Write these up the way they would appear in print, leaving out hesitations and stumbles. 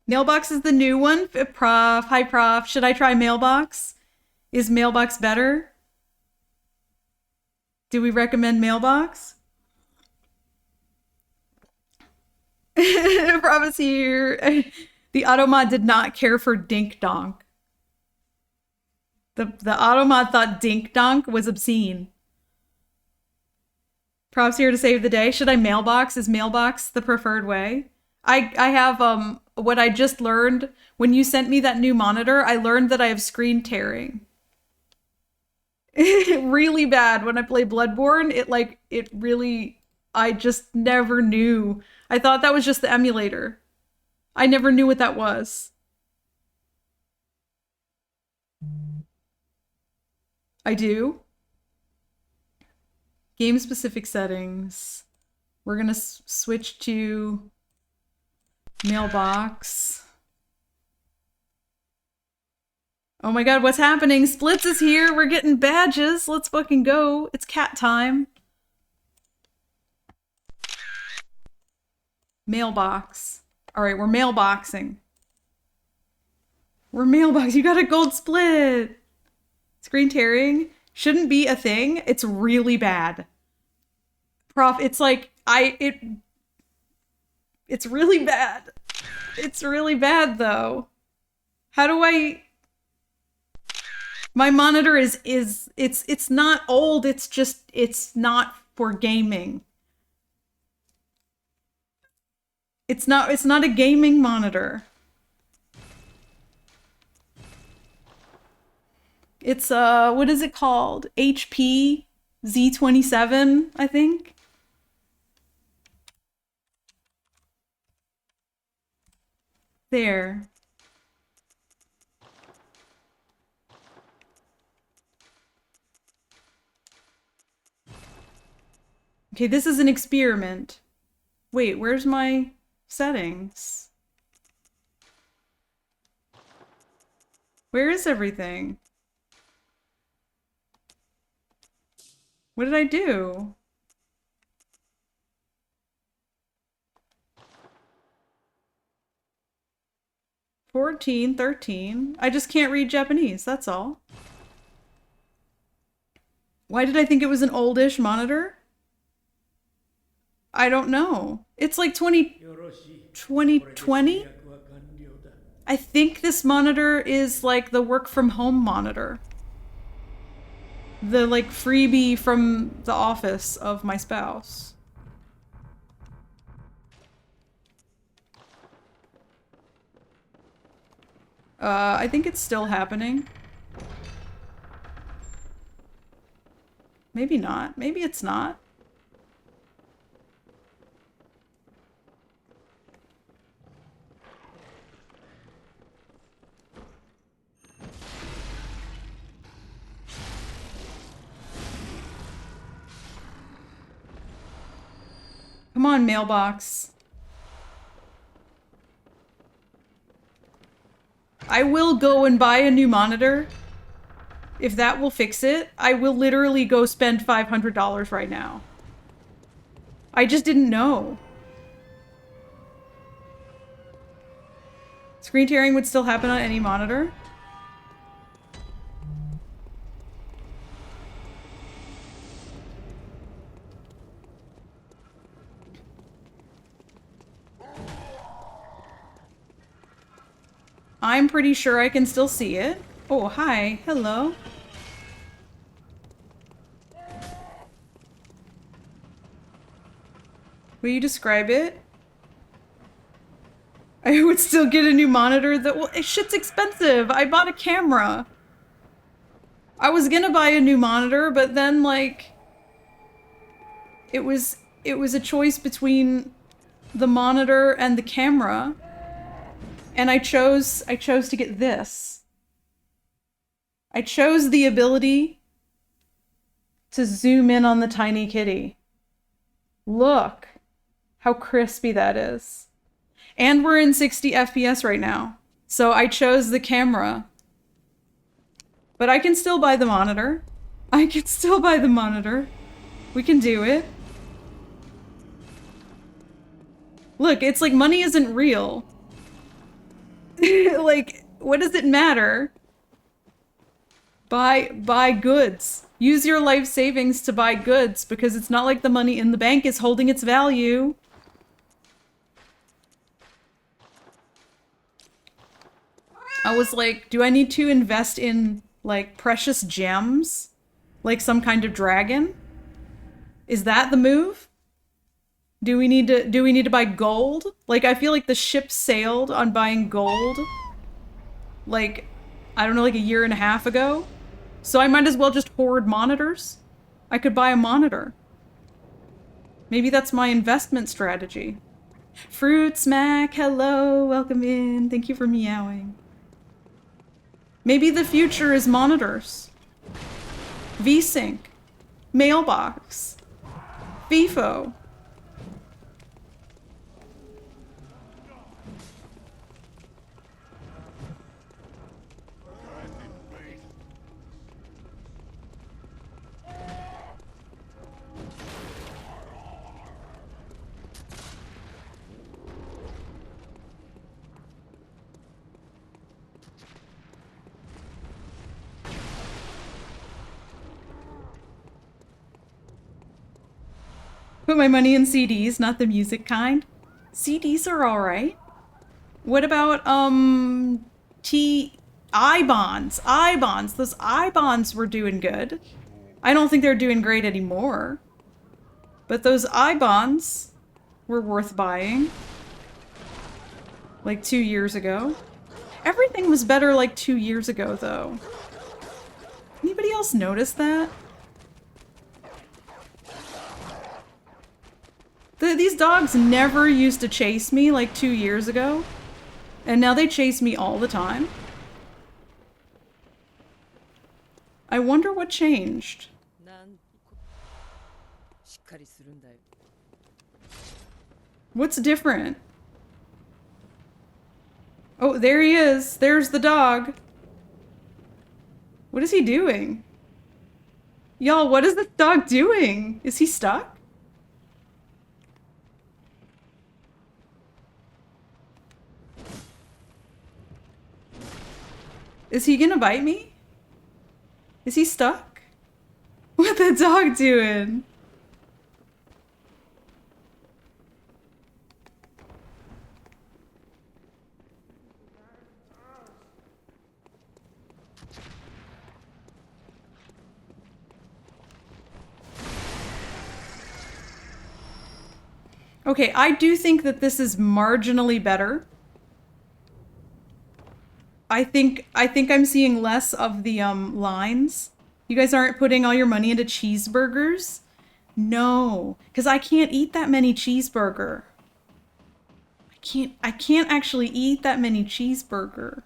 Mailbox is the new one. Prof, hi Prof. Should I try Mailbox? Is Mailbox better? Do we recommend Mailbox? Prof is here. The Automod did not care for Dink Donk. The Automod thought Dink Donk was obscene. Prof's here to save the day. Should I Mailbox? Is Mailbox the preferred way? I have what I just learned when you sent me that new monitor. I learned that I have screen tearing. Really bad when I play Bloodborne. It really, I just never knew. I thought that was just the emulator. I never knew what that was. I do. Game specific settings. We're gonna switch to Mailbox. Oh my god, what's happening? Splits is here. We're getting badges. Let's fucking go. It's cat time. Mailbox. Alright, we're mailboxing. We're mailbox. You got a gold split. Screen tearing shouldn't be a thing. It's really bad. Prof, it's like, it's really bad. It's really bad though. How do I... My monitor it's not old, it's just, it's not for gaming. It's not a gaming monitor. It's what is it called? HP Z27, I think. There. Okay, this is an experiment. Wait, where's my settings? Where is everything? What did I do? $14, $13. I just can't read Japanese, that's all. Why did I think it was an oldish monitor? I don't know. It's like 2020? I think this monitor is like the work from home monitor. The like freebie from the office of my spouse. I think it's still happening. Maybe not. Maybe it's not. Come on, mailbox. I will go and buy a new monitor. If that will fix it, I will literally go spend $500 right now. I just didn't know. Screen tearing would still happen on any monitor. I'm pretty sure I can still see it. Oh, hi. Hello. Will you describe it? I would still get a new monitor. Well, shit's expensive. I bought a camera. I was gonna buy a new monitor, but then, like... It was a choice between the monitor and the camera. And I chose to get this. I chose the ability to zoom in on the tiny kitty. Look how crispy that is. And we're in 60 FPS right now. So I chose the camera. But I can still buy the monitor. I can still buy the monitor. We can do it. Look, it's like money isn't real. Like, what does it matter? Buy goods. Use your life savings to buy goods because it's not like the money in the bank is holding its value. I was like, do I need to invest in like precious gems? Like some kind of dragon? Is that the move? Do we need to buy gold? Like I feel like the ship sailed on buying gold like I don't know, like a year and a half ago. So I might as well just hoard monitors. I could buy a monitor. Maybe that's my investment strategy. Fruit Smack, hello, welcome in. Thank you for meowing. Maybe the future is monitors. VSync. Mailbox. FIFO. Put my money in CDs, not the music kind. CDs are alright. What about, I-bonds? I-bonds. Those I-bonds were doing good. I don't think they're doing great anymore. But those I-bonds were worth buying. Like 2 years ago. Everything was better like 2 years ago, though. Anybody else notice that? These dogs never used to chase me like 2 years ago. And now they chase me all the time. I wonder what changed. What's different? Oh, there he is. There's the dog. What is he doing? Y'all, what is this dog doing? Is he stuck? Is he gonna bite me? Is he stuck? What's the dog doing? Okay, I do think that this is marginally better. I think I'm seeing less of the lines. You guys aren't putting all your money into cheeseburgers? No, because I can't eat that many cheeseburger. I can't actually eat that many cheeseburger.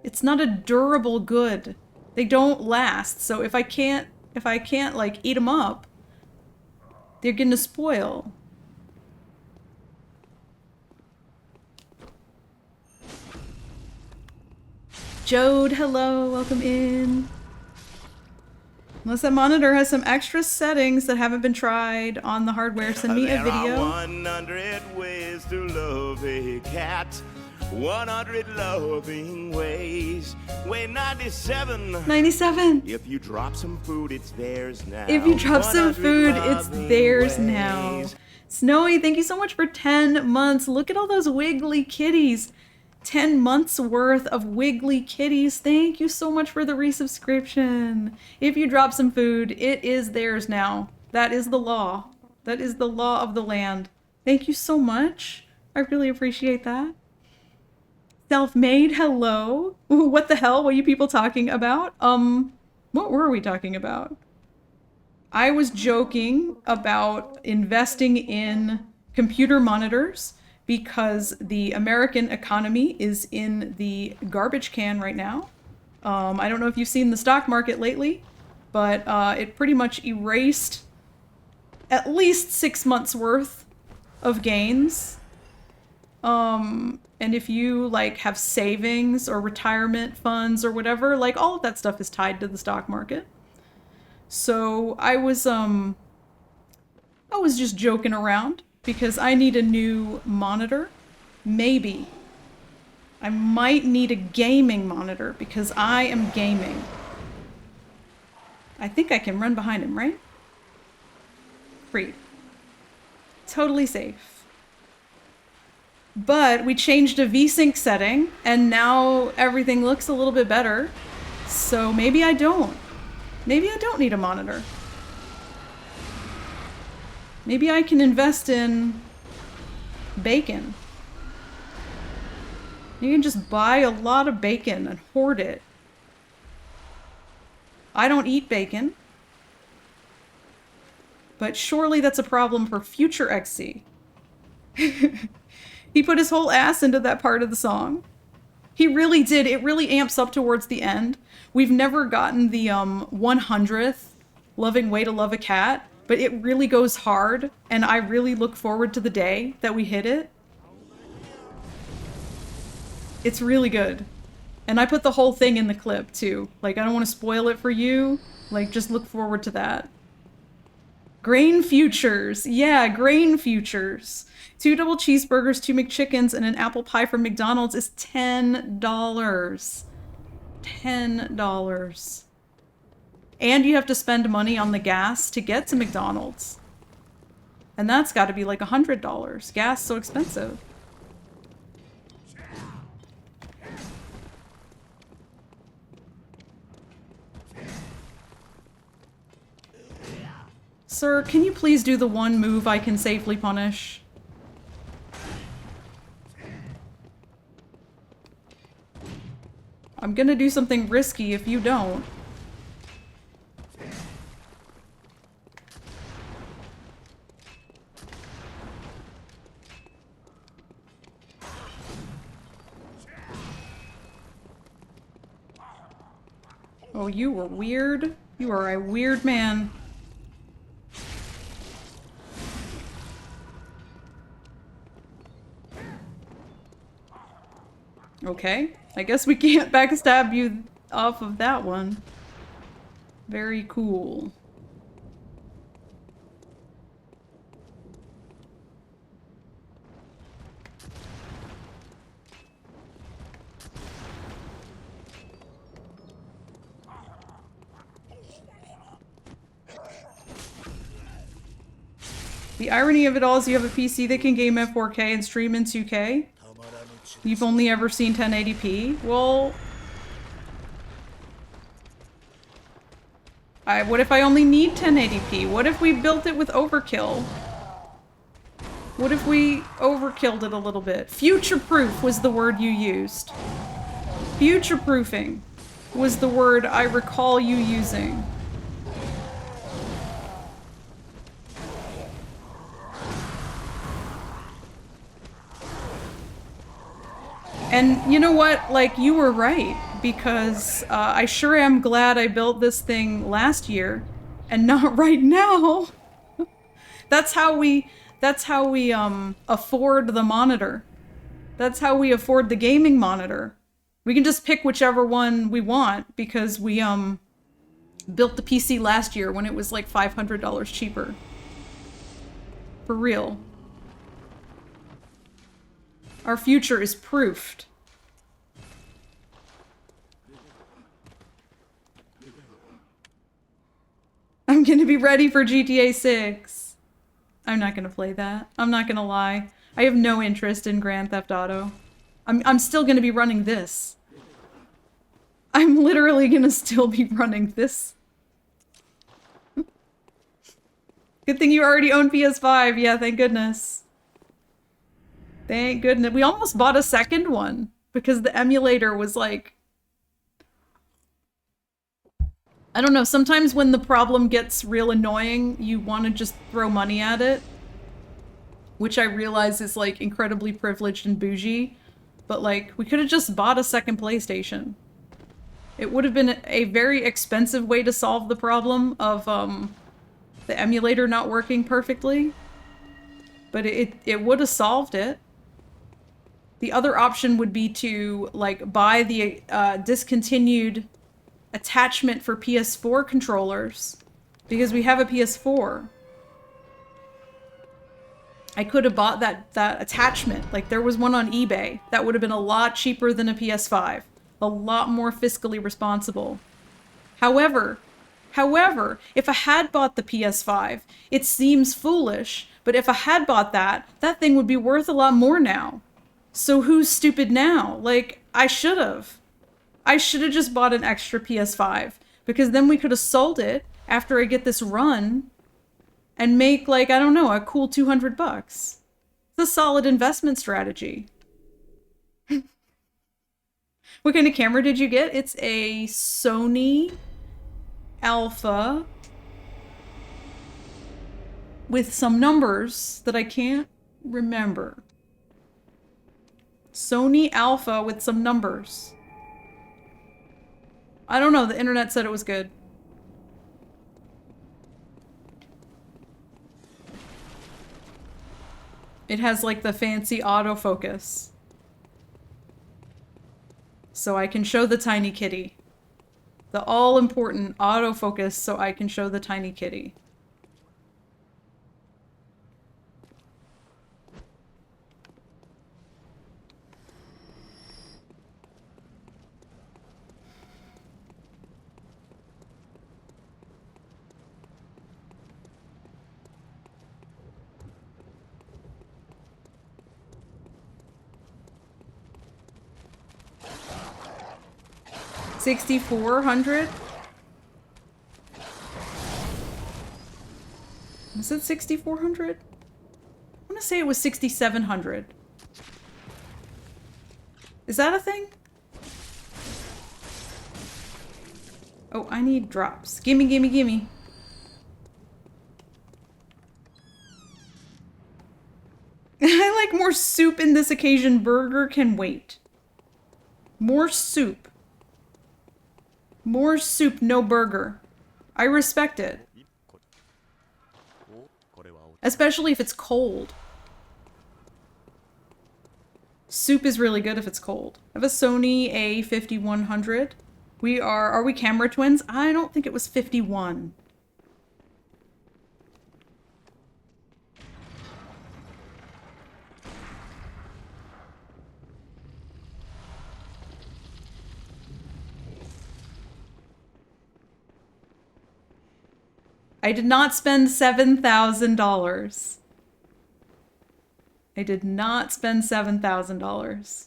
It's not a durable good. They don't last. So if I can't like eat them up, they're gonna spoil. Jode, hello, welcome in. Unless that monitor has some extra settings that haven't been tried on the hardware, send me a video. There are 100 ways to love a cat. 100 loving ways. Way 97. 97. If you drop some food, it's theirs now. If you drop some food, it's theirs now. Snowy, thank you so much for 10 months. Look at all those wiggly kitties. 10 months worth of wiggly kitties. Thank you so much for the resubscription. If you drop some food, it is theirs now. That is the law. That is the law of the land. Thank you so much. I really appreciate that. Self-made, hello. What the hell were you people talking about? What were we talking about? I was joking about investing in computer monitors because the American economy is in the garbage can right now. I don't know if you've seen the stock market lately, but it pretty much erased at least 6 months worth of gains. And if you like have savings or retirement funds or whatever, like all of that stuff is tied to the stock market. So I was just joking around because I need a new monitor Maybe. I might need a gaming monitor because I am gaming. I think I can run behind him, right? Great. Totally safe. But we changed a VSync setting and now everything looks a little bit better. So maybe I don't. Maybe I don't need a monitor. Maybe I can invest in bacon. You can just buy a lot of bacon and hoard it. I don't eat bacon. But surely that's a problem for future XC. He put his whole ass into that part of the song. He really did. It really amps up towards the end. We've never gotten the 100th Loving Way to Love a Cat, but it really goes hard, and I really look forward to the day that we hit it. It's really good. And I put the whole thing in the clip, too. Like, I don't want to spoil it for you. Like, just look forward to that. Grain Futures. Yeah, Grain Futures. 2 double cheeseburgers, 2 McChickens, and an apple pie from McDonald's is $10. $10. And you have to spend money on the gas to get to McDonald's. And that's got to be like $100. Gas so expensive. Sir, can you please do the one move I can safely punish? I'm gonna do something risky if you don't. Oh, you were weird. You are a weird man. Okay, I guess we can't backstab you off of that one. Very cool. The irony of it all is you have a PC that can game at 4K and stream in 2K. You've only ever seen 1080p? Well... what if I only need 1080p? What if we built it with overkill? What if we overkilled it a little bit? Future-proof was the word you used. Future-proofing was the word I recall you using. And you know what? Like, you were right, because I sure am glad I built this thing last year and not right now. That's how we afford the monitor. That's how we afford the gaming monitor. We can just pick whichever one we want because we built the PC last year when it was like $500 cheaper. For real. Our future is proofed. I'm gonna be ready for GTA 6. I'm not gonna play that. I'm not gonna lie. I have no interest in Grand Theft Auto. I'm still gonna be running this. I'm literally gonna still be running this. Good thing you already own PS5. Yeah, thank goodness. Thank goodness. We almost bought a second one because the emulator was like... I don't know, sometimes when the problem gets real annoying, you want to just throw money at it. Which I realize is like incredibly privileged and bougie. But like, we could have just bought a second PlayStation. It would have been a very expensive way to solve the problem of the emulator not working perfectly. But it would have solved it. The other option would be to, like, buy the discontinued attachment for PS4 controllers, because we have a PS4. I could have bought that attachment. Like, there was one on eBay. That would have been a lot cheaper than a PS5. A lot more fiscally responsible. However, if I had bought the PS5, it seems foolish, but if I had bought that, that thing would be worth a lot more now. So who's stupid now? Like, I should have. I should have just bought an extra PS5, because then we could have sold it after I get this run and make, like, I don't know, a cool $200. It's a solid investment strategy. What kind of camera did you get? It's a Sony Alpha with some numbers that I can't remember. Sony Alpha with some numbers. I don't know, the internet said it was good. It has like the fancy autofocus. So I can show the tiny kitty. The all-important autofocus so I can show the tiny kitty. $6,400? Was it $6,400? I want to say it was $6,700. Is that a thing? Oh, I need drops. Gimme, gimme, gimme. I like more soup in this occasion. Burger can wait. More soup. More soup, no burger. I respect it. Especially if it's cold. Soup is really good if it's cold. I have a Sony A5100. Are we camera twins? I don't think it was 51. I did not spend $7,000. I did not spend $7,000.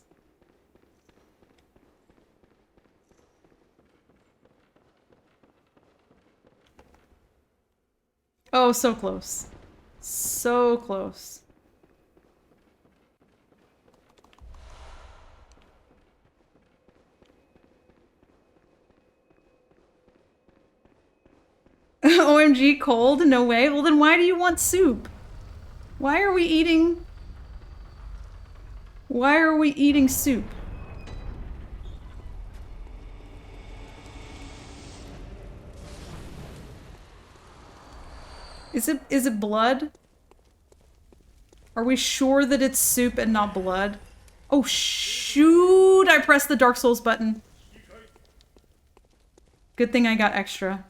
Oh, so close. So close. OMG, cold? No way. Well, then why do you want soup? Why are we eating... Why are we eating soup? Is it blood? Are we sure that it's soup and not blood? Oh shoot! I pressed the Dark Souls button. Good thing I got extra.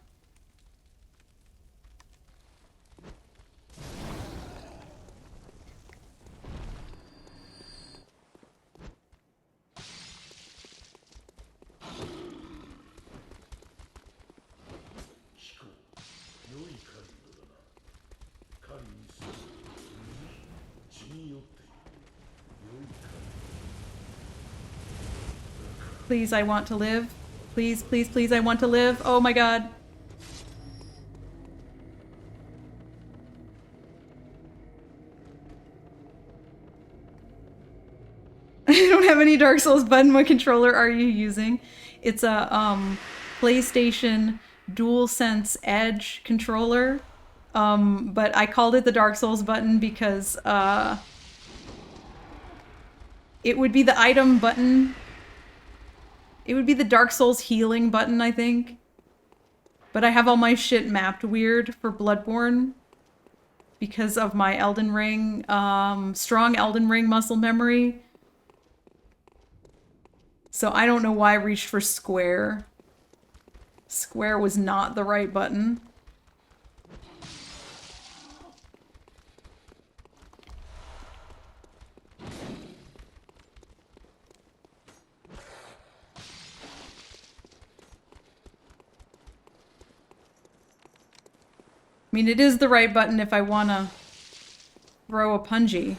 Please, I want to live. Please, please, please, I want to live. Oh my god. I don't have any Dark Souls button. What controller are you using? It's a PlayStation DualSense Edge controller. But I called it the Dark Souls button because it would be the item button. It would be the Dark Souls healing button, I think. But I have all my shit mapped weird for Bloodborne because of my Elden Ring, strong Elden Ring muscle memory. So I don't know why I reached for square. Square was not the right button. mean, it is the right button if I want to throw a punji.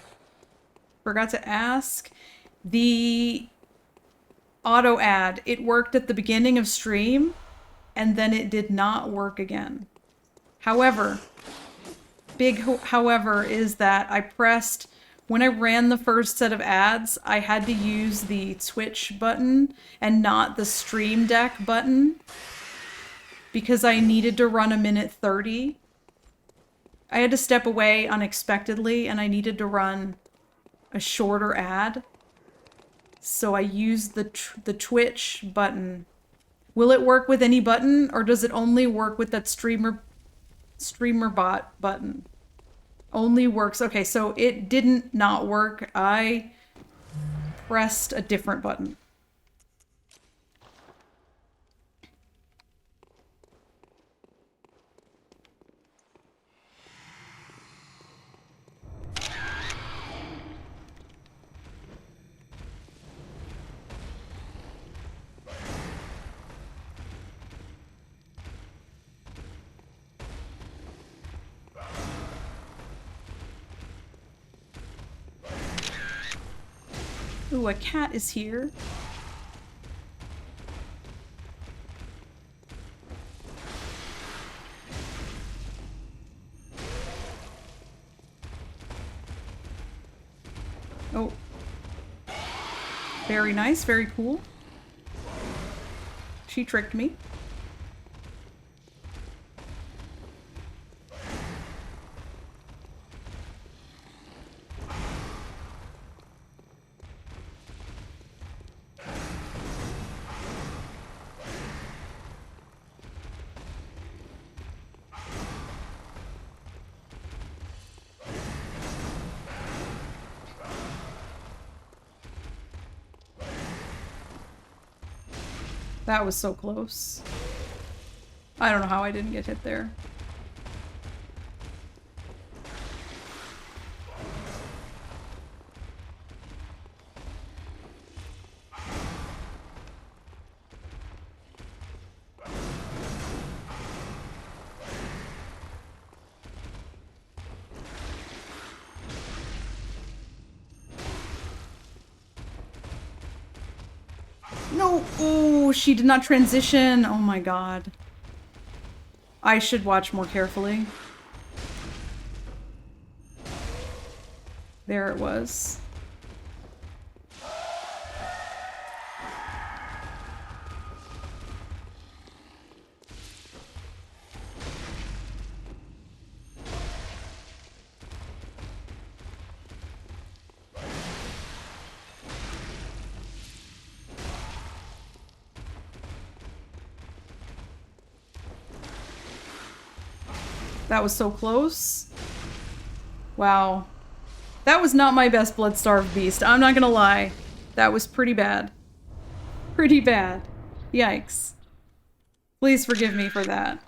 Forgot to ask. The auto ad, it worked at the beginning of stream, and then it did not work again. However, however is that I pressed, when I ran the first set of ads, I had to use the Twitch button and not the Stream Deck button because I needed to run 1:30. I had to step away unexpectedly and I needed to run a shorter ad. So I used the Twitch button. Will it work with any button, or does it only work with that streamer bot button? Only works. Okay, so it didn't not work. I pressed a different button. Ooh, a cat is here. Oh. Very nice, very cool. She tricked me. That was so close. I don't know how I didn't get hit there. No! Oh, she did not transition. Oh my god. I should watch more carefully. There it was. That was so close. Wow. That was not my best Blood-Starved Beast. I'm not gonna lie. That was pretty bad. Pretty bad. Yikes. Please forgive me for that.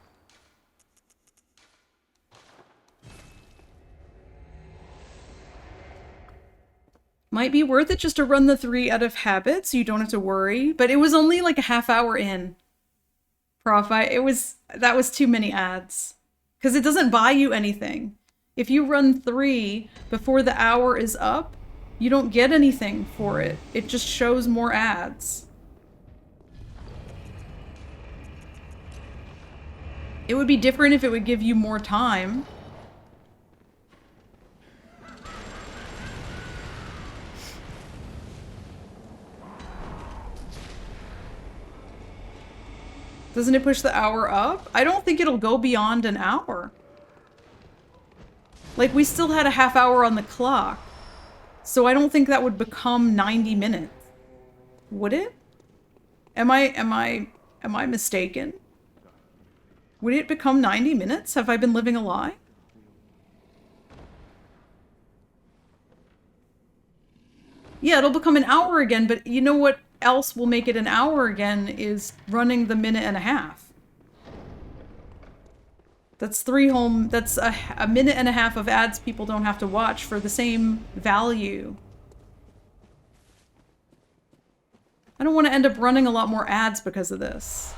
Might be worth it just to run the 3 out of habit so you don't have to worry. But it was only like a half hour in. Prof, that was too many ads. Because it doesn't buy you anything. If you run 3 before the hour is up, you don't get anything for it. It just shows more ads. It would be different if it would give you more time. Doesn't it push the hour up? I don't think it'll go beyond an hour. Like, we still had a half hour on the clock. So I don't think that would become 90 minutes. Would it? Am I mistaken? Would it become 90 minutes? Have I been living a lie? Yeah, it'll become an hour again, but you know what else will make it an hour again is running the 1.5 minutes. That's that's a 1.5 minutes of ads people don't have to watch for the same value. I don't want to end up running a lot more ads because of this.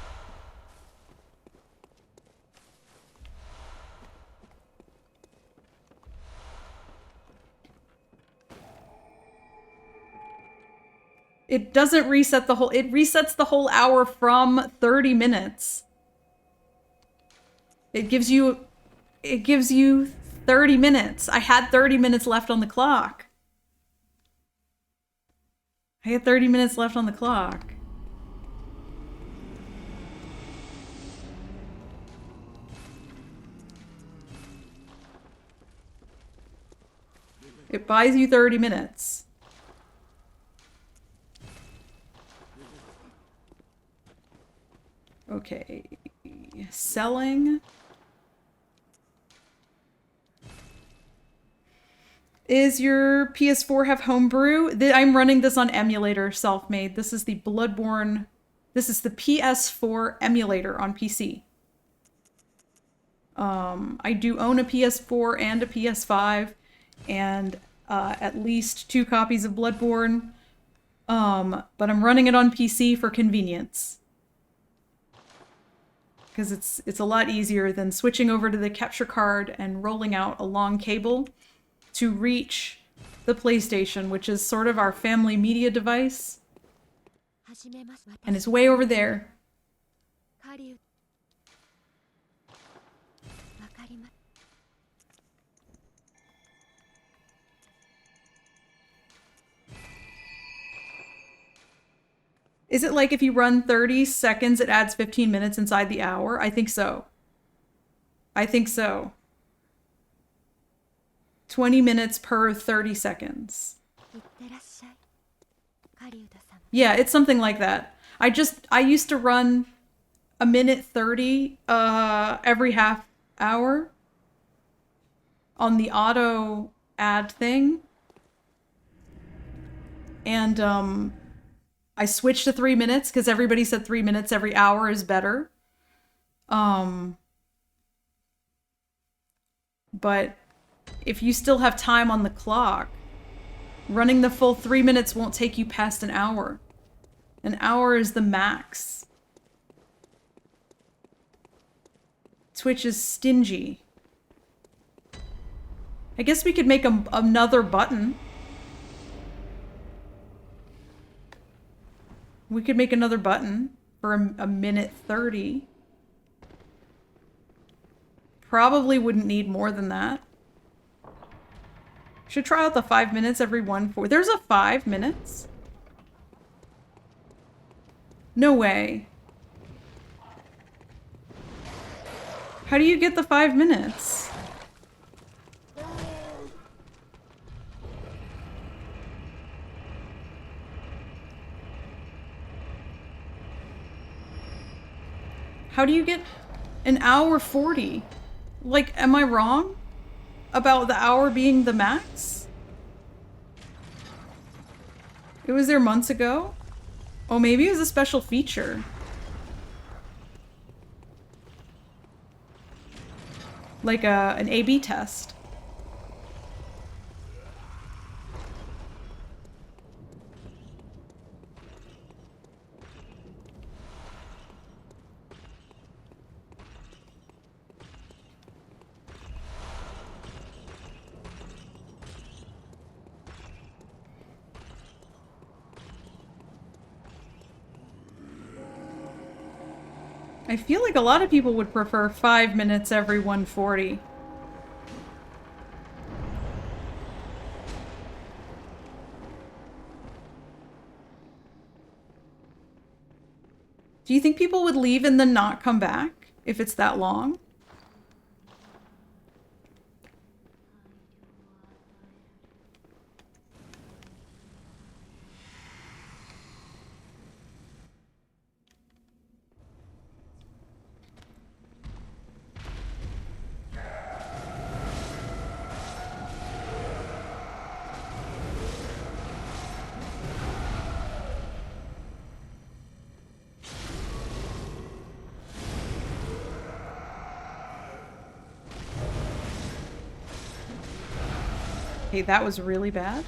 It doesn't reset the whole, it resets the whole hour from 30 minutes. It gives you 30 minutes. I had 30 minutes left on the clock. I had 30 minutes left on the clock. It buys you 30 minutes. Okay. Selling. Is your PS4 have homebrew? I'm running this on emulator, self-made. This is the Bloodborne. This is the PS4 emulator on PC. I do own a PS4 and a PS5, and at least 2 copies of Bloodborne. But I'm running it on PC for convenience. Because it's a lot easier than switching over to the capture card and rolling out a long cable to reach the PlayStation, which is sort of our family media device. And it's way over there. Is it like if you run 30 seconds, it adds 15 minutes inside the hour? I think so. I think so. 20 minutes per 30 seconds. Yeah, it's something like that. I used to run a minute 30 every half hour on the auto ad thing. And I switched to 3 minutes because everybody said 3 minutes every hour is better. But if you still have time on the clock, running the full 3 minutes won't take you past an hour. An hour is the max. Twitch is stingy. I guess we could make another button. We could make another button for a minute 30. Probably wouldn't need more than that. Should try out the 5 minutes every 1/4. There's a 5 minutes? No way. How do you get the 5 minutes? How do you get an hour 40? Like, am I wrong about the hour being the max? It was there months ago? Oh, maybe it was a special feature. Like an A/B test. I feel like a lot of people would prefer 5 minutes every 140. Do you think people would leave and then not come back if it's that long? Okay, that was really bad.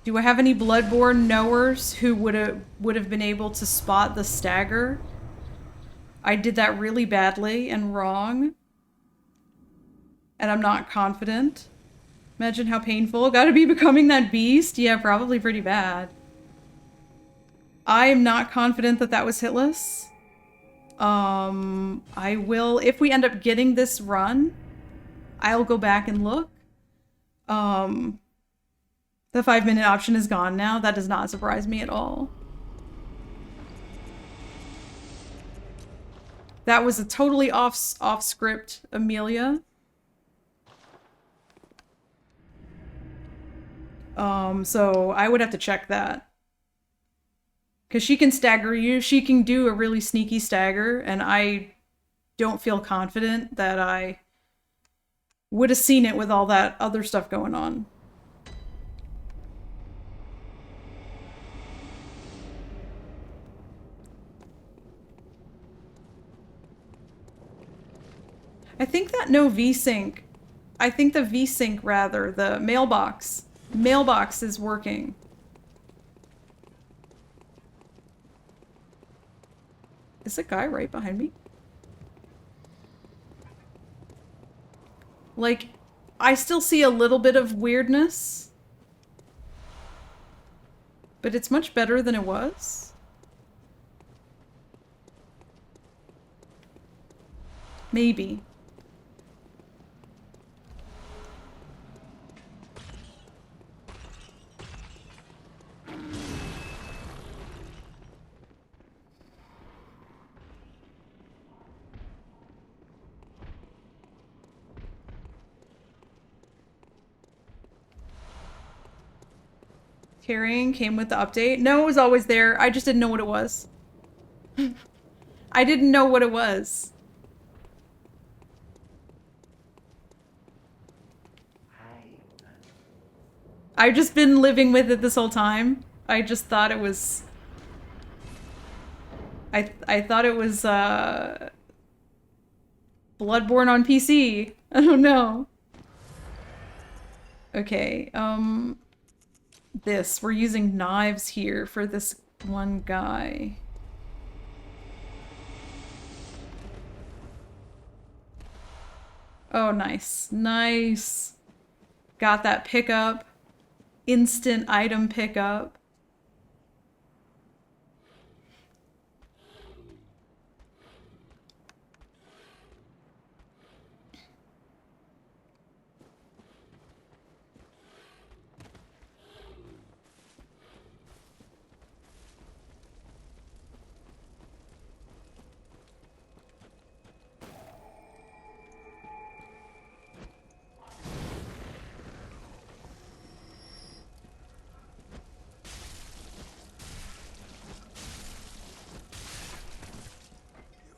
Do I have any Bloodborne knowers who would have been able to spot the stagger? I did that really badly and wrong. And I'm not confident. Imagine how painful. Gotta be becoming that beast? Yeah, probably pretty bad. I am not confident that that was hitless. I will, if we end up getting this run, I'll go back and look. The 5-minute option is gone now. That does not surprise me at all. That was a totally off script, Amelia. So I would have to check that. Because she can stagger you. She can do a really sneaky stagger, and I don't feel confident that I would have seen it with all that other stuff going on. I think that no VSync, I think the VSync rather, the mailbox is working. Is a guy right behind me? Like, I still see a little bit of weirdness, but it's much better than it was. Maybe. Carrying came with the update. No, it was always there. I just didn't know what it was. I didn't know what it was. I've just been living with it this whole time. I just thought it was... I thought it was, Bloodborne on PC. I don't know. Okay, we're using knives here for this one guy. Oh, nice. Nice. Got that pickup. Instant item pickup.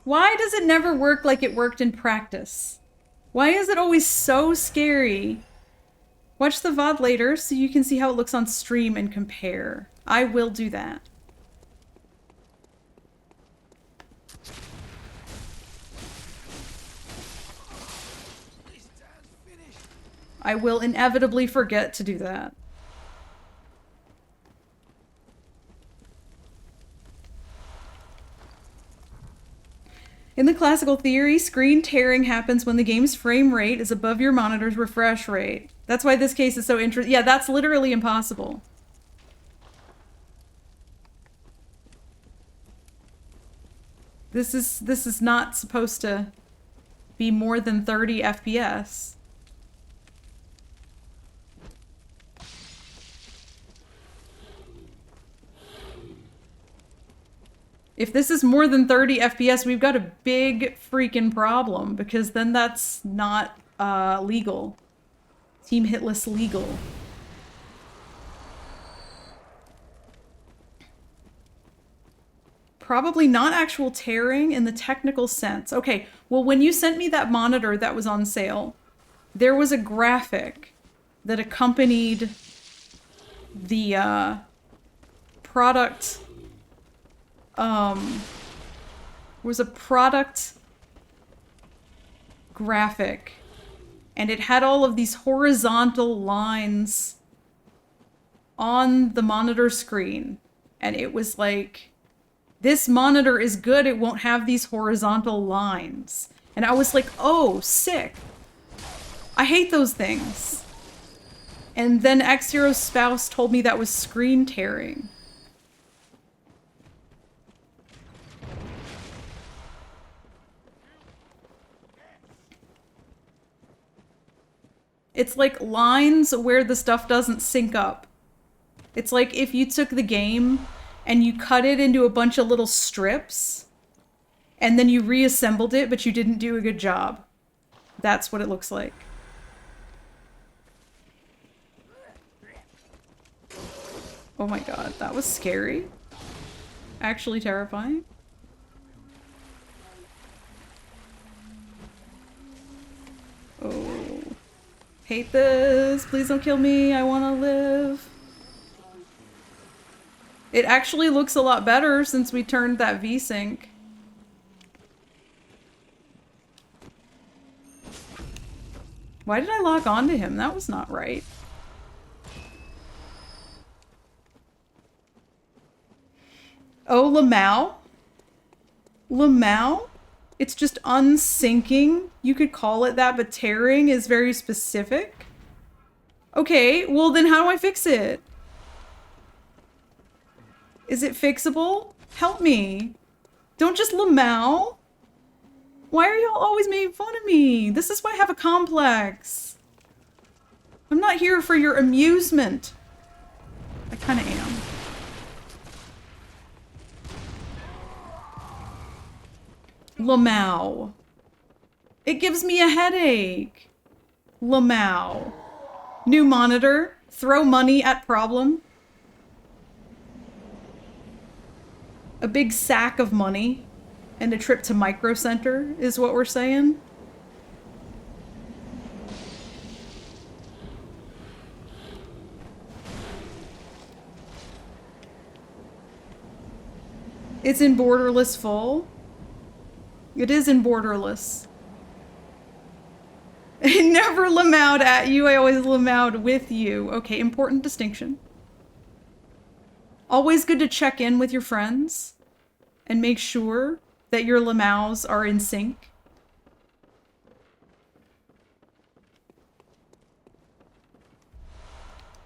Why does it never work like it worked in practice? Why is it always so scary? Watch the VOD later so you can see how it looks on stream and compare. I will do that. I will inevitably forget to do that. In the classical theory, screen tearing happens when the game's frame rate is above your monitor's refresh rate. That's why this case is so interesting. Yeah, that's literally impossible. This is not supposed to be more than 30 FPS. If this is more than 30 FPS, we've got a big freaking problem, because then that's not legal. Team Hitless legal. Probably not actual tearing in the technical sense. Okay, well, when you sent me that monitor that was on sale, there was a graphic that accompanied the product. Was a product graphic, and it had all of these horizontal lines on the monitor screen. And it was like, this monitor is good, it won't have these horizontal lines. And I was like, oh, sick. I hate those things. And then X-Zero's spouse told me that was screen tearing. It's like lines where the stuff doesn't sync up. It's like if you took the game and you cut it into a bunch of little strips, and then you reassembled it, but you didn't do a good job. That's what it looks like. Oh my god, that was scary. Actually terrifying. Oh. Hate this. Please don't kill me. I want to live. It actually looks a lot better since we turned that V-Sync. Why did I lock onto him? That was not right. Oh, Lamau? Lamau? It's just unsyncing. You could call it that, but tearing is very specific. Okay, well then how do I fix it? Is it fixable? Help me. Don't just Lamau. Why are y'all always making fun of me? This is why I have a complex. I'm not here for your amusement. I kind of am. Lamau. It gives me a headache. Lamau. New monitor. Throw money at problem. A big sack of money. And a trip to Micro Center is what we're saying. It's in borderless full. It is in borderless. I never lamowed at you, I always lamowed with you. Okay, important distinction. Always good to check in with your friends and make sure that your lamows are in sync.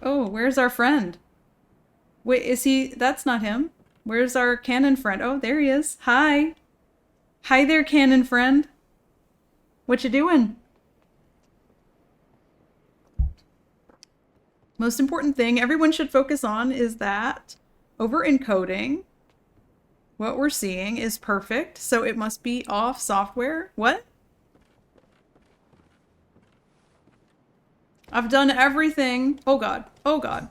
Oh, where's our friend? Wait, is he? That's not him. Where's our canon friend? Oh, there he is. Hi. Hi there, canon friend. What you doing? Most important thing everyone should focus on is that over encoding, what we're seeing is perfect, so it must be off software. What? I've done everything. Oh god. Oh god.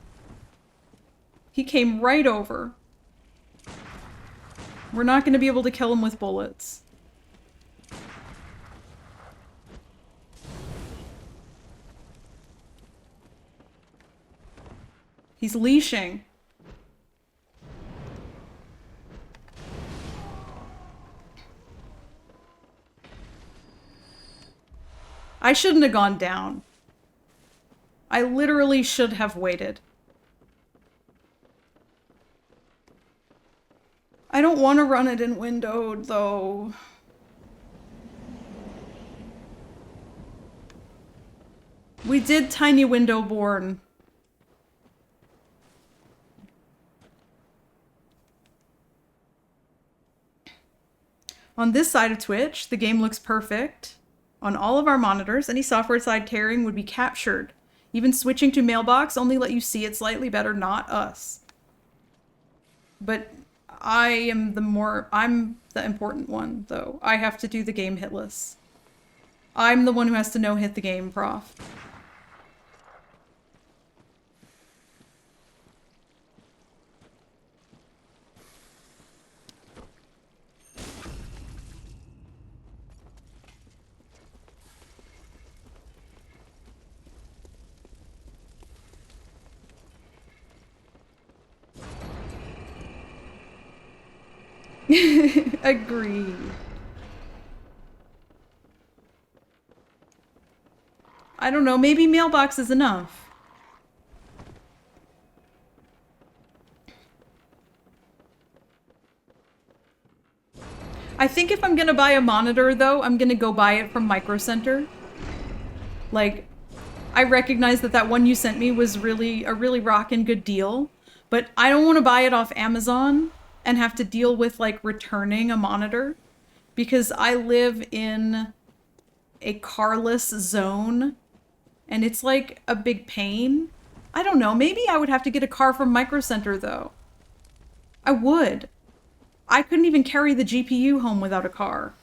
He came right over. We're not going to be able to kill him with bullets. He's leashing. I shouldn't have gone down. I literally should have waited. I don't want to run it in windowed, though. We did tiny window born. On this side of Twitch, the game looks perfect. On all of our monitors, any software side tearing would be captured. Even switching to mailbox only let you see it slightly better, not us. But I'm the important one, though. I have to do the game hitless. I'm the one who has to know hit the game, prof. Agreed. I don't know, maybe mailbox is enough. think if I'm gonna buy a monitor, though, I'm gonna go buy it from Micro Center. Like, I recognize that that one you sent me was really a really rockin' good deal, but I don't want to buy it off Amazon and have to deal with, like, returning a monitor, because I live in a carless zone, and it's, like, a big pain. I don't know, maybe I would have to get a car from Micro Center, though. I would. I couldn't even carry the GPU home without a car.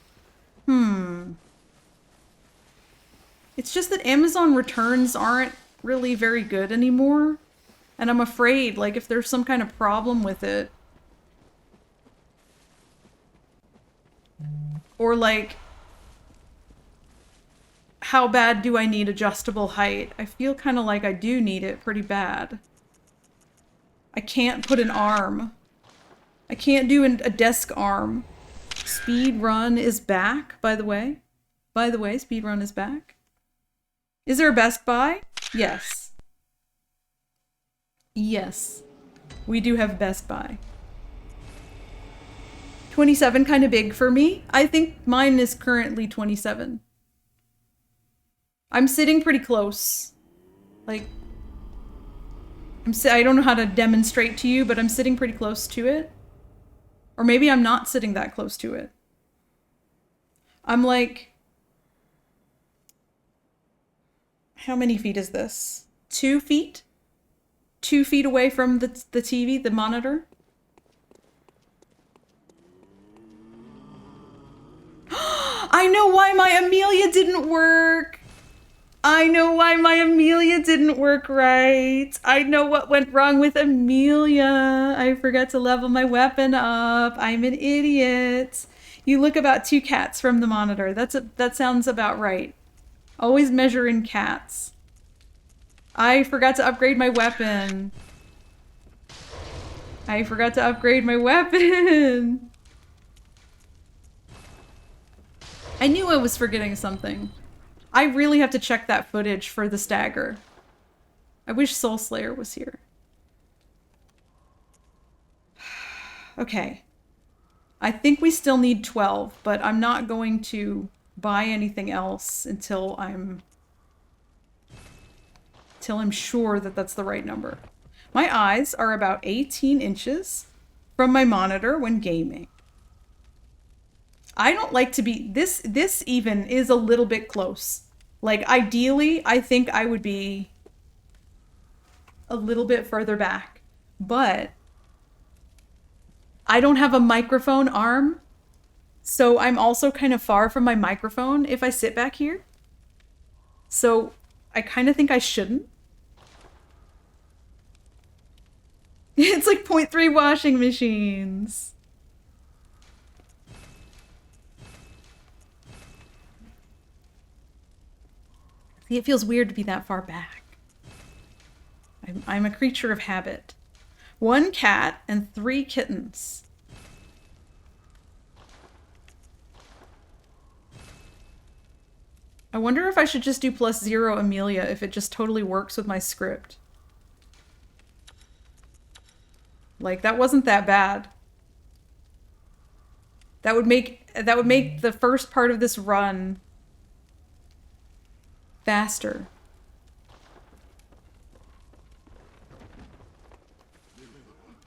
It's just that Amazon returns aren't really very good anymore. And I'm afraid, like, if there's some kind of problem with it, or, like, how bad do I need adjustable height? I feel kind of like I do need it pretty bad. I can't put an arm. I can't do a desk arm. Speed run is back, by the way. By the way, speed run is back. Is there a Best Buy? Yes. Yes. We do have Best Buy. 27 kind of big for me. I think mine is currently 27. I'm sitting pretty close. Like, I don't know how to demonstrate to you, but I'm sitting pretty close to it. Or maybe I'm not sitting that close to it. I'm like, how many feet is this? 2 feet? 2 feet away from the TV, the monitor? I know why my Amelia didn't work. I know why my Amelia didn't work right. I know what went wrong with Amelia. I forgot to level my weapon up. I'm an idiot. You look about 2 cats from the monitor. That sounds about right. Always measure in cats. I forgot to upgrade my weapon. I forgot to upgrade my weapon. I knew I was forgetting something. I really have to check that footage for the stagger. I wish Soul Slayer was here. Okay. I think we still need 12, but I'm not going to buy anything else until I'm sure that that's the right number. My eyes are about 18 inches from my monitor when gaming. I don't like to be, this even is a little bit close. Like, ideally, I think I would be a little bit further back, but I don't have a microphone arm, so I'm also kind of far from my microphone if I sit back here. So I kind of think I shouldn't. It's like 0.3 washing machines. See, it feels weird to be that far back. I'm a creature of habit. 1 cat and 3 kittens. I wonder if I should just do +0 Amelia if it just totally works with my script. Like, that wasn't that bad. That would make the first part of this run faster.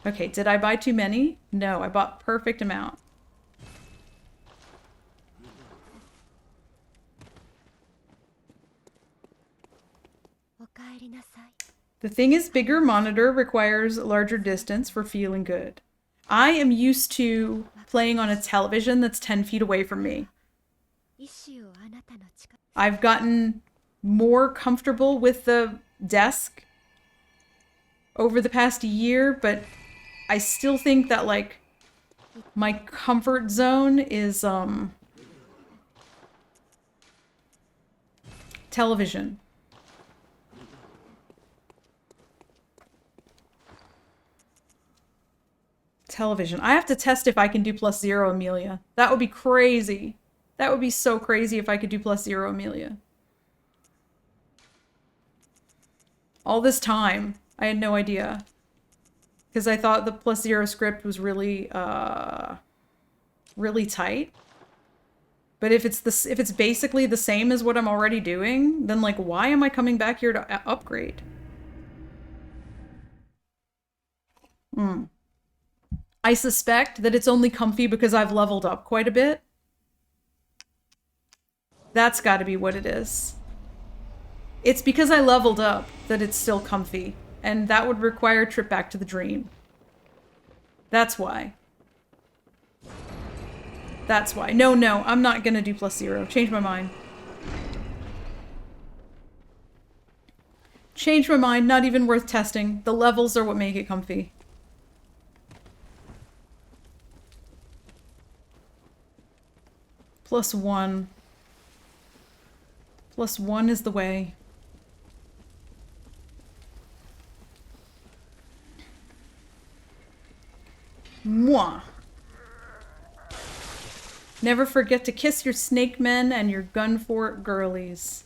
Okay, did I buy too many? No, I bought perfect amount. The thing is, bigger monitor requires larger distance for feeling good. I am used to playing on a television that's 10 feet away from me. I've gotten more comfortable with the desk over the past year, but I still think that, like, my comfort zone is television. Television. I have to test if I can do +0 Amelia. That would be crazy. That would be so crazy if I could do +0 Amelia. All this time, I had no idea. Because I thought the +0 script was really, really tight. But if it's basically the same as what I'm already doing, then like why am I coming back here to upgrade? I suspect that it's only comfy because I've leveled up quite a bit. That's got to be what it is. It's because I leveled up that it's still comfy, and that would require a trip back to the dream. That's why. That's why. No, I'm not gonna do +0. Change my mind. Change my mind, not even worth testing. The levels are what make it comfy. +1. +1 is the way. Mwah. Never forget to kiss your snake men and your gun fort girlies.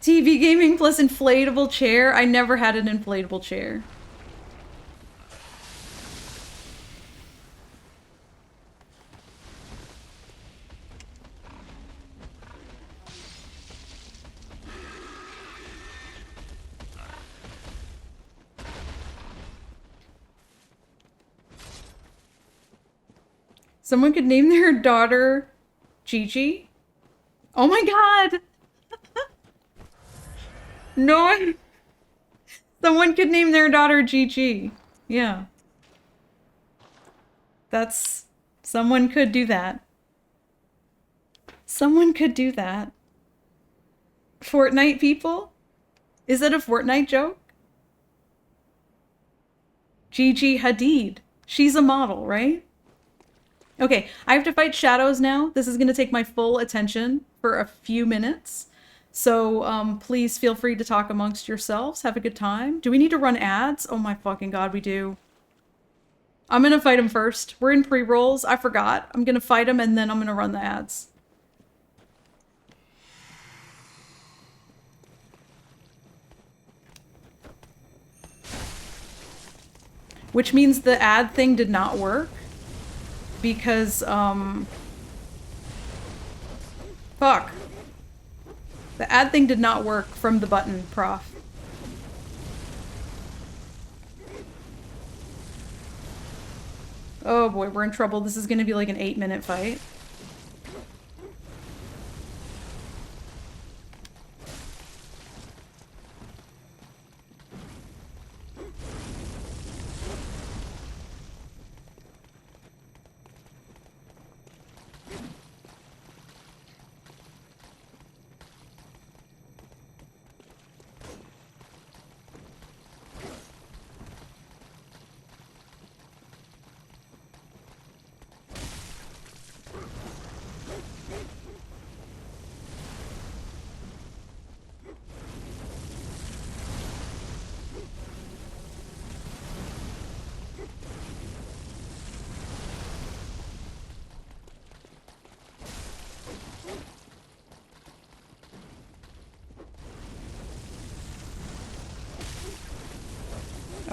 TV gaming plus inflatable chair? I never had an inflatable chair. Someone could name their daughter Gigi. Oh my god! No! Someone could name their daughter Gigi. Yeah. That's... Someone could do that. Someone could do that. Fortnite people? Is that a Fortnite joke? Gigi Hadid. She's a model, right? Okay, I have to fight shadows now. This is going to take my full attention for a few minutes. So please feel free to talk amongst yourselves. Have a good time. Do we need to run ads? Oh my fucking god, we do. I'm going to fight him first. We're in pre-rolls. I forgot. I'm going to fight him and then I'm going to run the ads. Which means the ad thing did not work. Because, fuck. The ad thing did not work from the button, prof. Oh boy, we're in trouble. This is gonna be like an 8-minute fight.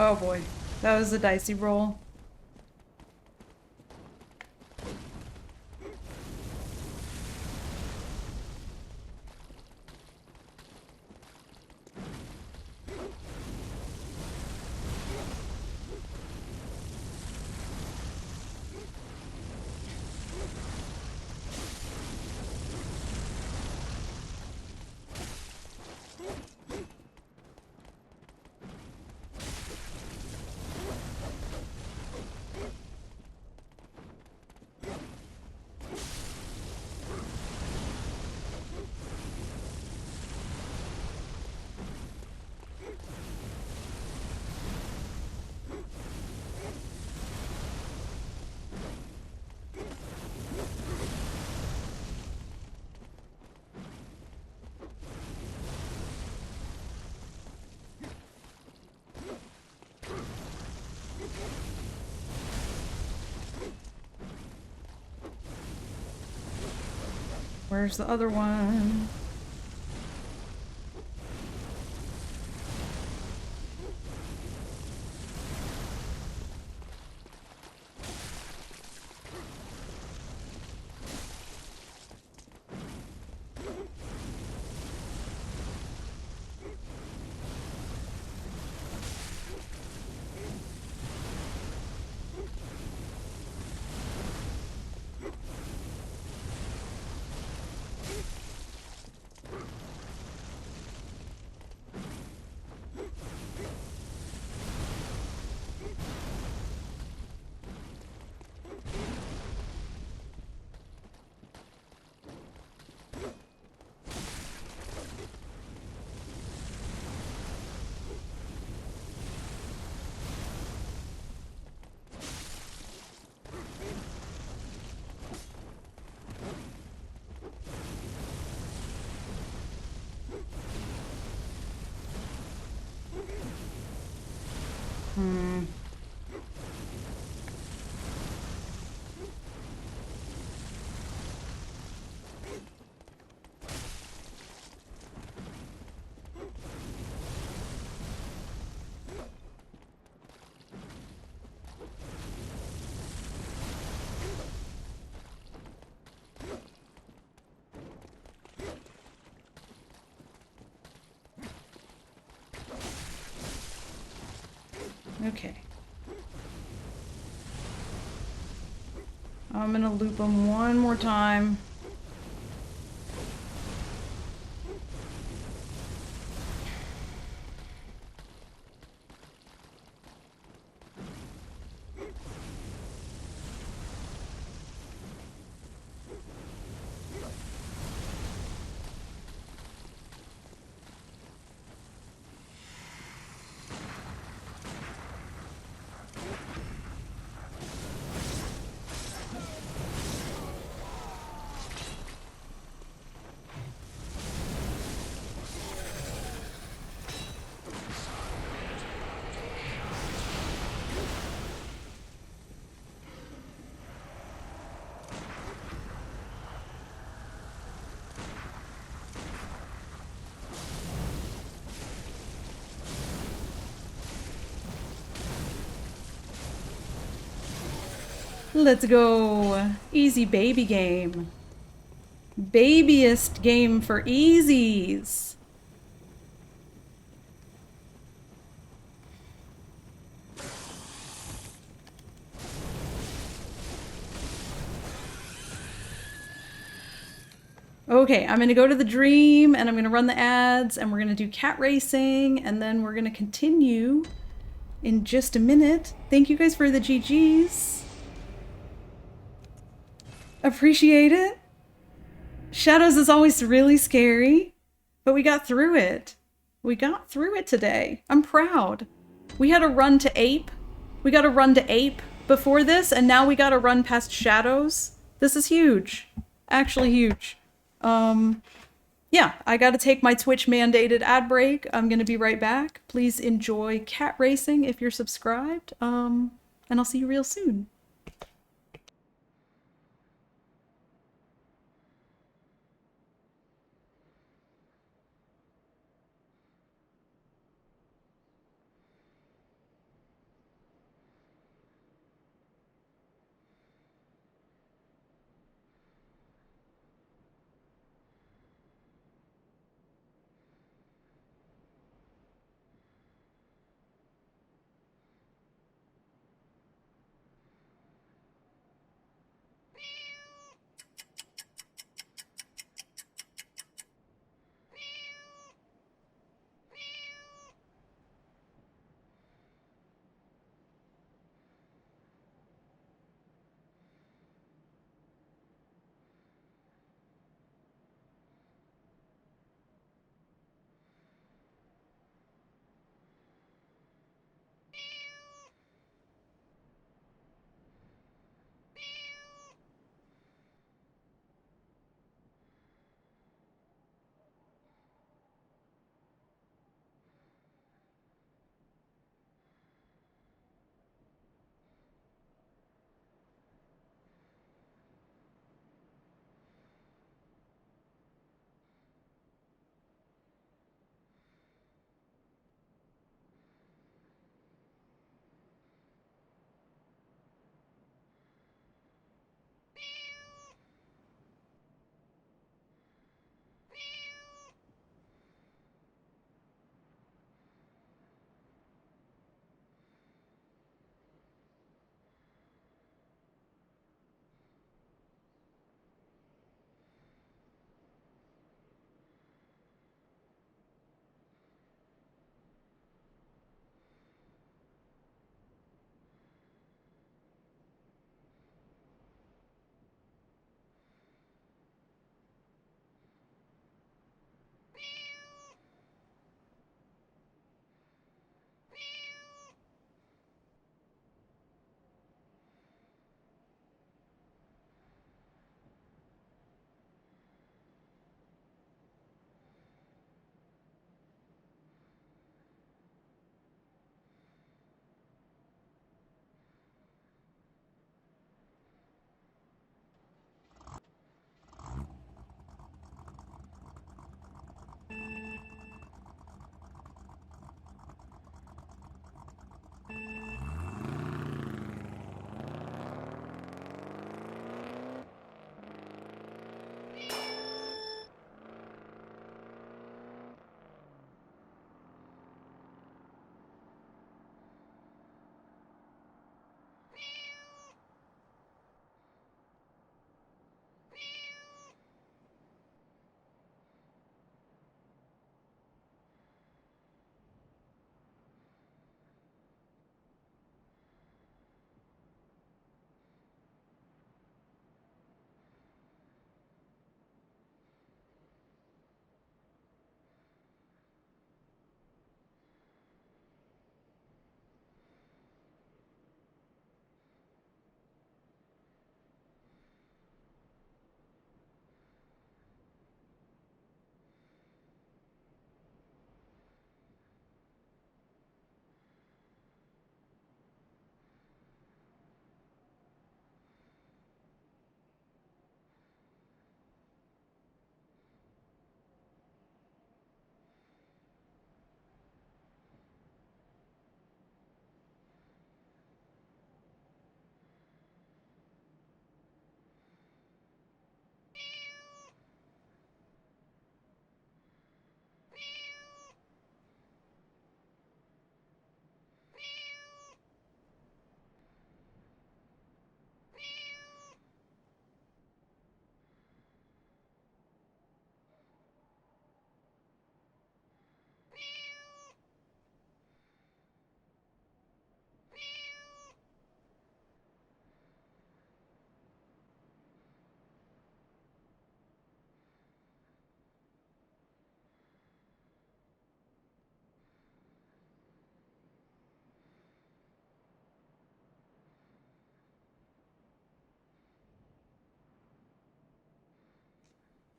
Oh boy, that was a dicey roll. Where's the other one? Okay. I'm gonna loop them one more time. Let's go. Easy baby game. Babiest game for easies. Okay, I'm gonna go to the dream and I'm gonna run the ads and we're gonna do cat racing and then we're gonna continue in just a minute. Thank you guys for the GGs. Appreciate it. Shadows is always really scary, but we got through it. We got through it today. I'm proud. We had a run to Ape. We got a run to Ape before this, and now we got a run past Shadows. This is huge. Actually huge. Yeah, I gotta take my Twitch mandated ad break. I'm gonna be right back. Please enjoy cat racing if you're subscribed. And I'll see you real soon.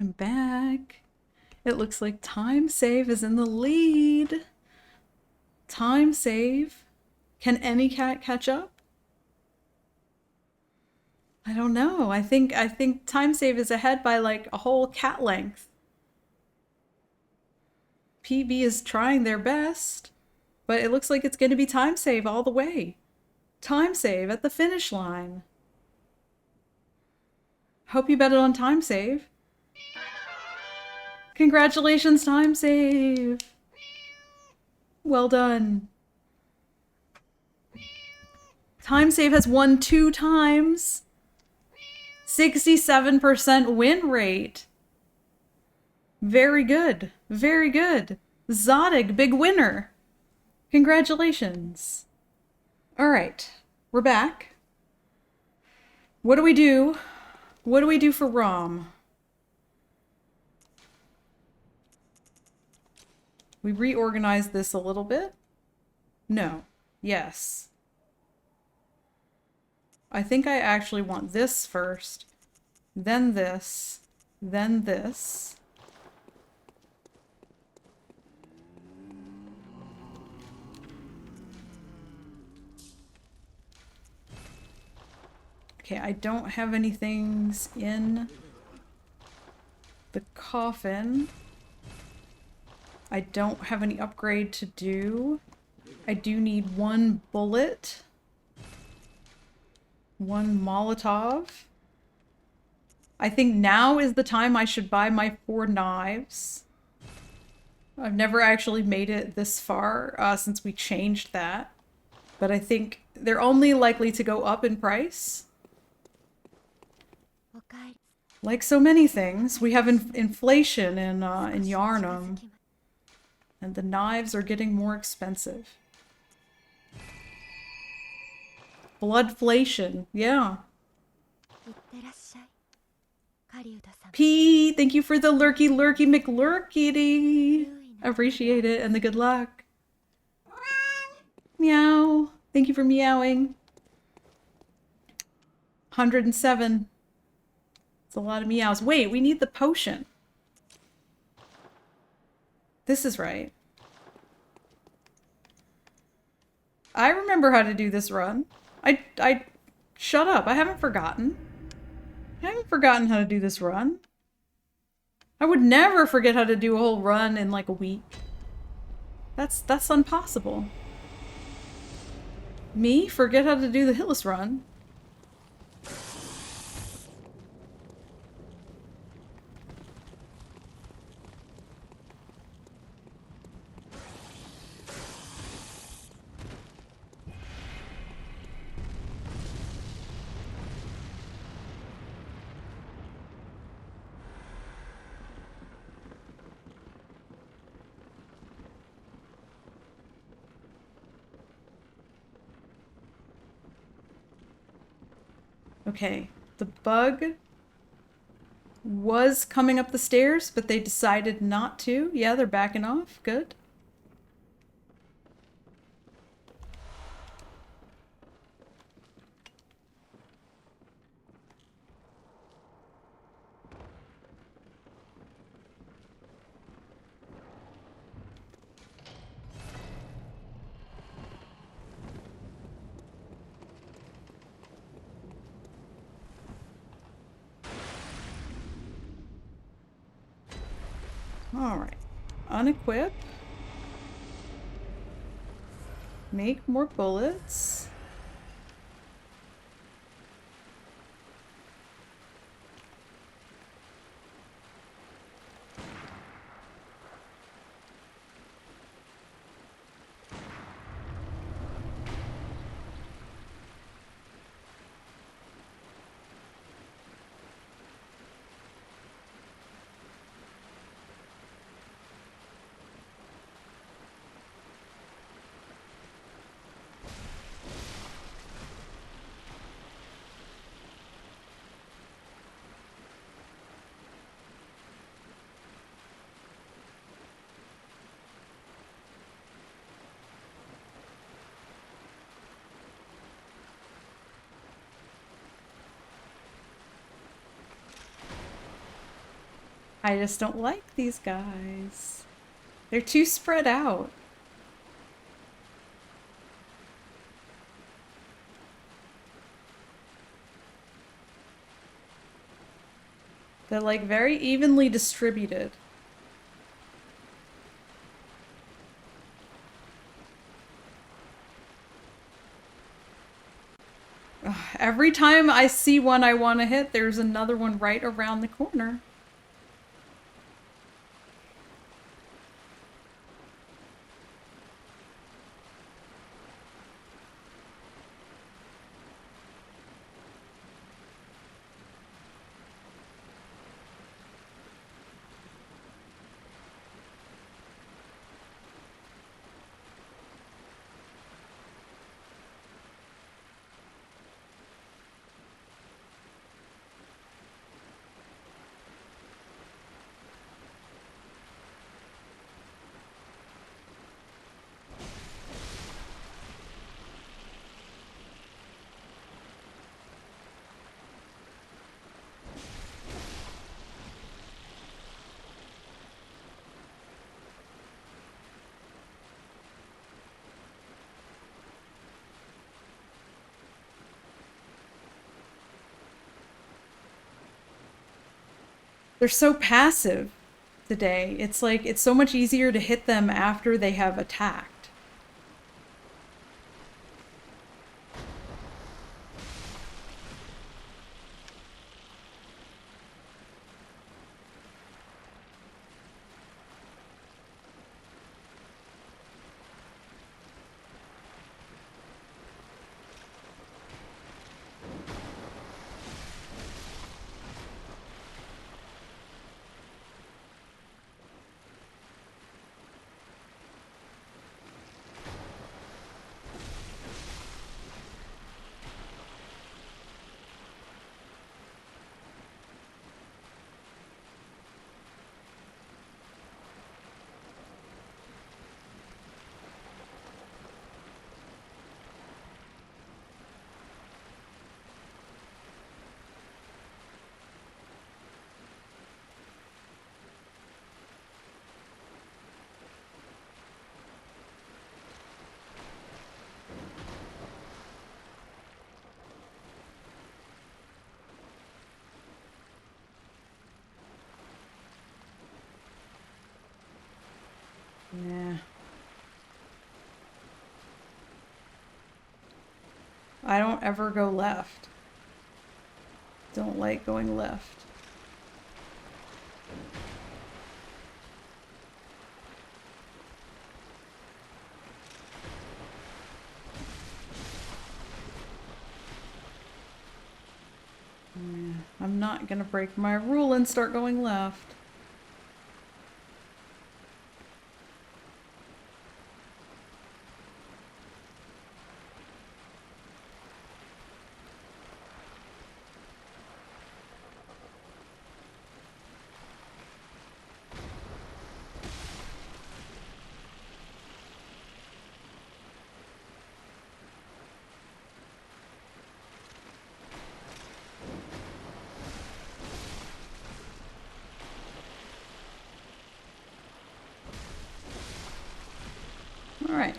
I'm back. It looks like time save is in the lead. Time save. Can any cat catch up? I don't know. I think time save is ahead by like a whole cat length. PB is trying their best, but it looks like it's going to be time save all the way. Time save at the finish line. Hope you bet it on time save. Congratulations, time save. Well done. Time save has won 2 times. 67% win rate. Very good. Very good. Zodig, big winner. Congratulations. All right, we're back. What do we do? What do we do for Rom? We reorganized this a little bit. No. Yes. I think I actually want this first, then this, then this. Okay, I don't have any things in the coffin. I don't have any upgrade to do. I do need 1 bullet. 1 Molotov. I think now is the time I should buy my 4 knives. I've never actually made it this far since we changed that. But I think they're only likely to go up in price. Like so many things, we have inflation in Yarnum. And the knives are getting more expensive. Bloodflation, yeah. P, thank you for the lurky McLurkity. Appreciate it, and the good luck. Meow. Thank you for meowing. 107. It's a lot of meows. Wait, we need the potion. This is right. I remember how to do this run. I shut up. I haven't forgotten. I haven't forgotten how to do this run. I would never forget how to do a whole run in like a week. That's impossible. Me? Forget how to do the Hitless run? Okay, the bug was coming up the stairs, but they decided not to. Yeah, they're backing off. Good. Alright. Unequip. Make more bullets. I just don't like these guys. They're too spread out. They're like very evenly distributed. Ugh, every time I see one I want to hit, there's another one right around the corner. They're so passive today. It's like, it's so much easier to hit them after they have attacked. Nah. I don't ever go left. Don't like going left. Yeah, I'm not gonna break my rule and start going left. All right.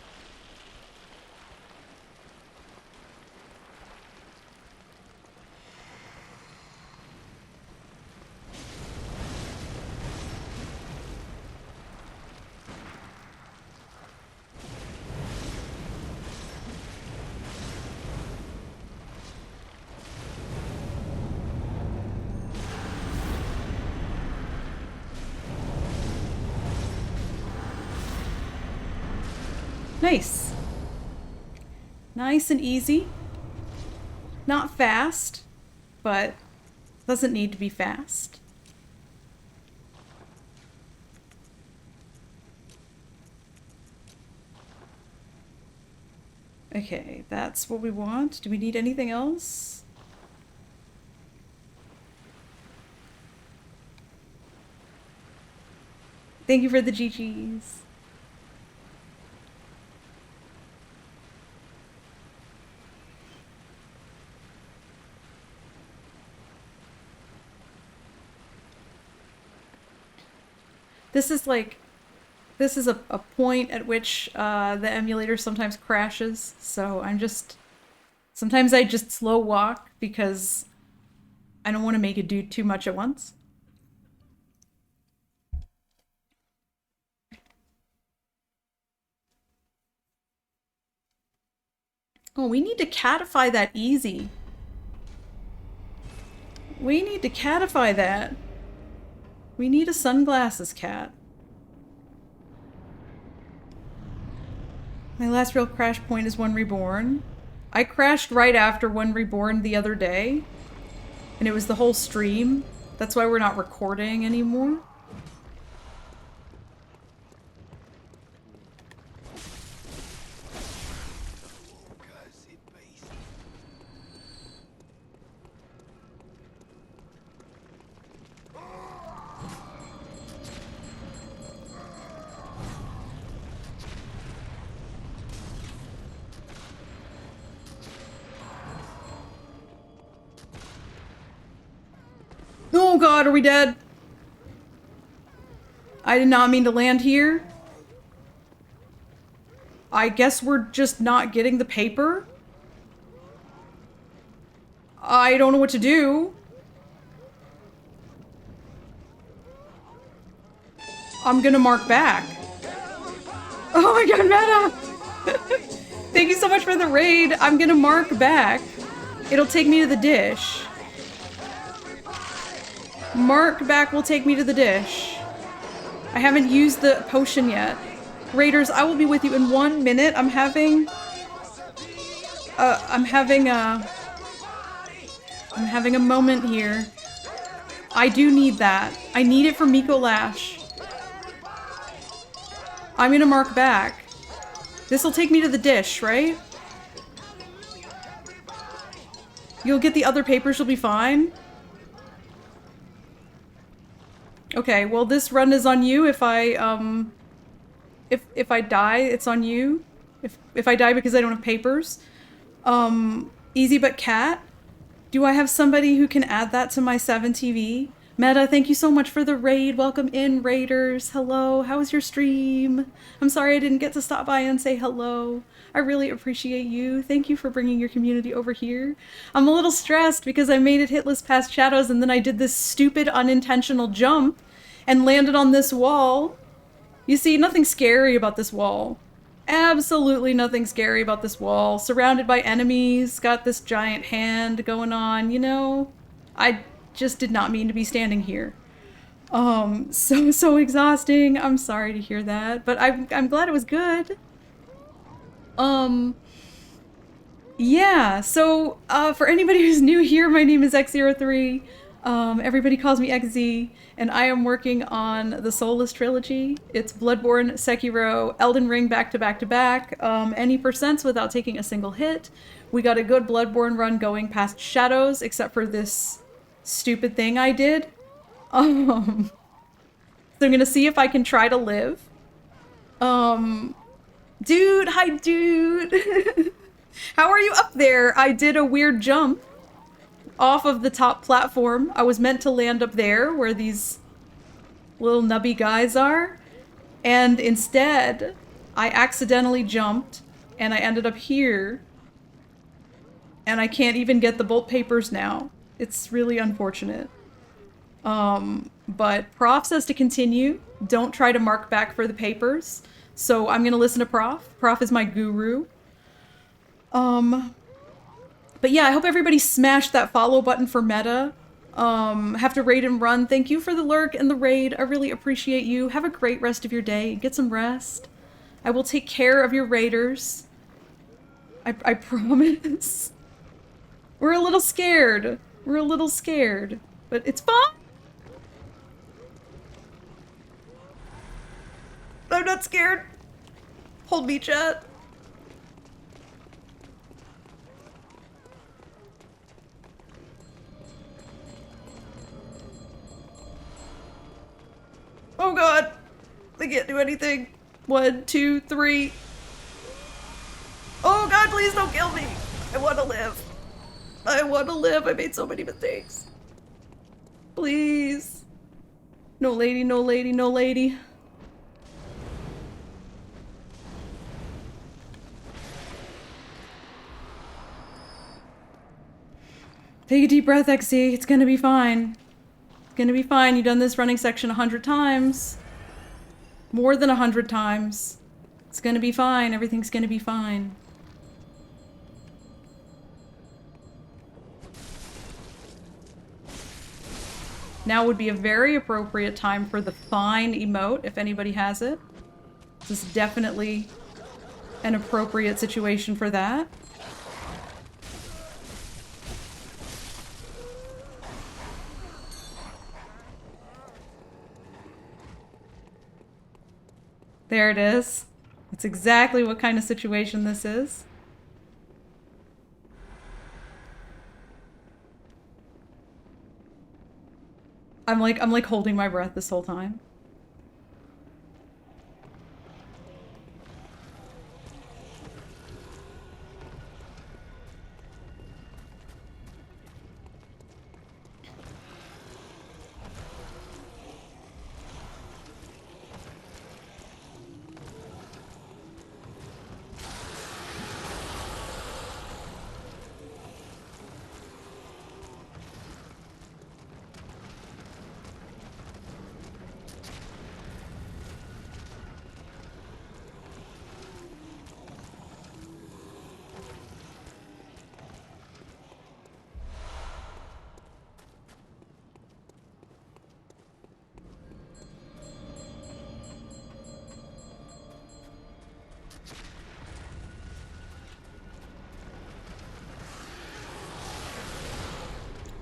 Nice. Nice and easy. Not fast, but doesn't need to be fast. Okay, that's what we want. Do we need anything else? Thank you for the GGs. This is like, this is a point at which the emulator sometimes crashes, so sometimes I just slow walk because I don't want to make it do too much at once. Oh, we need to catify that easy. We need to catify that. We need a sunglasses cat. My last real crash point is One Reborn. I crashed right after One Reborn the other day, and it was the whole stream. That's why we're not recording anymore. Oh god, are we dead? I did not mean to land here. I guess we're just not getting the paper. I don't know what to do. I'm gonna mark back. Oh my god, Meta! Thank you so much for the raid. I'm gonna mark back. It'll take me to the dish. Mark back will take me to the dish. I haven't used the potion yet. Raiders, I will be with you in 1 minute. I'm having a moment here. I do need that. I need it for Micolash. I'm gonna mark back. This'll take me to the dish, right? You'll get the other papers, you'll be fine. Okay, well this run is on you. If I die, it's on you. If I die because I don't have papers. Easy but cat. Do I have somebody who can add that to my 7 TV? Meta, thank you so much for the raid. Welcome in, raiders. Hello, how was your stream? I'm sorry I didn't get to stop by and say hello. I really appreciate you. Thank you for bringing your community over here. I'm a little stressed because I made it hitless past shadows and then I did this stupid unintentional jump and landed on this wall. You see, nothing scary about this wall. Absolutely nothing scary about this wall. Surrounded by enemies, got this giant hand going on, you know? I just did not mean to be standing here. So exhausting. I'm sorry to hear that, but I'm glad it was good. Yeah, so, for anybody who's new here, my name is X03. Everybody calls me XZ, and I am working on the Soulless Trilogy. It's Bloodborne, Sekiro, Elden Ring back to back to back, any percents without taking a single hit. We got a good Bloodborne run going past Shadows, except for this stupid thing I did. So I'm gonna see if I can try to live. Dude, hi dude! How are you up there? I did a weird jump off of the top platform. I was meant to land up there where these little nubby guys are, and instead I accidentally jumped and I ended up here and I can't even get the bolt papers now. It's really unfortunate. But Prof says to continue. Don't try to mark back for the papers. So I'm gonna listen to Prof. Prof is my guru. But yeah, I hope everybody smashed that follow button for Meta. Have to raid and run. Thank you for the lurk and the raid. I really appreciate you. Have a great rest of your day. Get some rest. I will take care of your raiders. I promise. We're a little scared. We're a little scared. But it's fine. I'm not scared. Hold me, chat. Oh god! I can't do anything. 1, 2, 3. Oh god, please don't kill me! I want to live. I want to live. I made so many mistakes. Please. No lady, no lady, no lady. Take a deep breath, XC. It's gonna be fine. It's gonna be fine. You've done this running section 100 times. More than 100 times. It's gonna be fine. Everything's gonna be fine. Now would be a very appropriate time for the fine emote, if anybody has it. This is definitely an appropriate situation for that. There it is. It's exactly what kind of situation this is. I'm like holding my breath this whole time.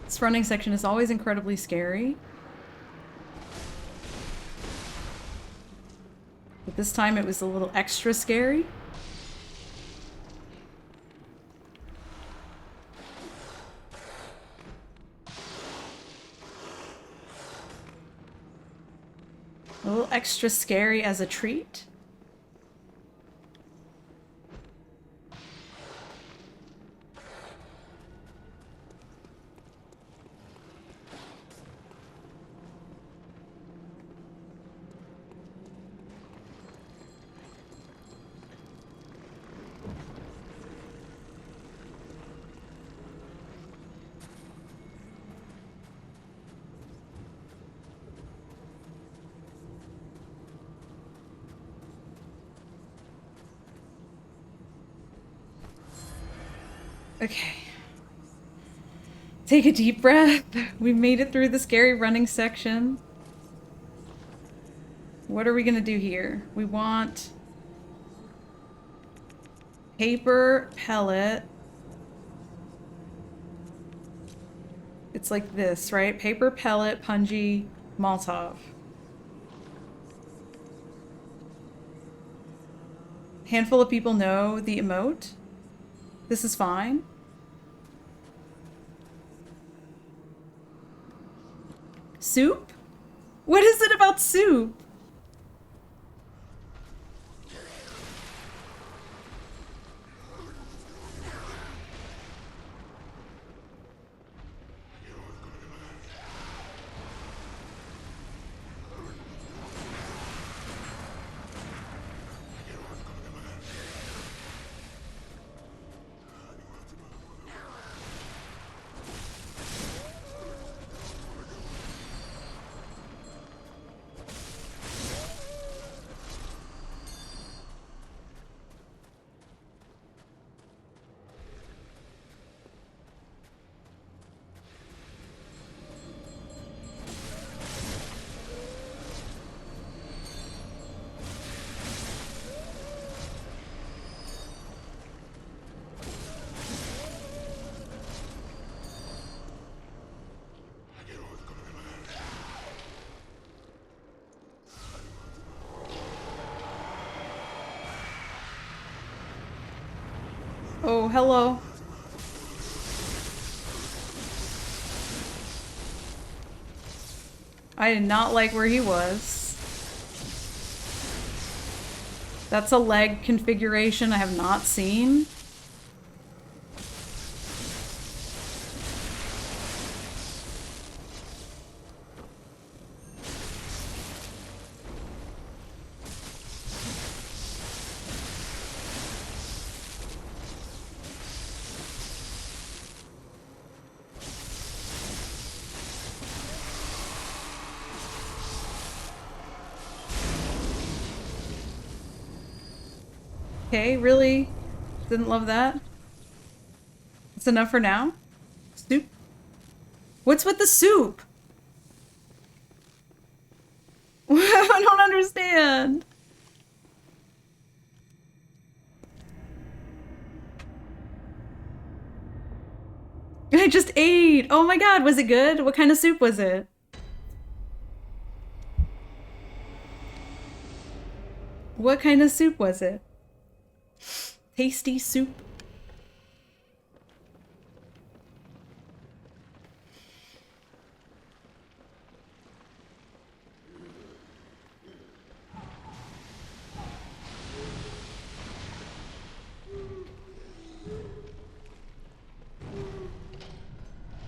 This running section is always incredibly scary. But this time it was a little extra scary. A little extra scary as a treat. Okay. Take a deep breath. We made it through the scary running section. What are we gonna do here? We want paper pellet. It's like this, right? Paper pellet, punji, Molotov. Handful of people know the emote. This is fine. Soup? What is it about soup? Oh, hello. I did not like where he was. That's a leg configuration I have not seen. Okay, really? Didn't love that? It's enough for now? Soup? What's with the soup? I don't understand. I just ate. Oh my god, was it good? What kind of soup was it? What kind of soup was it? Tasty soup.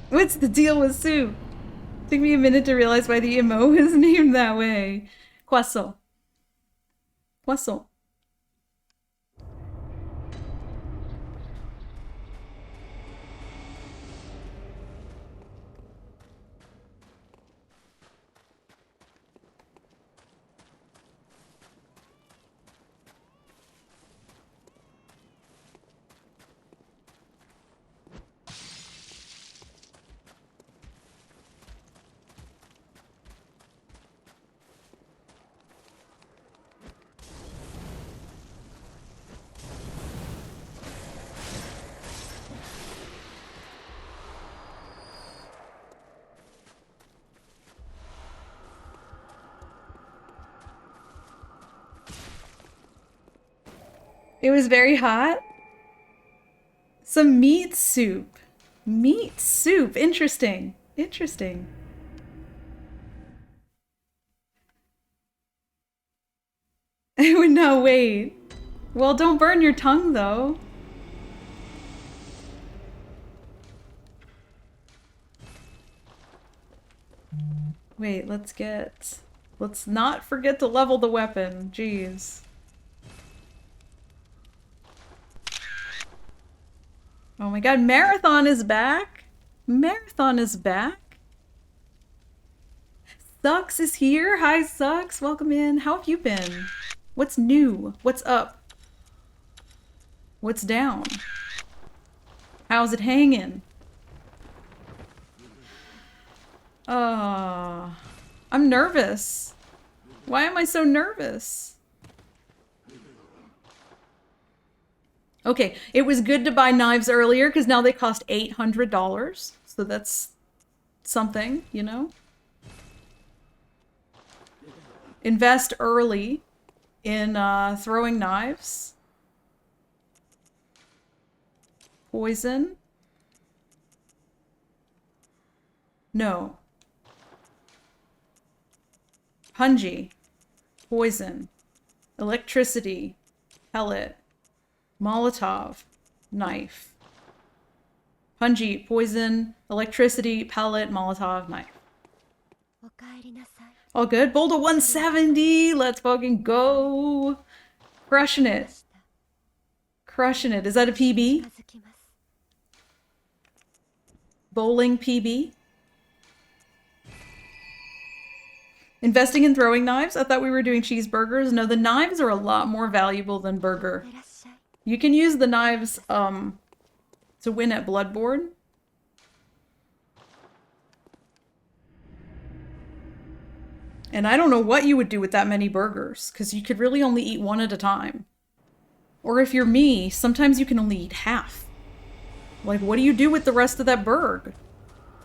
What's the deal with soup? Took me a minute to realize why the emo is named that way. Poisson. Poisson. It was very hot. Some meat soup. Meat soup. Interesting. Interesting. I would not wait. Well, don't burn your tongue, though. Wait, let's not forget to level the weapon. Jeez. Oh my god, Marathon is back! Marathon is back! Sucks is here! Hi, Sucks! Welcome in. How have you been? What's new? What's up? What's down? How's it hanging? I'm nervous. Why am I so nervous? Okay, it was good to buy knives earlier because now they cost $800. So that's something, you know? Invest early in throwing knives. Poison. No. Punji. Poison. Electricity. Pellet. Molotov. Knife. Punji. Poison. Electricity. Pellet. Molotov. Knife. All good. Boulder 170. Let's fucking go. Crushing it. Crushing it. Is that a PB? Bowling PB? Investing in throwing knives? I thought we were doing cheeseburgers. No, the knives are a lot more valuable than burger. You can use the knives to win at Bloodborne. And I don't know what you would do with that many burgers, because you could really only eat one at a time. Or if you're me, sometimes you can only eat half. Like, what do you do with the rest of that burg?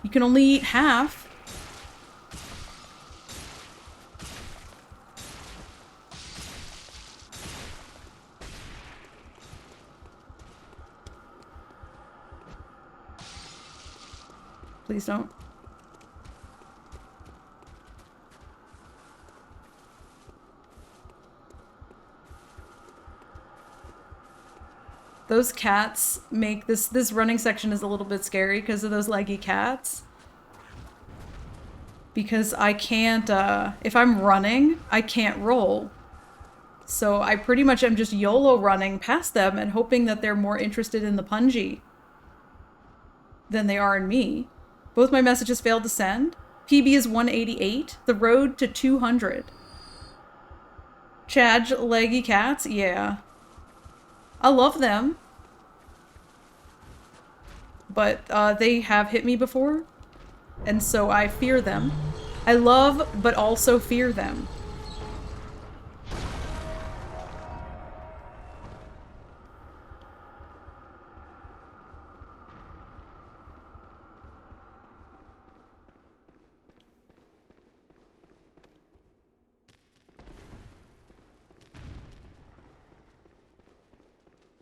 You can only eat half. Please don't. Those cats make this running section is a little bit scary because of those leggy cats. Because I can't, if I'm running, I can't roll. So I pretty much am just YOLO running past them and hoping that they're more interested in the punji than they are in me. Both my messages failed to send. PB is 188. The road to 200. Chad, leggy cats? Yeah. I love them. But they have hit me before, and so I fear them. I love, but also fear them.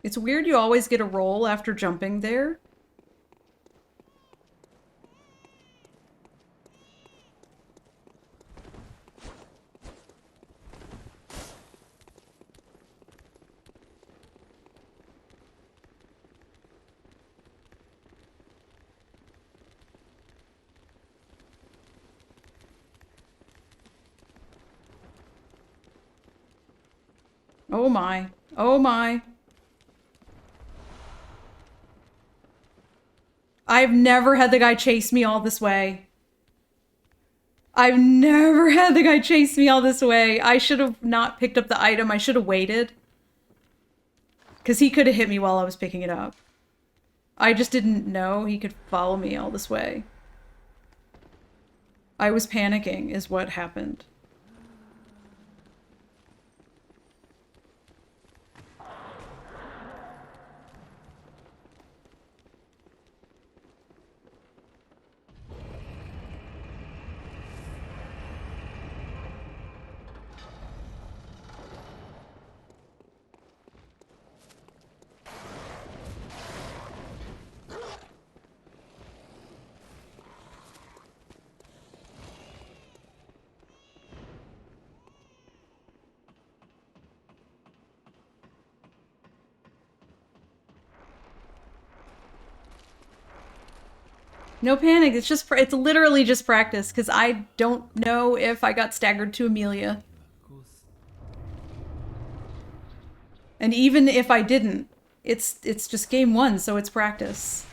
It's weird you always get a roll after jumping there. Oh my. Oh my. I've never had the guy chase me all this way. I've never had the guy chase me all this way. I should have not picked up the item. I should have waited. Because he could have hit me while I was picking it up. I just didn't know he could follow me all this way. I was panicking, is what happened. No panic, it's literally just practice, because I don't know if I got staggered to Amelia. And even if I didn't, it's just game one, so it's practice.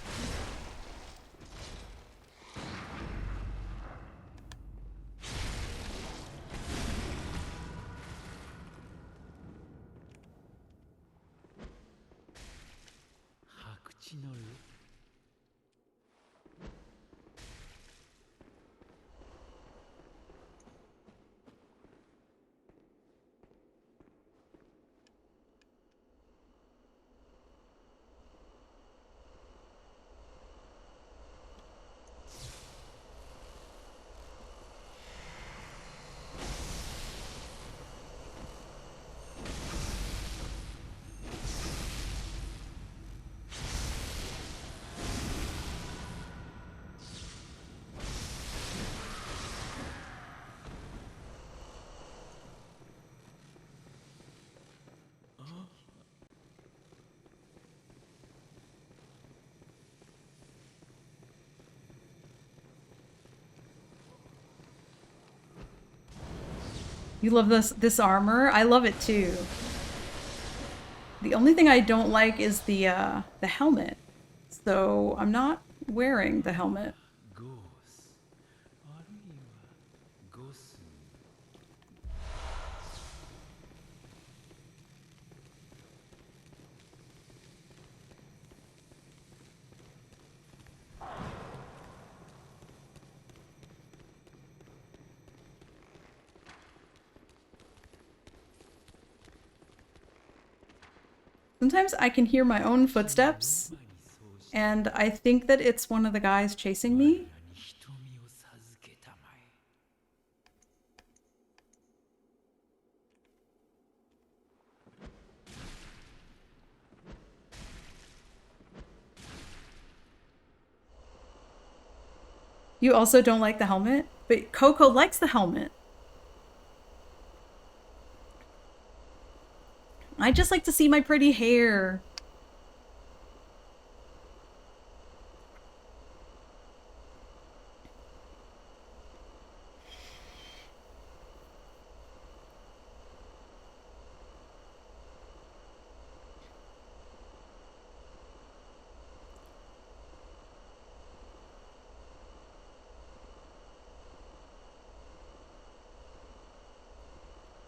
You love this armor? I love it too. The only thing I don't like is the helmet. So I'm not wearing the helmet. Sometimes I can hear my own footsteps, and I think that it's one of the guys chasing me. You also don't like the helmet? But Coco likes the helmet. I just like to see my pretty hair.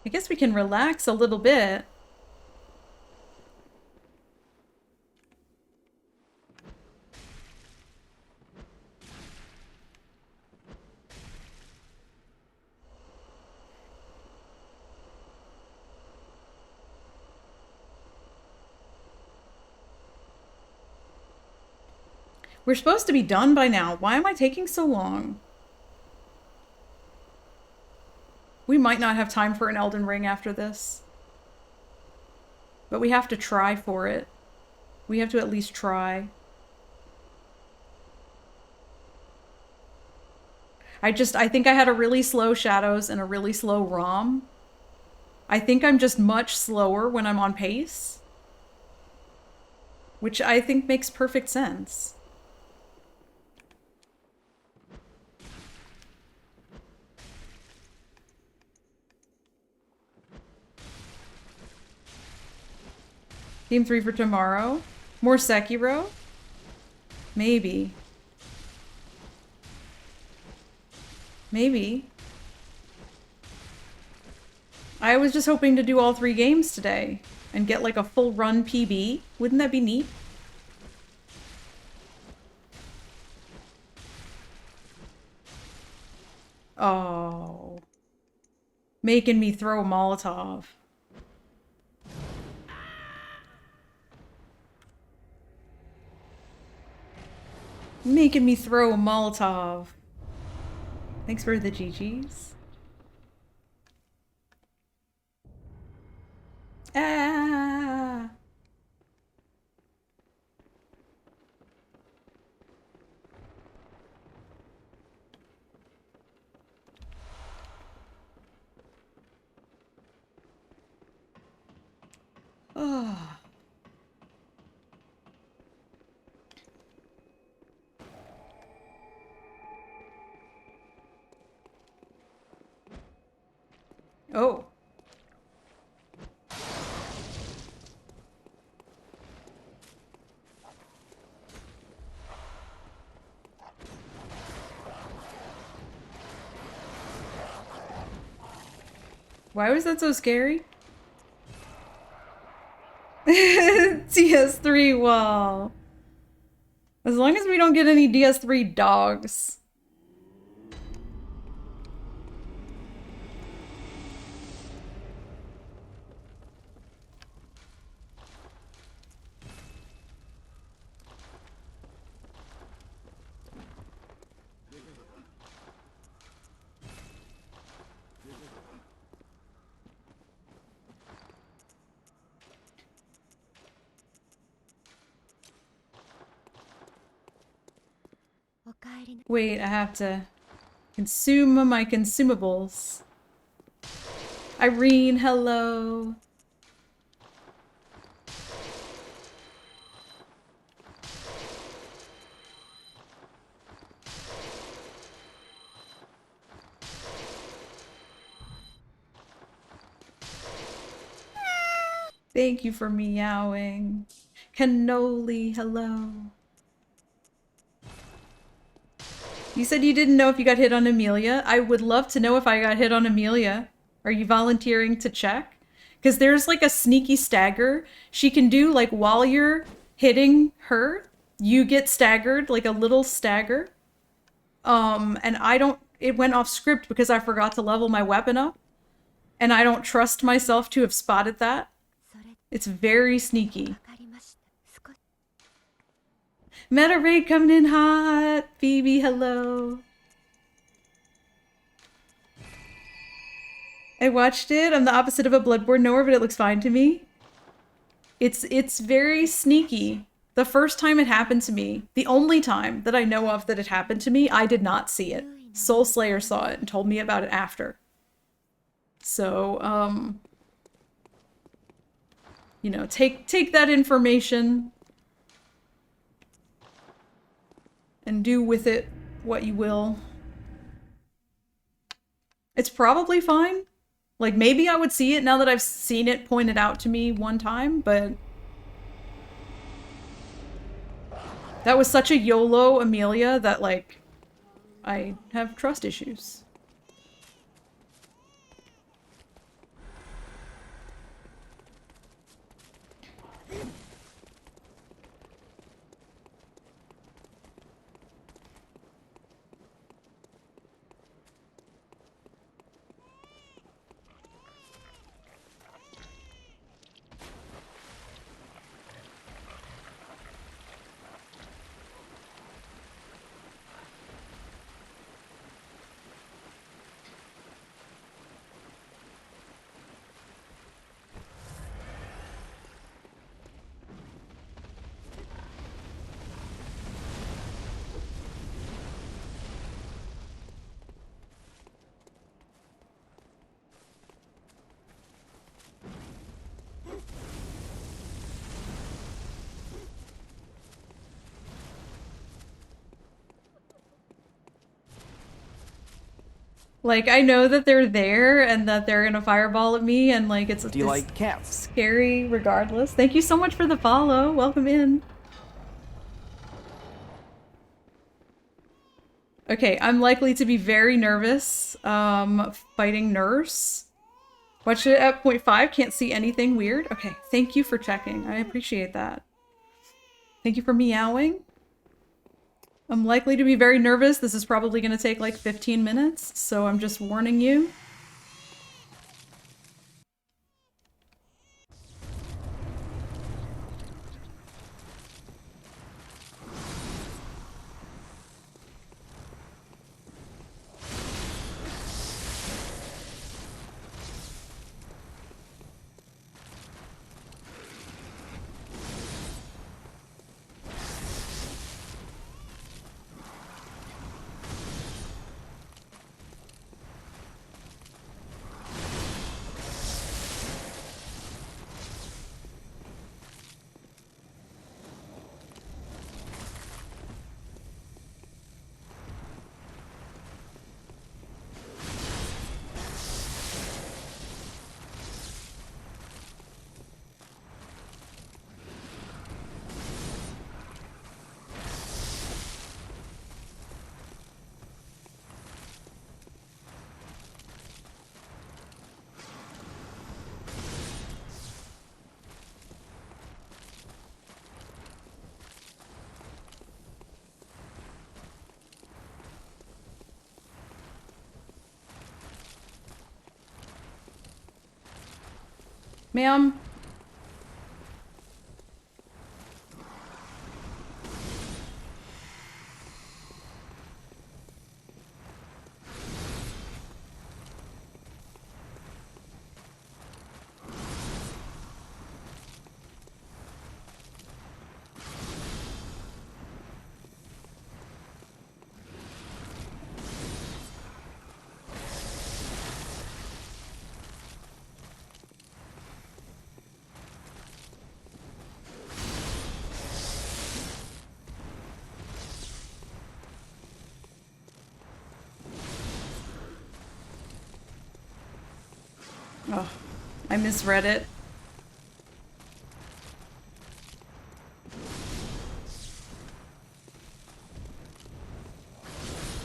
I guess we can relax a little bit. We're supposed to be done by now. Why am I taking so long? We might not have time for an Elden Ring after this. But we have to try for it. We have to at least try. I think I had a really slow Shadows and a really slow ROM. I think I'm just much slower when I'm on pace. Which I think makes perfect sense. Game 3 for tomorrow? More Sekiro? Maybe. Maybe. I was just hoping to do all 3 games today and get like a full run PB. Wouldn't that be neat? Oh. Making me throw a Molotov. Making me throw a Molotov. Thanks for the GGs. Ah! Oh. Oh. Why was that so scary? DS3 wall. As long as we don't get any DS3 dogs. Wait, I have to consume my consumables. Irene, hello. Thank you for meowing. Cannoli, hello. You said you didn't know if you got hit on Amelia. I would love to know if I got hit on Amelia. Are you volunteering to check? Because there's like a sneaky stagger. She can do like while you're hitting her, you get staggered, like a little stagger. And it went off script because I forgot to level my weapon up. And I don't trust myself to have spotted that. It's very sneaky. Meta raid coming in hot. Phoebe, hello. I watched it. I'm the opposite of a Bloodborne knower, but it looks fine to me. It's very sneaky. The first time it happened to me, the only time that I know of that it happened to me, I did not see it. Soul Slayer saw it and told me about it after. So, you know, take that information and do with it what you will. It's probably fine. Like, maybe I would see it now that I've seen it pointed out to me one time, but that was such a YOLO Amelia that, like, I have trust issues. Like, I know that they're there and that they're gonna fireball at me, and like it's Do you like cats? scary regardless. Thank you so much for the follow. Welcome in. Okay, I'm likely to be very nervous fighting Nurse. Watch it at 0.5, can't see anything weird. Okay, thank you for checking. I appreciate that. Thank you for meowing. I'm likely to be very nervous. This is probably going to take like 15 minutes, so I'm just warning you. Ma'am? Oh, I misread it.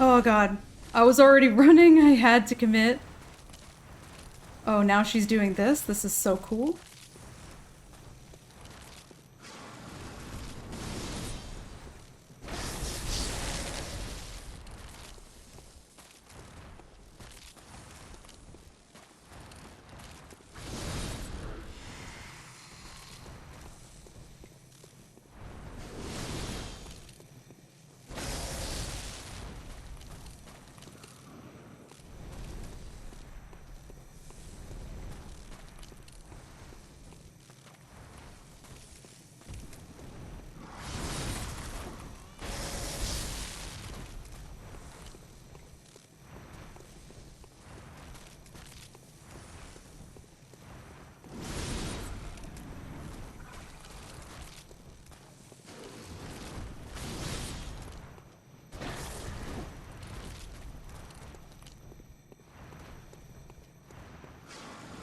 Oh god. I was already running, I had to commit. Oh, now she's doing this? This is so cool.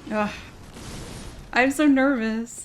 Ugh. I'm so nervous.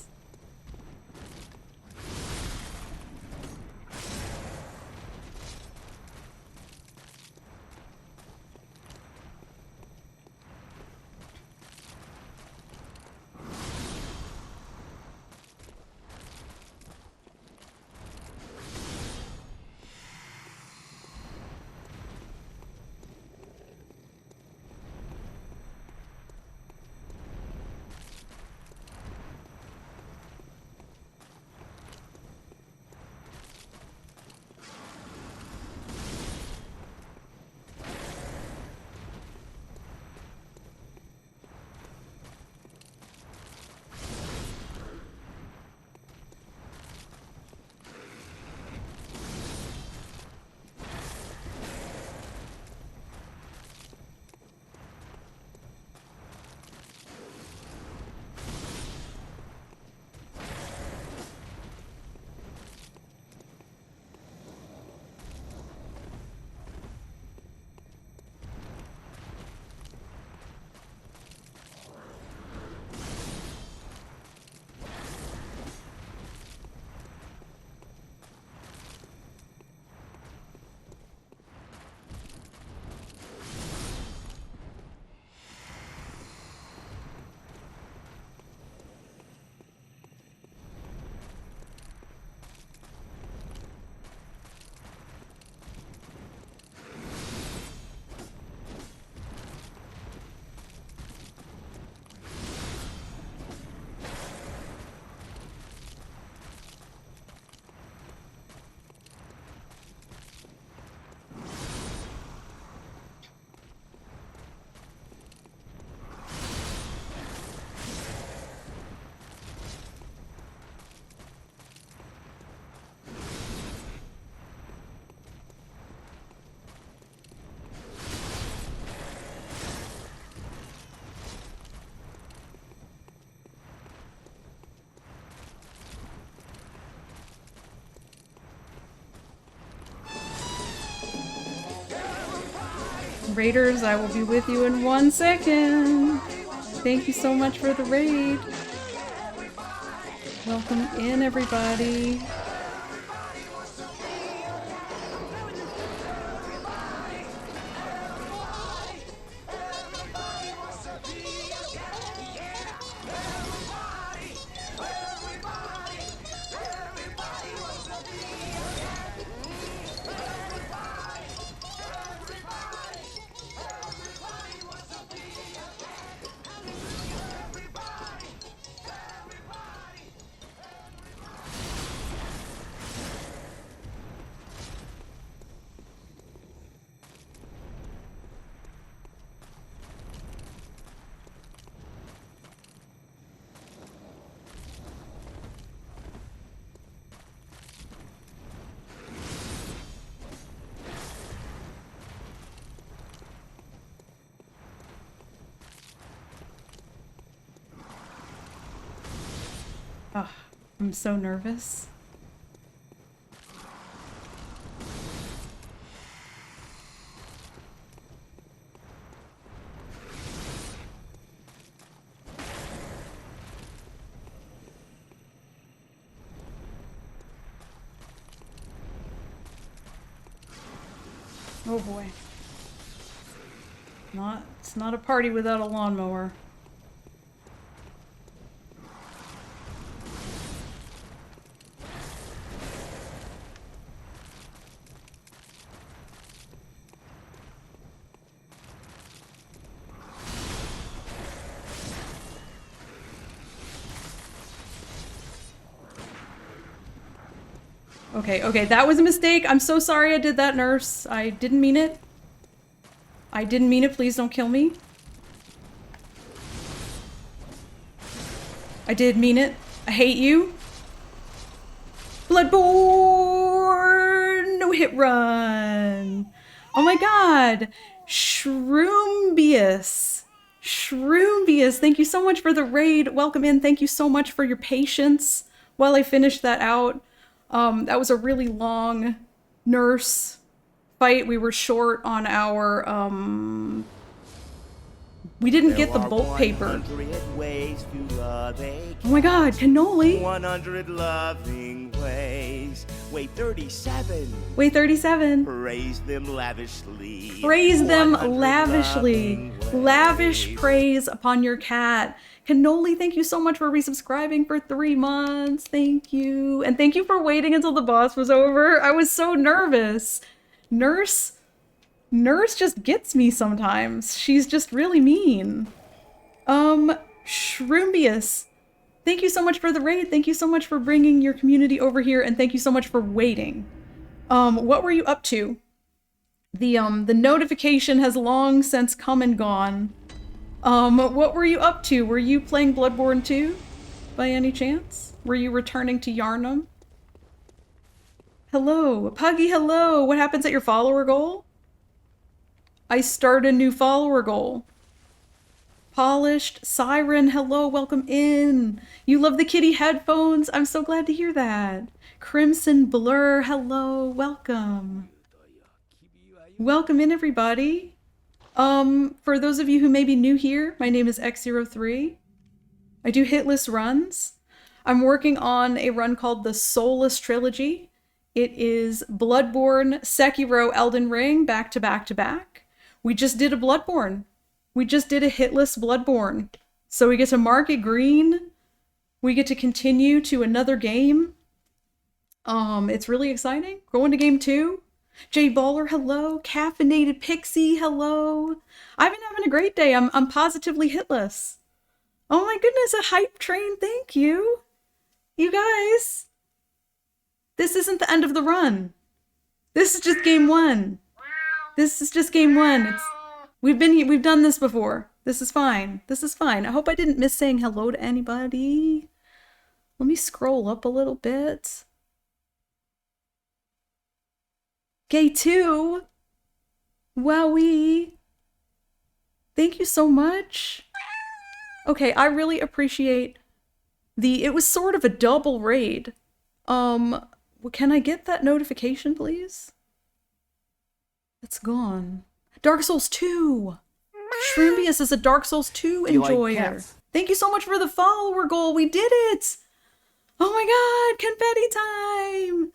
Raiders, I will be with you in 1 second. Thank you so much for the raid. Welcome in, everybody. Oh, I'm so nervous. Oh boy. It's not a party without a lawnmower. Okay, that was a mistake. I'm so sorry I did that, nurse. I didn't mean it. I didn't mean it. Please don't kill me. I did mean it. I hate you. Bloodborne! No hit run! Oh my god! Shroombius! Shroombius, thank you so much for the raid. Welcome in. Thank you so much for your patience while I finished that out. That was a really long nurse fight. We were short on our, we didn't get the bolt paper. Oh my god, cannoli! 100 loving ways. Wait 37. Wait 37. Praise them lavishly. Praise them 100 lavishly. loving ways. Lavish praise upon your cat. Cannoli, thank you so much for resubscribing for 3 months. Thank you. And thank you for waiting until the boss was over. I was so nervous. Nurse just gets me sometimes. She's just really mean. Shroombius, thank you so much for the raid. Thank you so much for bringing your community over here, and thank you so much for waiting. What were you up to? The notification has long since come and gone. What were you up to? Were you playing Bloodborne 2 by any chance? Were you returning to Yharnam? Hello, Puggy, hello. What happens at your follower goal? I start a new follower goal. Polished Siren, hello, welcome in. You love the kitty headphones. I'm so glad to hear that. Crimson Blur, hello, welcome. Welcome in, everybody. For those of you who may be new here, my name is X03. I do hitless runs. I'm working on a run called the Soulless Trilogy. It is Bloodborne, Sekiro, Elden Ring, back to back to back. We just did a Bloodborne. We just did a hitless Bloodborne. So we get to mark it green. We get to continue to another game. It's really exciting. Going to game 2. Jay Baller, hello. Caffeinated Pixie, hello. I've been having a great day. I'm positively hitless. Oh my goodness, a hype train, thank you. You guys. This isn't the end of the run. This is just game 1. This is just game 1. We've done this before. This is fine. This is fine. I hope I didn't miss saying hello to anybody. Let me scroll up a little bit. Gay 2. Wowee. Thank you so much. Okay, I really appreciate it was sort of a double raid. Can I get that notification, please? It's gone. Dark Souls 2! Shroomius is a Dark Souls 2 enjoyer. Thank you so much for the follower goal. We did it! Oh my god, confetti time!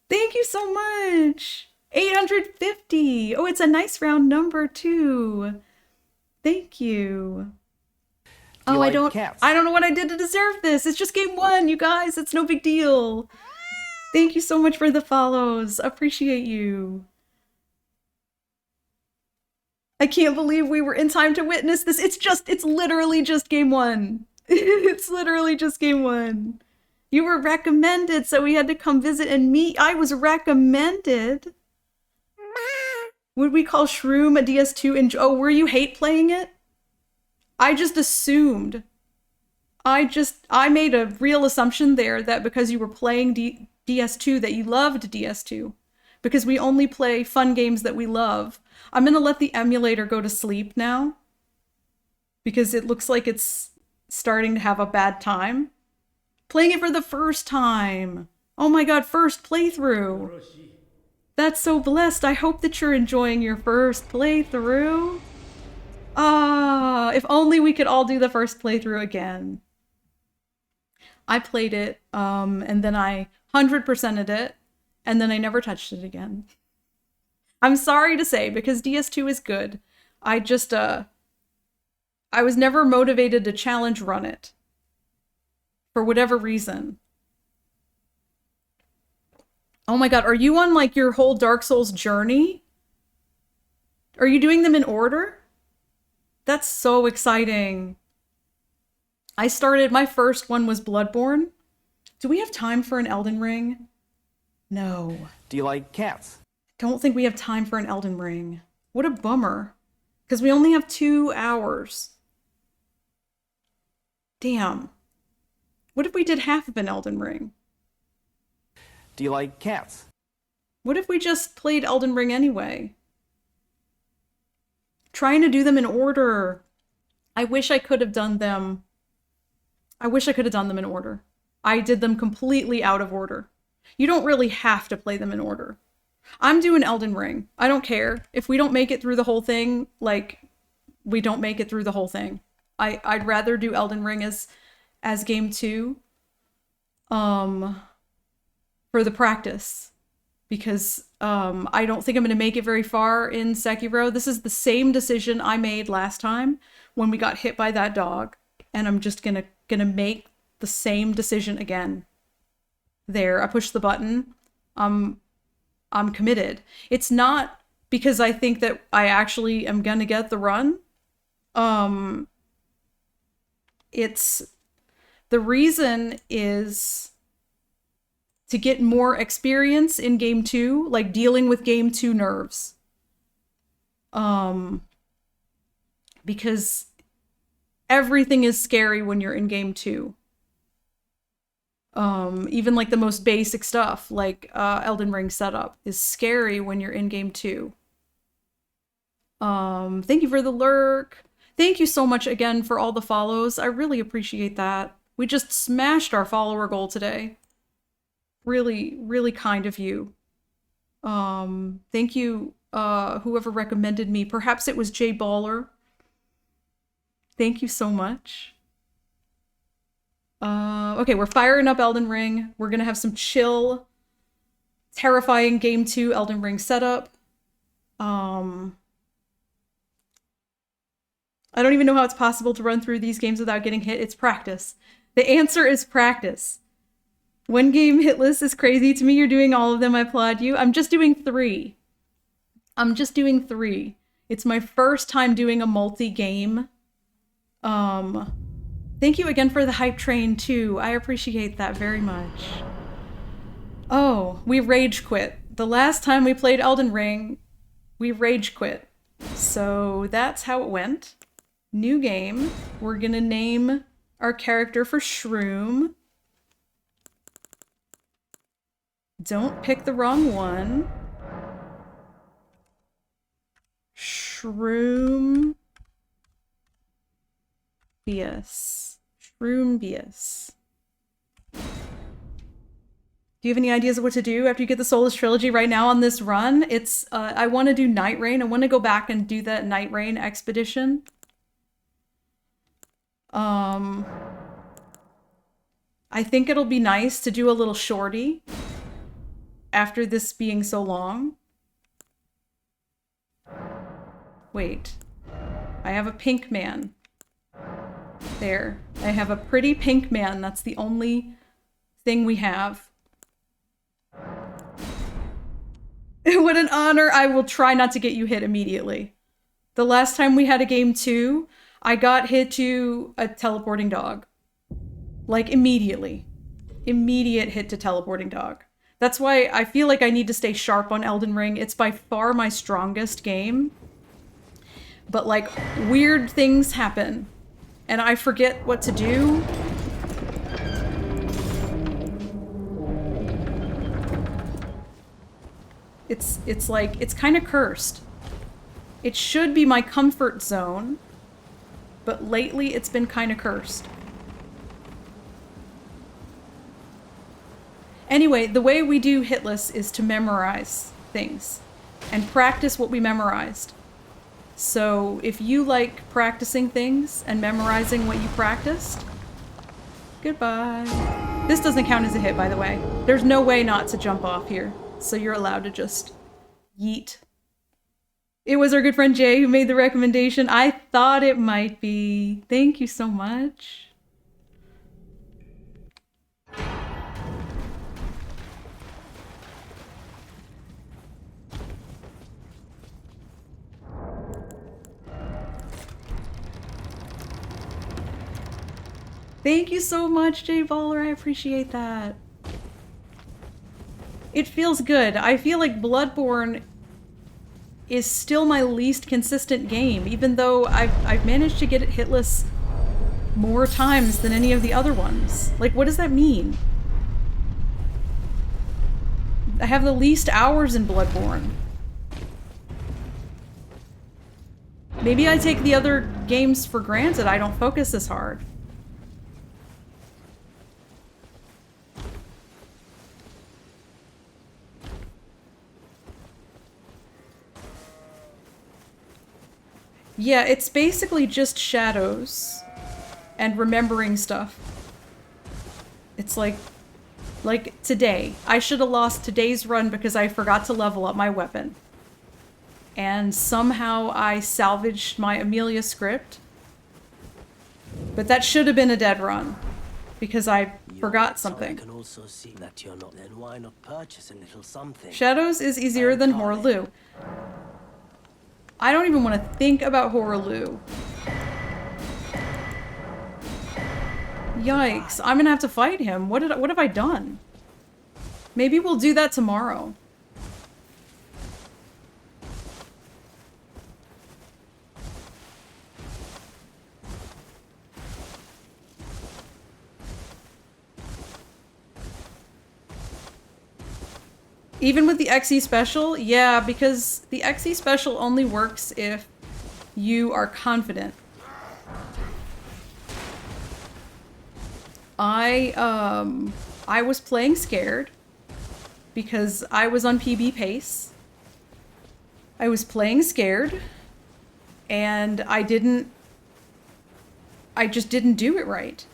Thank you so much. 850. Oh, it's a nice round number too. Thank you. Oh, I don't know what I did to deserve this. It's just game 1, you guys. It's no big deal. Thank you so much for the follows. Appreciate you. I can't believe we were in time to witness this. It's literally just game 1. It's literally just game 1. You were recommended, so we had to come visit and meet. I was recommended. Would we call Shroom a DS2? Oh, were you hate playing it? I just assumed. I made a real assumption there that because you were playing DS2 that you loved DS2. Because we only play fun games that we love. I'm gonna let the emulator go to sleep now. Because it looks like it's starting to have a bad time. Playing it for the first time. Oh my god, first playthrough. That's so blessed. I hope that you're enjoying your first playthrough. Ah, if only we could all do the first playthrough again. I played it, and then I 100%ed it, and then I never touched it again. I'm sorry to say, because DS2 is good. I just, I was never motivated to challenge run it. For whatever reason. Oh my god, are you on like your whole Dark Souls journey? Are you doing them in order? That's so exciting. I started, my first one was Bloodborne. Do we have time for an Elden Ring? No. Do you like cats? Don't think we have time for an Elden Ring. What a bummer. Because we only have 2 hours. Damn. What if we did half of an Elden Ring? Do you like cats? What if we just played Elden Ring anyway? Trying to do them in order. I wish I could have done them. I wish I could have done them in order. I did them completely out of order. You don't really have to play them in order. I'm doing Elden Ring. I don't care. If we don't make it through the whole thing, like, we don't make it through the whole thing. I'd rather do Elden Ring as game 2. For the practice. Because I don't think I'm going to make it very far in Sekiro. This is the same decision I made last time when we got hit by that dog. And I'm just gonna make the same decision again. There, I pushed the button. I'm committed. It's not because I think that I actually am gonna get the run. It's the reason is to get more experience in game 2, like dealing with game 2 nerves. Because everything is scary when you're in game 2. Even like the most basic stuff, like Elden Ring setup, is scary when you're in game 2. Thank you for the lurk. Thank you so much again for all the follows. I really appreciate that. We just smashed our follower goal today. Really, really kind of you. Thank you, whoever recommended me. Perhaps it was Jay Baller. Thank you so much. Okay, we're firing up Elden Ring. We're gonna have some chill, terrifying game 2 Elden Ring setup. I don't even know how it's possible to run through these games without getting hit. It's practice. The answer is practice. One game Hitless is crazy to me. You're doing all of them. I applaud you. I'm just doing 3. It's my first time doing a multi-game. Thank you again for the hype train too. I appreciate that very much. Oh, we rage quit. The last time we played Elden Ring, we rage quit. So that's how it went. New game. We're gonna name our character for Shroom. Don't pick the wrong one. Shroom. Shroomius. Do you have any ideas of what to do after you get the Soulless Trilogy? Right now on this run, it's, I want to do Night Rain. I want to go back and do that Night Rain expedition. I think it'll be nice to do a little shorty after this being so long. Wait. I have a pink man. There. I have a pretty pink man. That's the only thing we have. What an honor. I will try not to get you hit immediately. The last time we had a game 2, I got hit to a teleporting dog. Like, immediately. Immediate hit to teleporting dog. That's why I feel like I need to stay sharp on Elden Ring. It's by far my strongest game. But, like, weird things happen. And I forget what to do. It's like, it's kind of cursed. It should be my comfort zone, but lately it's been kind of cursed. Anyway, the way we do Hitless is to memorize things and practice what we memorized. So if you like practicing things and memorizing what you practiced, goodbye. This doesn't count as a hit, by the way. There's no way not to jump off here. So you're allowed to just yeet. It was our good friend Jay who made the recommendation. I thought it might be. Thank you so much. Thank you so much, Jay Baller. I appreciate that. It feels good. I feel like Bloodborne is still my least consistent game, even though I've managed to get it hitless more times than any of the other ones. Like, what does that mean? I have the least hours in Bloodborne. Maybe I take the other games for granted. I don't focus as hard. Yeah, it's basically just shadows and remembering stuff. It's like today. I should have lost today's run because I forgot to level up my weapon. And somehow I salvaged my Amelia script. But that should have been a dead run because I forgot something. Can also see that you're not, then why not purchase a little something? Shadows is easier than Horaloo. I don't even want to think about Horaloo. Yikes, I'm gonna have to fight him. What have I done? Maybe we'll do that tomorrow. Even with the XE special? Yeah, because the XE special only works if you are confident. I was playing scared because I was on PB pace. I was playing scared and I just didn't do it right.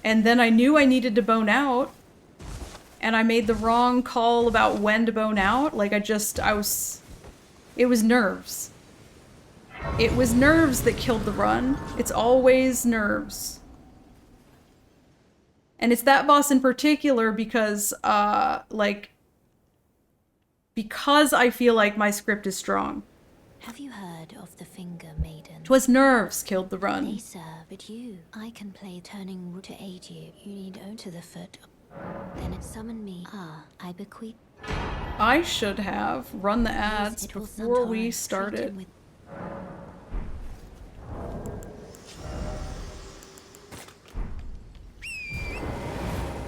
And then I knew I needed to bone out. And I made the wrong call about when to bone out. Like, it was nerves. It was nerves that killed the run. It's always nerves. And it's that boss in particular because, because I feel like my script is strong. Have you heard of the Finger Maiden? 'Twas nerves killed the They run. serve at you. I can play turning root to aid you. You need own to the foot. Then it summon me. Ah, I bequeath. I should have run the ads It will before we sometimes treat started. him with-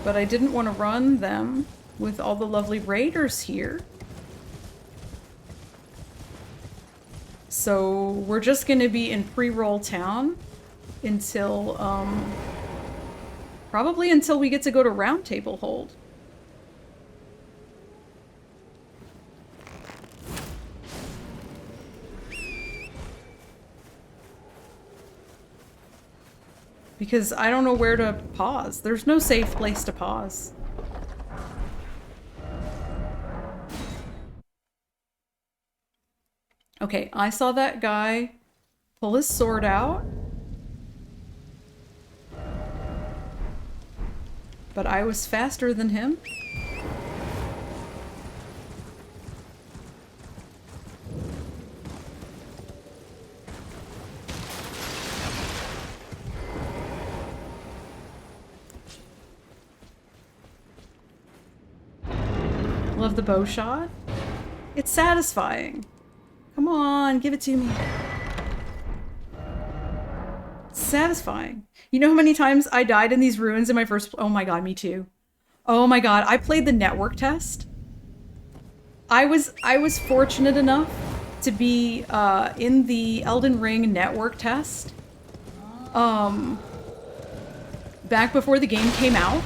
But I didn't want to run them with all the lovely raiders here. So we're just going to be in pre-roll town until, probably until we get to go to Round Table Hold. Because I don't know where to pause. There's no safe place to pause. Okay, I saw that guy pull his sword out. But I was faster than him. Love the bow shot. It's satisfying. Come on, give it to me. It's satisfying. You know how many times I died in these ruins in my first... Oh my god, me too. Oh my god, I played the network test. I was fortunate enough to be in the Elden Ring network test. Back before the game came out.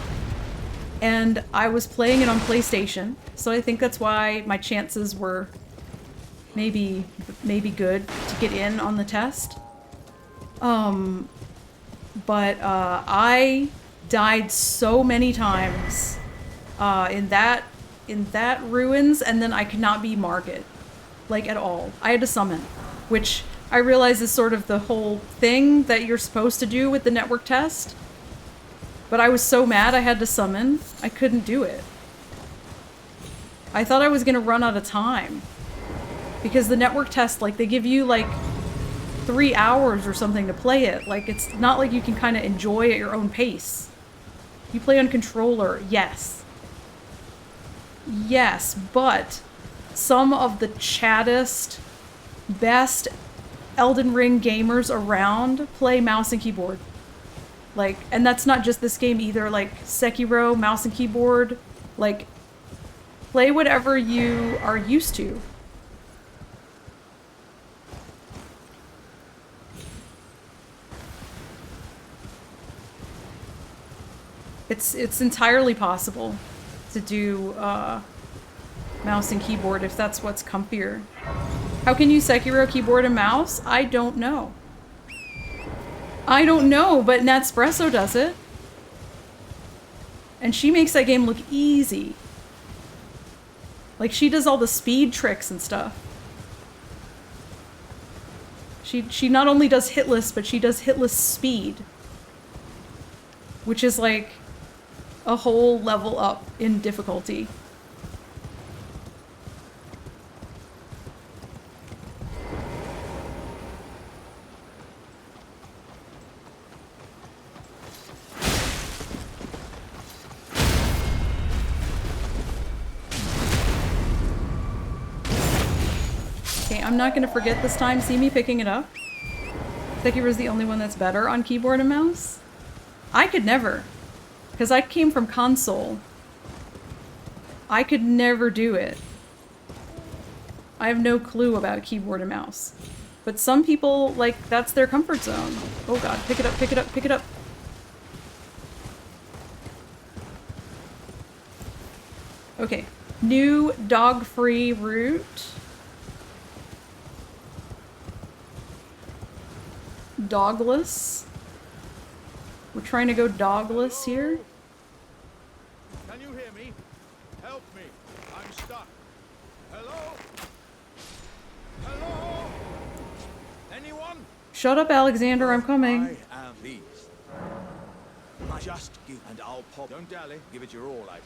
And I was playing it on PlayStation, so I think that's why my chances were maybe good to get in on the test. But I died so many times in that ruins, and then I could not be Margit, like, at all. I had to summon, which I realize is sort of the whole thing that you're supposed to do with the network test. But I was so mad I had to summon, I couldn't do it. I thought I was gonna run out of time. Because the network test, like, they give you, like, 3 hours or something to play it. Like, it's not like you can kind of enjoy at your own pace. You play on controller, yes. Yes, but some of the chattest, best Elden Ring gamers around play mouse and keyboard. Like, and that's not just this game either, like Sekiro, mouse and keyboard, like, play whatever you are used to. It's entirely possible to do mouse and keyboard if that's what's comfier. How can you Sekiro keyboard and mouse? I don't know. I don't know, but Natspresso does it. And she makes that game look easy. Like, she does all the speed tricks and stuff. She not only does Hitless, but she does Hitless speed. Which is like a whole level up in difficulty. I'm not gonna forget this time. See me picking it up. Sekiro's the only one that's better on keyboard and mouse. I could never. Because I came from console. I could never do it. I have no clue about keyboard and mouse. But some people, like, that's their comfort zone. Oh god, pick it up, pick it up, pick it up. Okay. New dog-free route. Dogless. We're trying to go dogless here. Can you hear me? Help me. I'm stuck. Hello? Hello? Anyone? Shut up, Alexander, I'm coming. I am pleased. Just give and I'll pop. Don't dally. Give it your all, I.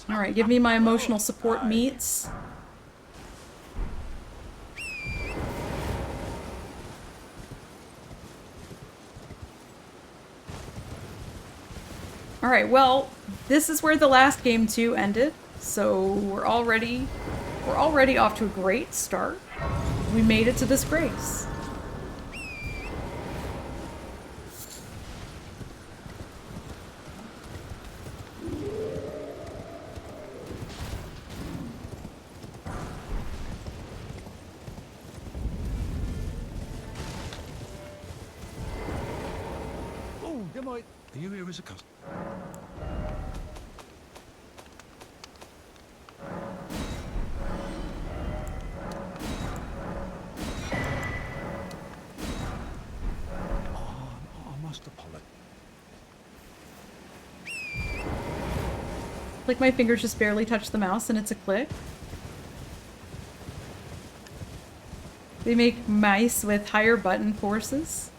Alright, give me my emotional support meats. Alright, well, this is where the last game 2 ended, so we're already off to a great start. We made it to this grace. Are you here as a customer? Like my fingers just barely touch the mouse and it's a click. They make mice with higher button forces.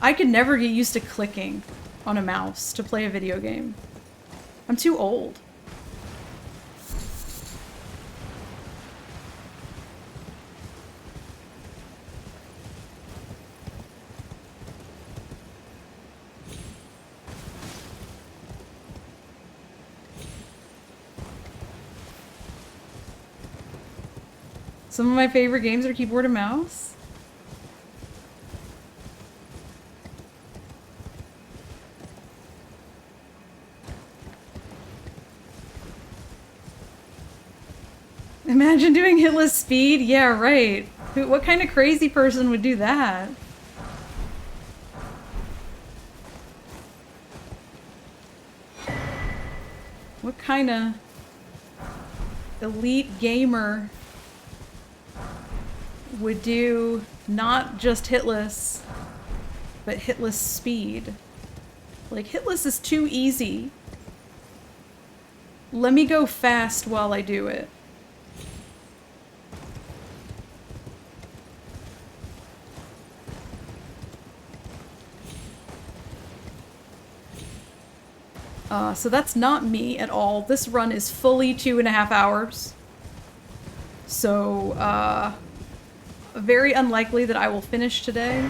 I could never get used to clicking on a mouse to play a video game. I'm too old. Some of my favorite games are keyboard and mouse. Imagine doing hitless speed? Yeah, right. What kind of crazy person would do that? What kind of elite gamer would do not just hitless, but hitless speed? Like, hitless is too easy. Let me go fast while I do it. So that's not me at all. This run is fully 2.5 hours. So, very unlikely that I will finish today.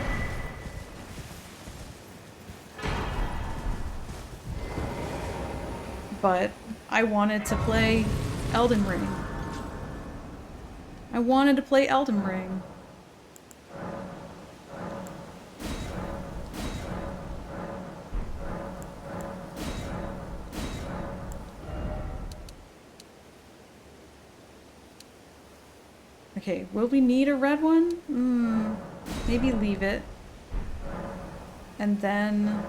But I wanted to play Elden Ring. I wanted to play Elden Ring. Okay, will we need a red one? Maybe leave it. And then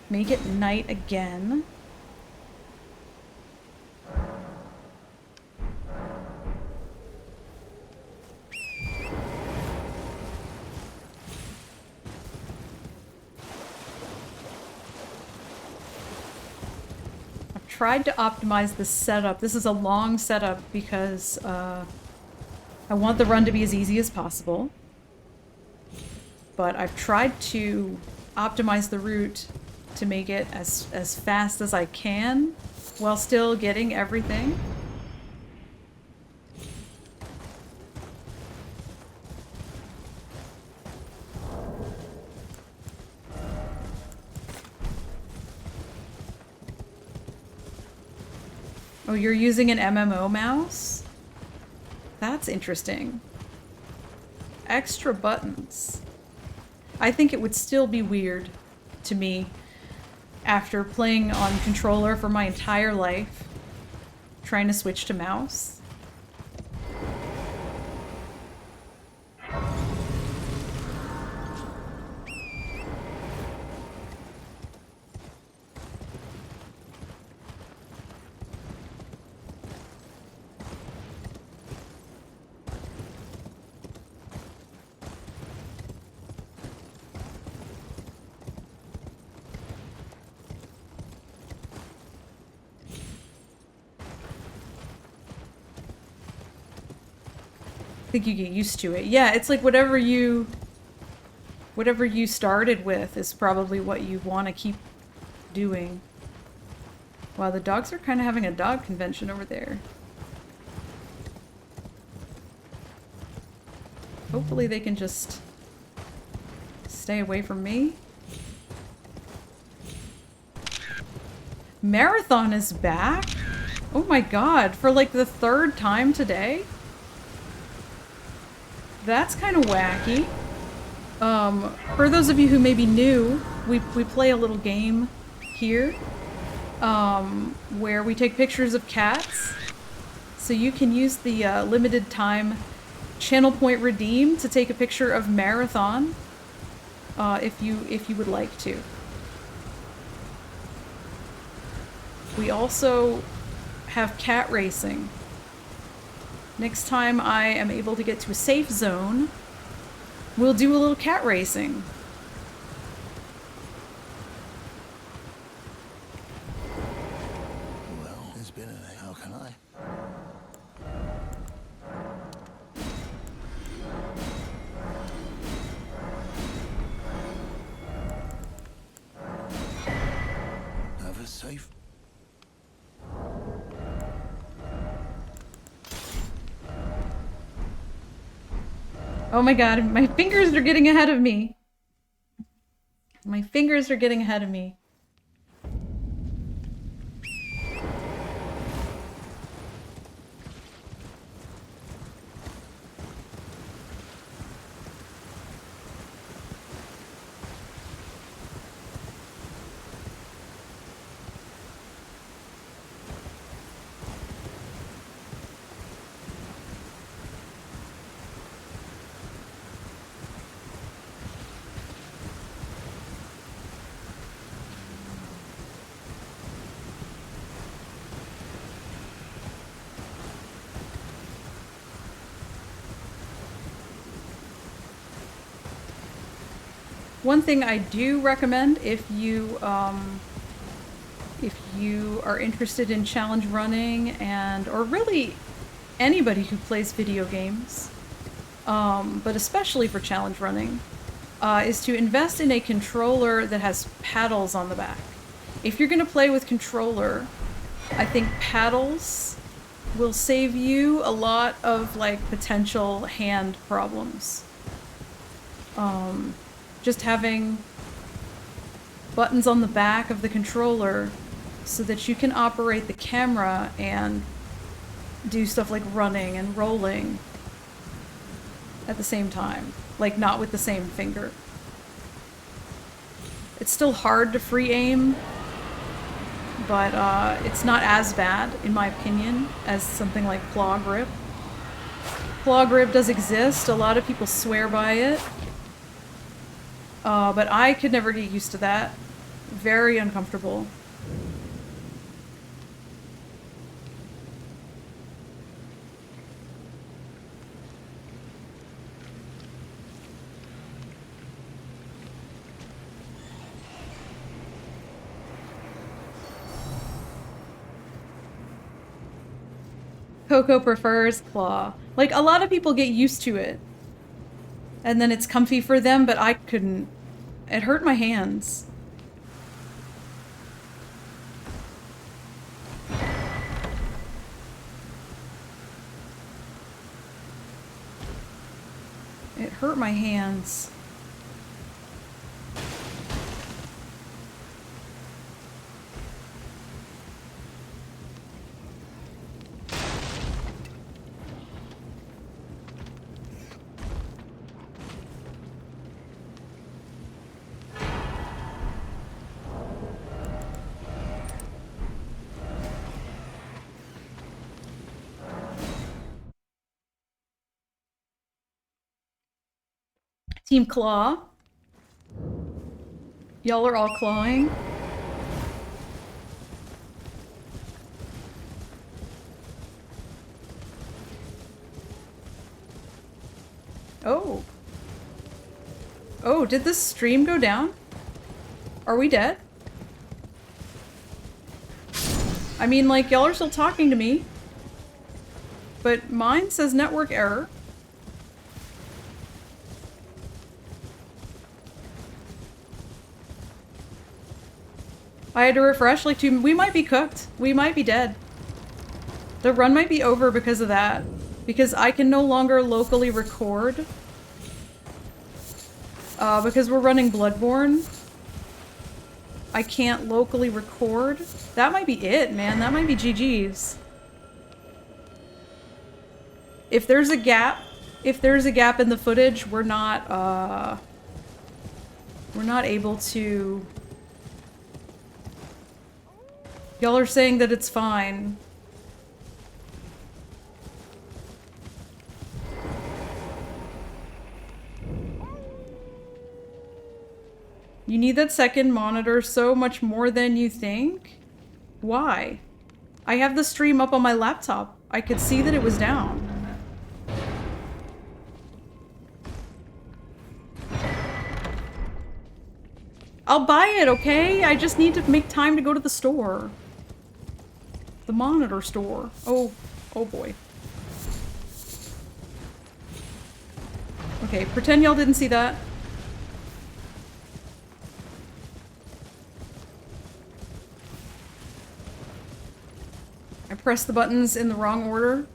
make it night again. I've tried to optimize the setup. This is a long setup because I want the run to be as easy as possible, but I've tried to optimize the route to make it as fast as I can while still getting everything. Oh, you're using an MMO mouse? That's interesting. Extra buttons. I think it would still be weird to me after playing on controller for my entire life, trying to switch to mouse. I think you get used to it. Yeah, it's like whatever you started with is probably what you want to keep doing. Wow, the dogs are kind of having a dog convention over there. Hopefully they can just stay away from me. Marathon is back? Oh my god, for like the 3rd time today? That's kind of wacky. For those of you who may be new, we play a little game here where we take pictures of cats. So you can use the limited time channel point redeem to take a picture of Marathon if you would like to. We also have cat racing. Next time I am able to get to a safe zone, we'll do a little cat racing. Oh my god, my fingers are getting ahead of me. My fingers are getting ahead of me. One thing I do recommend if you are interested in challenge running and or really anybody who plays video games, but especially for challenge running, is to invest in a controller that has paddles on the back. If you're gonna play with controller, I think paddles will save you a lot of like potential hand problems. Just having buttons on the back of the controller so that you can operate the camera and do stuff like running and rolling at the same time. Like, not with the same finger. It's still hard to free aim, but it's not as bad, in my opinion, as something like claw grip. Claw grip does exist, a lot of people swear by it. But I could never get used to that. Very uncomfortable. Coco prefers claw. Like, a lot of people get used to it. And then it's comfy for them, but I couldn't. It hurt my hands. It hurt my hands. Team Claw. Y'all are all clawing. Oh. Oh, did this stream go down? Are we dead? I mean, like, y'all are still talking to me. But mine says network error. I had to refresh like we might be cooked. We might be dead. The run might be over because of that. Because I can no longer locally record. Because we're running Bloodborne. I can't locally record. That might be it, man. That might be GG's. If there's a gap in the footage, we're not able to... Y'all are saying that it's fine. You need that second monitor so much more than you think? Why? I have the stream up on my laptop. I could see that it was down. I'll buy it, okay? I just need to make time to go to the store. The monitor store. Oh boy. Okay, pretend y'all didn't see that. I pressed the buttons in the wrong order.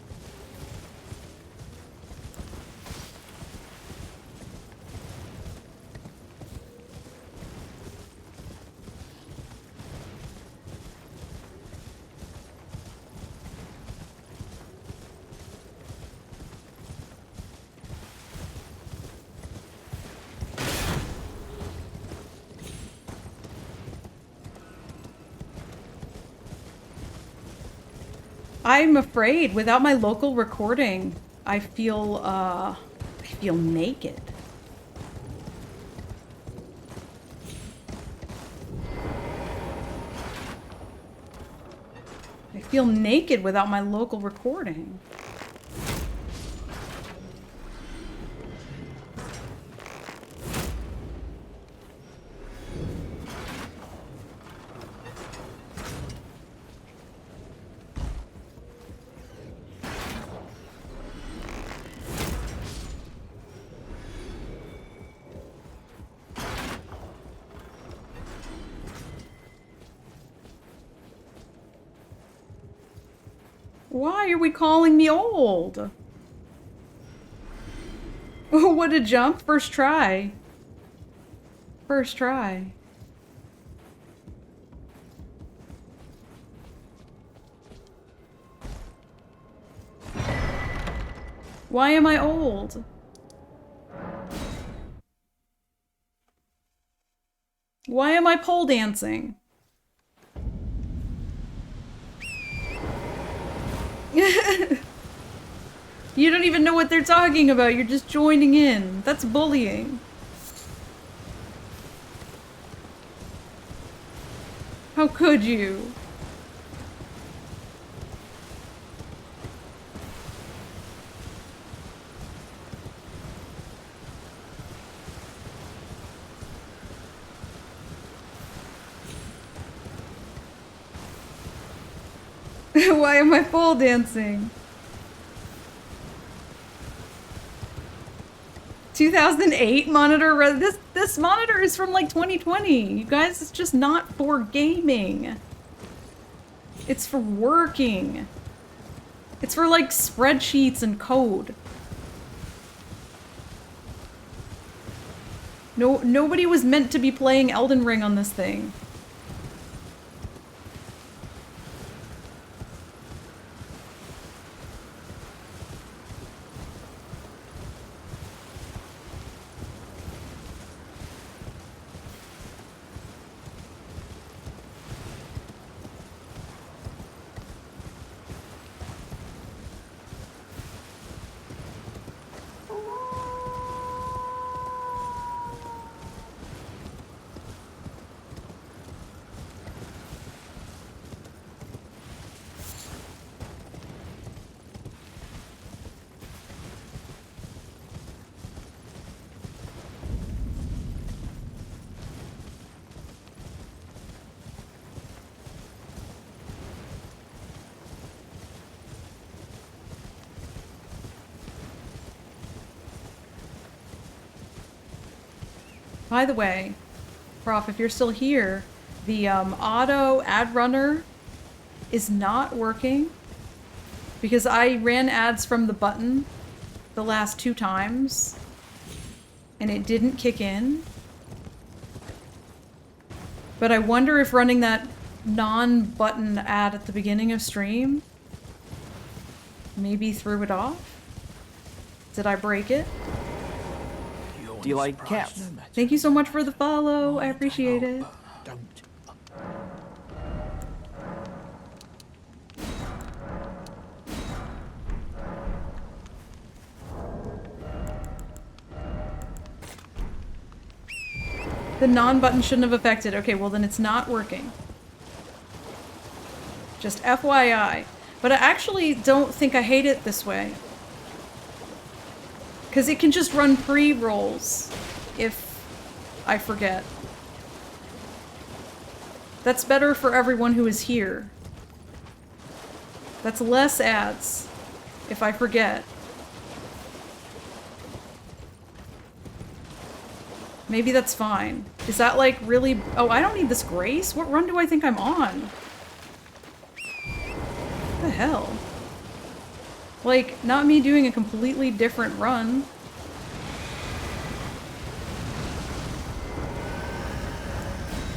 I'm afraid without my local recording, I feel naked. I feel naked without my local recording. Why are we calling me old? Oh, what a jump. First try. First try. Why am I old? Why am I pole dancing? You don't even know what they're talking about. You're just joining in. That's bullying. How could you? Why am I pole dancing? 2008 monitor. This monitor is from like 2020. You guys, it's just not for gaming. It's for working. It's for like spreadsheets and code. Nobody was meant to be playing Elden Ring on this thing. By the way, Prof, if you're still here, the auto ad runner is not working because I ran ads from the button the last 2 times and it didn't kick in. But I wonder if running that non-button ad at the beginning of stream maybe threw it off? Did I break it? Do you like cats? Thank you so much for the follow. I appreciate it. The non-button shouldn't have affected. Okay, well then it's not working. Just FYI. But I actually don't think I hate it this way. Because it can just run pre-rolls if I forget. That's better for everyone who is here. That's less ads if I forget. Maybe that's fine. Is that like really... Oh, I don't need this grace? What run do I think I'm on? What the hell? Like, not me doing a completely different run.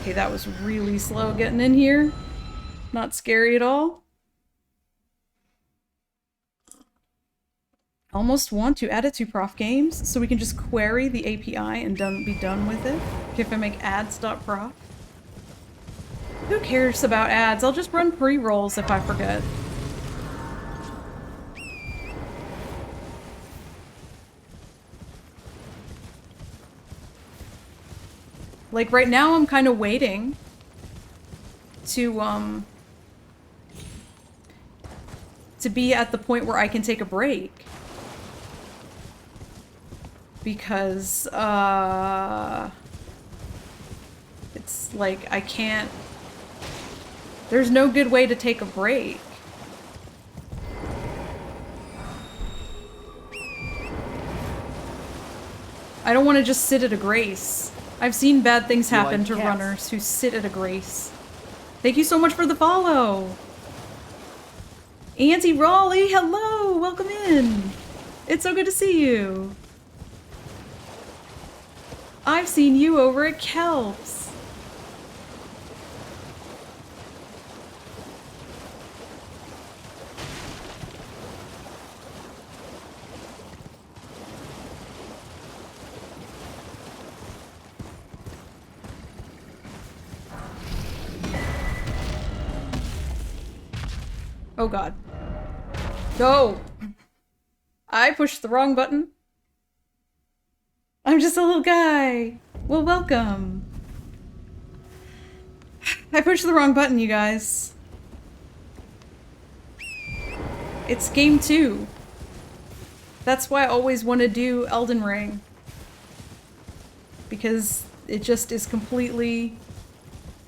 Okay, that was really slow getting in here. Not scary at all. Almost want to add it to Prof Games so we can just query the API and be done with it. Okay, if I make ads.prof. Who cares about ads? I'll just run pre-rolls if I forget. Like, right now I'm kind of waiting to be at the point where I can take a break. Because, it's like, I can't... There's no good way to take a break. I don't want to just sit at a grace. I've seen bad things happen to runners who sit at a grace. Thank you so much for the follow! Auntie Raleigh, hello! Welcome in! It's so good to see you! I've seen you over at Kelps! Oh god. Go! I pushed the wrong button. I'm just a little guy. Well, welcome. I pushed the wrong button, you guys. It's game 2. That's why I always want to do Elden Ring. Because it just is completely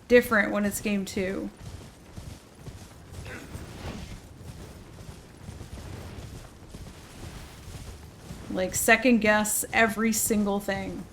different when it's game 2. Like, second guess every single thing.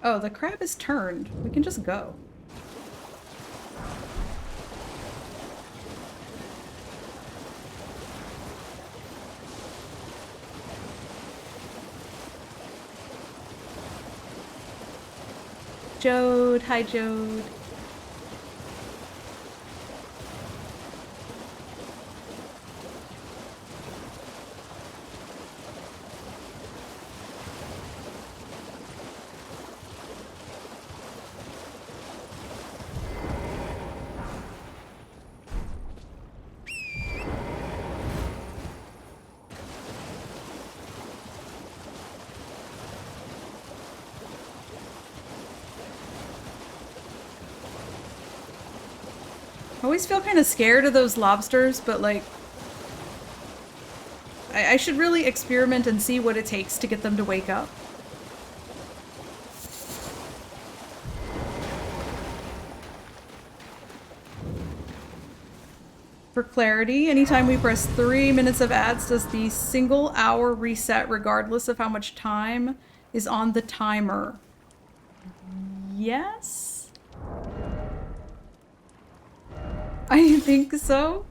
Oh, the crab is turned. We can just go. Jode, hi Jode. I always feel kind of scared of those lobsters, but like... I should really experiment and see what it takes to get them to wake up. For clarity, anytime we press 3 minutes of ads, does the single hour reset regardless of how much time is on the timer? Yes? I think so.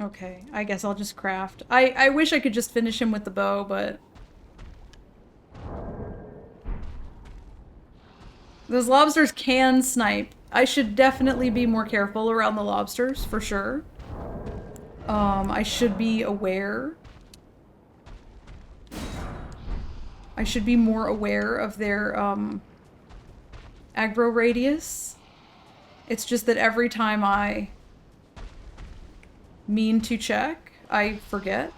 Okay, I guess I'll just craft. I wish I could just finish him with the bow, but... Those lobsters can snipe. I should definitely be more careful around the lobsters, for sure. I should be aware. I should be more aware of their, aggro radius. It's just that every time I mean to check, I forget.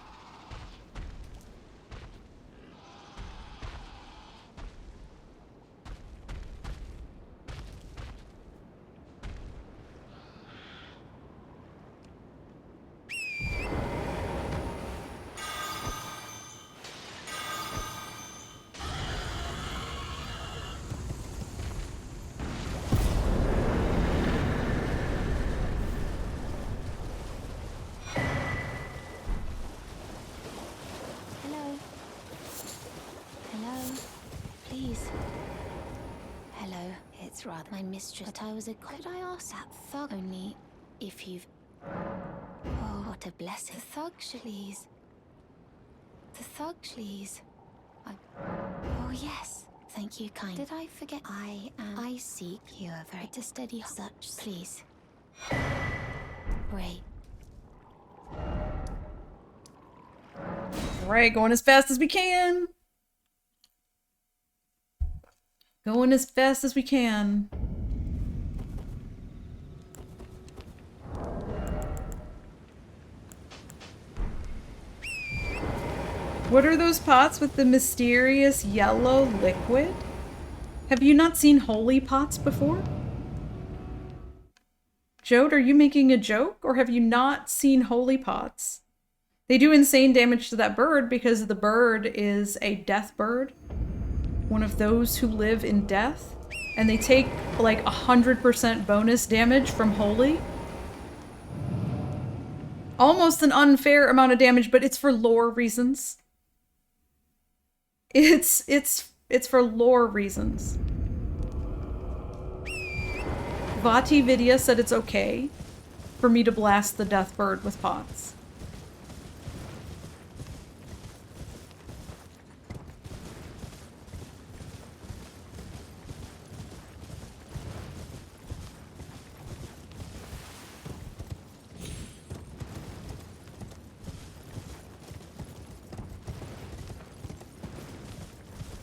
Rather my mistress, but I was a could I ask that thug only if you've oh what a blessing. The thug please. The thug please. Oh yes. Thank you kind. Did I forget I seek you are very to steady such please. Great. Alright, going as fast as we can. Going as fast as we can. What are those pots with the mysterious yellow liquid? Have you not seen holy pots before? Jode, are you making a joke, or have you not seen holy pots? They do insane damage to that bird because the bird is a death bird. One of those who live in death, and they take like 100% bonus damage from holy. Almost an unfair amount of damage, but it's for lore reasons. It's for lore reasons. Vati Vidya said it's okay for me to blast the death bird with pots.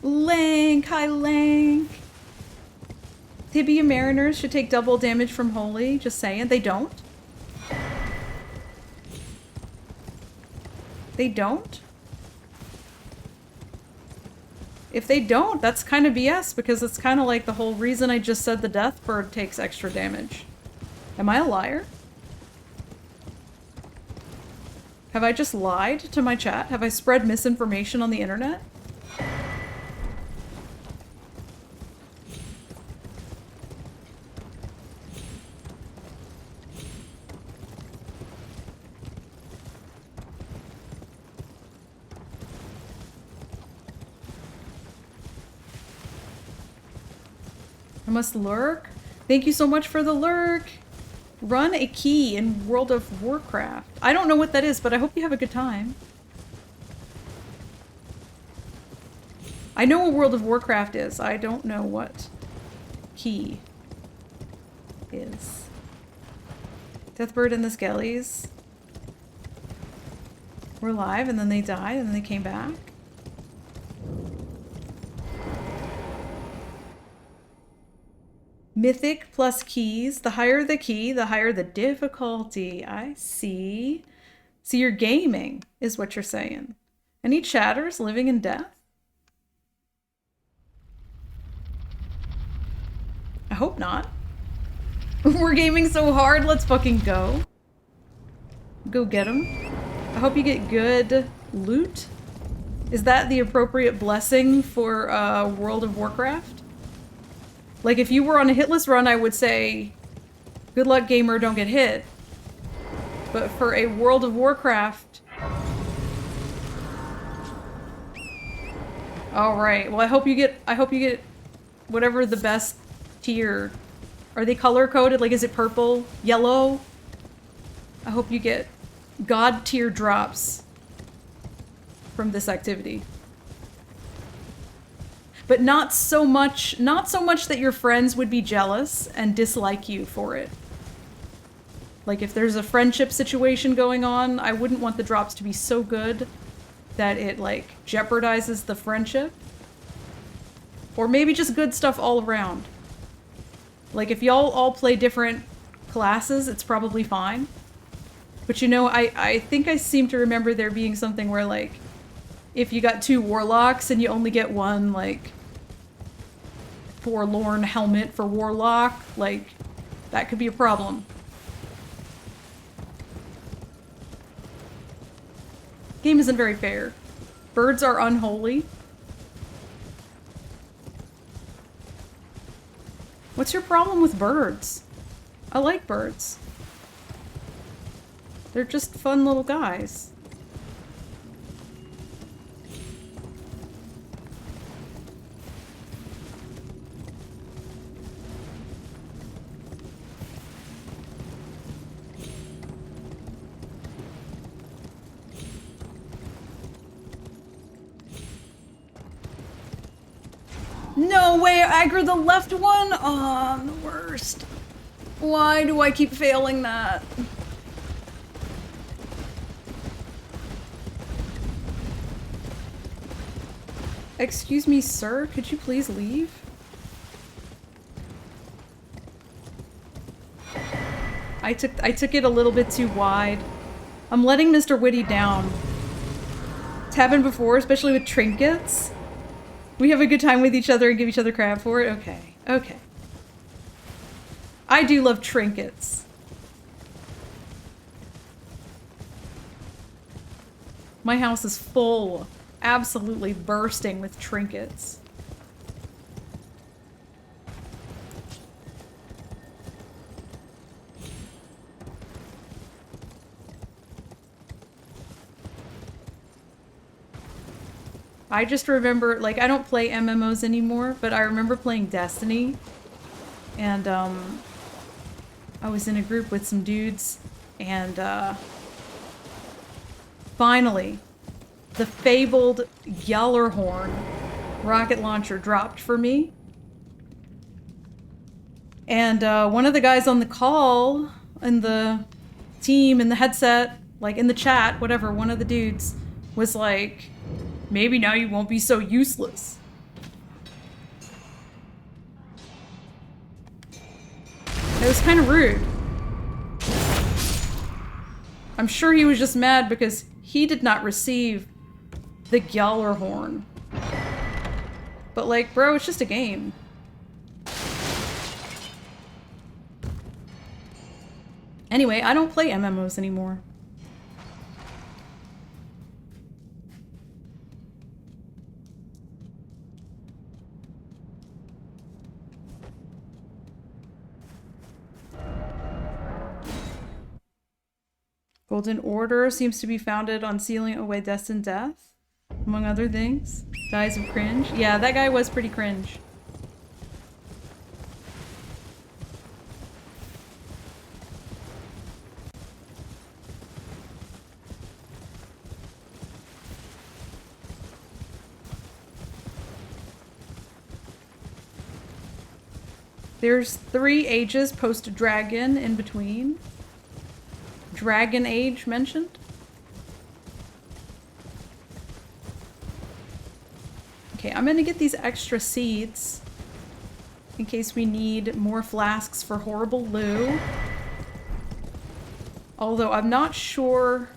Lank! Hi, Lank! Tibia Mariners should take double damage from Holy. Just saying. They don't. They don't? If they don't, that's kind of BS, because it's kind of like the whole reason I just said the death bird takes extra damage. Am I a liar? Have I just lied to my chat? Have I spread misinformation on the internet? I must lurk. Thank you so much for the lurk. Run a key in World of Warcraft. I don't know what that is, but I hope you have a good time. I know what World of Warcraft is. I don't know what key is. Deathbird and the Skellies were alive, and then they died, and then they came back. Mythic plus keys. The higher the key, the higher the difficulty. I see. So you're gaming, is what you're saying. Any chatters living in death? I hope not. We're gaming so hard, let's fucking go. Go get them. I hope you get good loot. Is that the appropriate blessing for World of Warcraft? Like, if you were on a hitless run, I would say, good luck, gamer, don't get hit. But for a World of Warcraft... Alright, well I hope you get whatever the best tier. Are they color-coded? Like, is it purple? Yellow? I hope you get god tier drops from this activity. But not so much that your friends would be jealous and dislike you for it. Like, if there's a friendship situation going on, I wouldn't want the drops to be so good that it, like, jeopardizes the friendship. Or maybe just good stuff all around. Like, if y'all all play different classes, it's probably fine. But you know, I think I seem to remember there being something where, like, if you got 2 warlocks and you only get one, like, forlorn helmet for warlock, like, that could be a problem. Game isn't very fair. Birds are unholy. What's your problem with birds? I like birds. They're just fun little guys. No way, I aggroed the left one? Oh, I'm the worst. Why do I keep failing that? Excuse me, sir, could you please leave? I took it a little bit too wide. I'm letting Mr. Witty down. It's happened before, especially with trinkets. We have a good time with each other and give each other crap for it? Okay, okay. I do love trinkets. My house is full, absolutely bursting with trinkets. I just remember, like, I don't play MMOs anymore, but I remember playing Destiny. And, I was in a group with some dudes, and, finally, the fabled Gjallarhorn rocket launcher dropped for me. And, one of the guys on the call, in the team, in the headset, like, in the chat, whatever, one of the dudes was like, maybe now you won't be so useless. It was kind of rude. I'm sure he was just mad because he did not receive the Gjallarhorn. But like, bro, it's just a game. Anyway, I don't play MMOs anymore. Golden Order seems to be founded on sealing away destined death, among other things. Dies of cringe. Yeah, that guy was pretty cringe. There's 3 ages post-dragon in between. Dragon Age mentioned? Okay, I'm gonna get these extra seeds in case we need more flasks for Horrible Lou. Although I'm not sure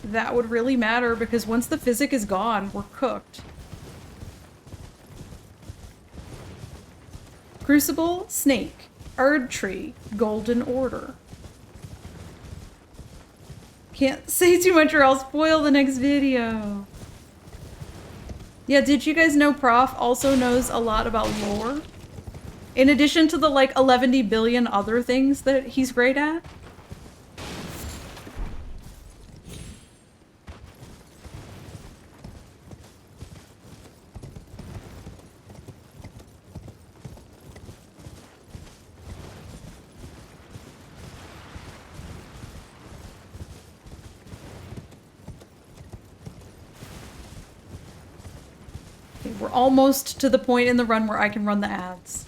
that would really matter because once the physic is gone, we're cooked. Crucible, Snake, Erd Tree, Golden Order. Can't say too much or I'll spoil the next video. Yeah, did you guys know Prof also knows a lot about lore? In addition to the like 11 billion other things that he's great at? Okay, we're almost to the point in the run where I can run the ads.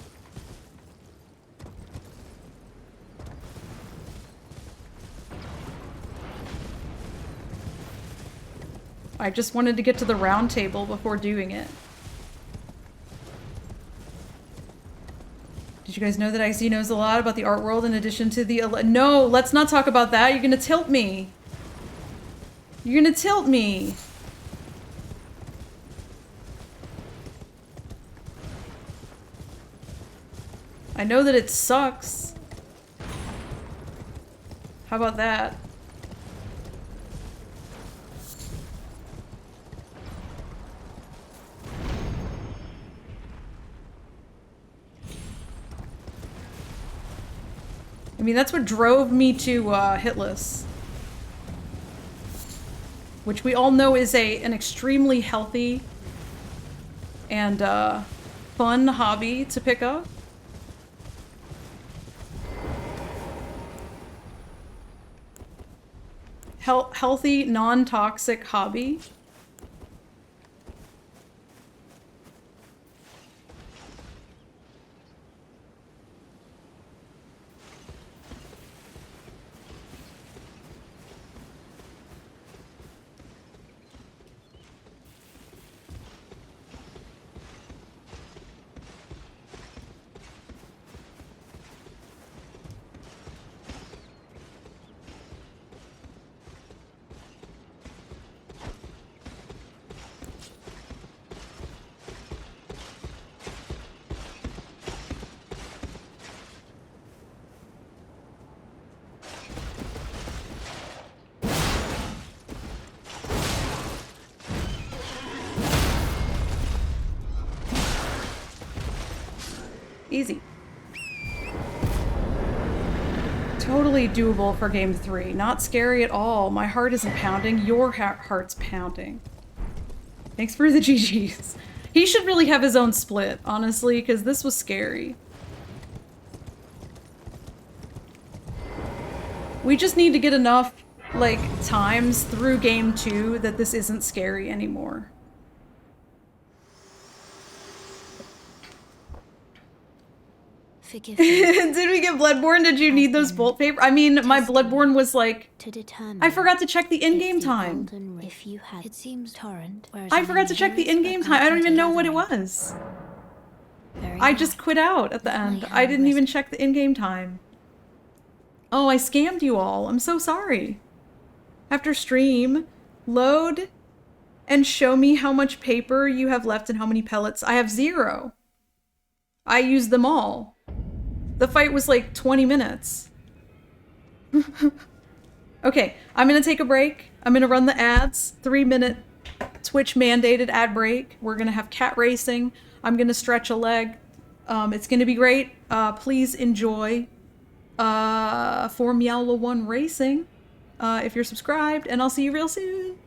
I just wanted to get to the round table before doing it. Did you guys know that IC knows a lot about the art world in addition to the... No, let's not talk about that. You're gonna tilt me. You're gonna tilt me. I know that it sucks. How about that? I mean, that's what drove me to Hitless. Which we all know is an extremely healthy and fun hobby to pick up. Healthy, non-toxic hobby. Easy. Totally doable for game 3. Not scary at all. My heart isn't pounding. Your heart's pounding. Thanks for the GGs. He should really have his own split, honestly, because this was scary. We just need to get enough, like, times through game 2 that this isn't scary anymore. Forgive me. Did we get Bloodborne? Did you need those bolt paper? I mean, my Bloodborne was like... To determine I forgot to check the in-game time. If you had, it seems torrent. I forgot to check the in-game time. I don't even know what it was. I just quit out at the end. I didn't even check the in-game time. Oh, I scammed you all. I'm so sorry. After stream, load and show me how much paper you have left and how many pellets. I have 0. I used them all. The fight was like 20 minutes. Okay, I'm gonna take a break. I'm gonna run the ads. 3-minute Twitch mandated ad break. We're gonna have cat racing. I'm gonna stretch a leg. It's gonna be great. Please enjoy Formula 1 racing if you're subscribed, and I'll see you real soon.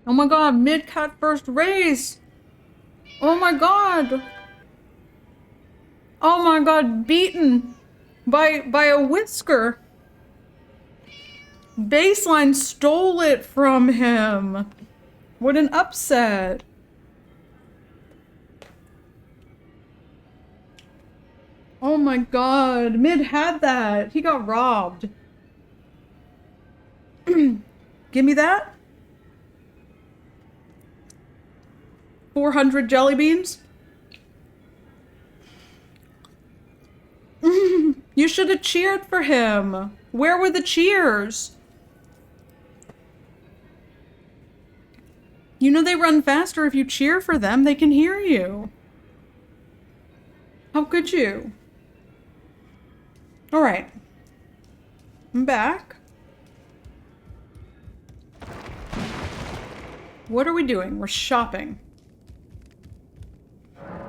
Oh my god, mid-cat first race! Oh my god! Oh my god, beaten by a whisker! Baseline stole it from him! What an upset! Oh my god, Mid had that! He got robbed. Give me that? 400 jelly beans? You should have cheered for him. Where were the cheers? You know they run faster if you cheer for them. They can hear you. How could you? All right. I'm back. What are we doing? We're shopping.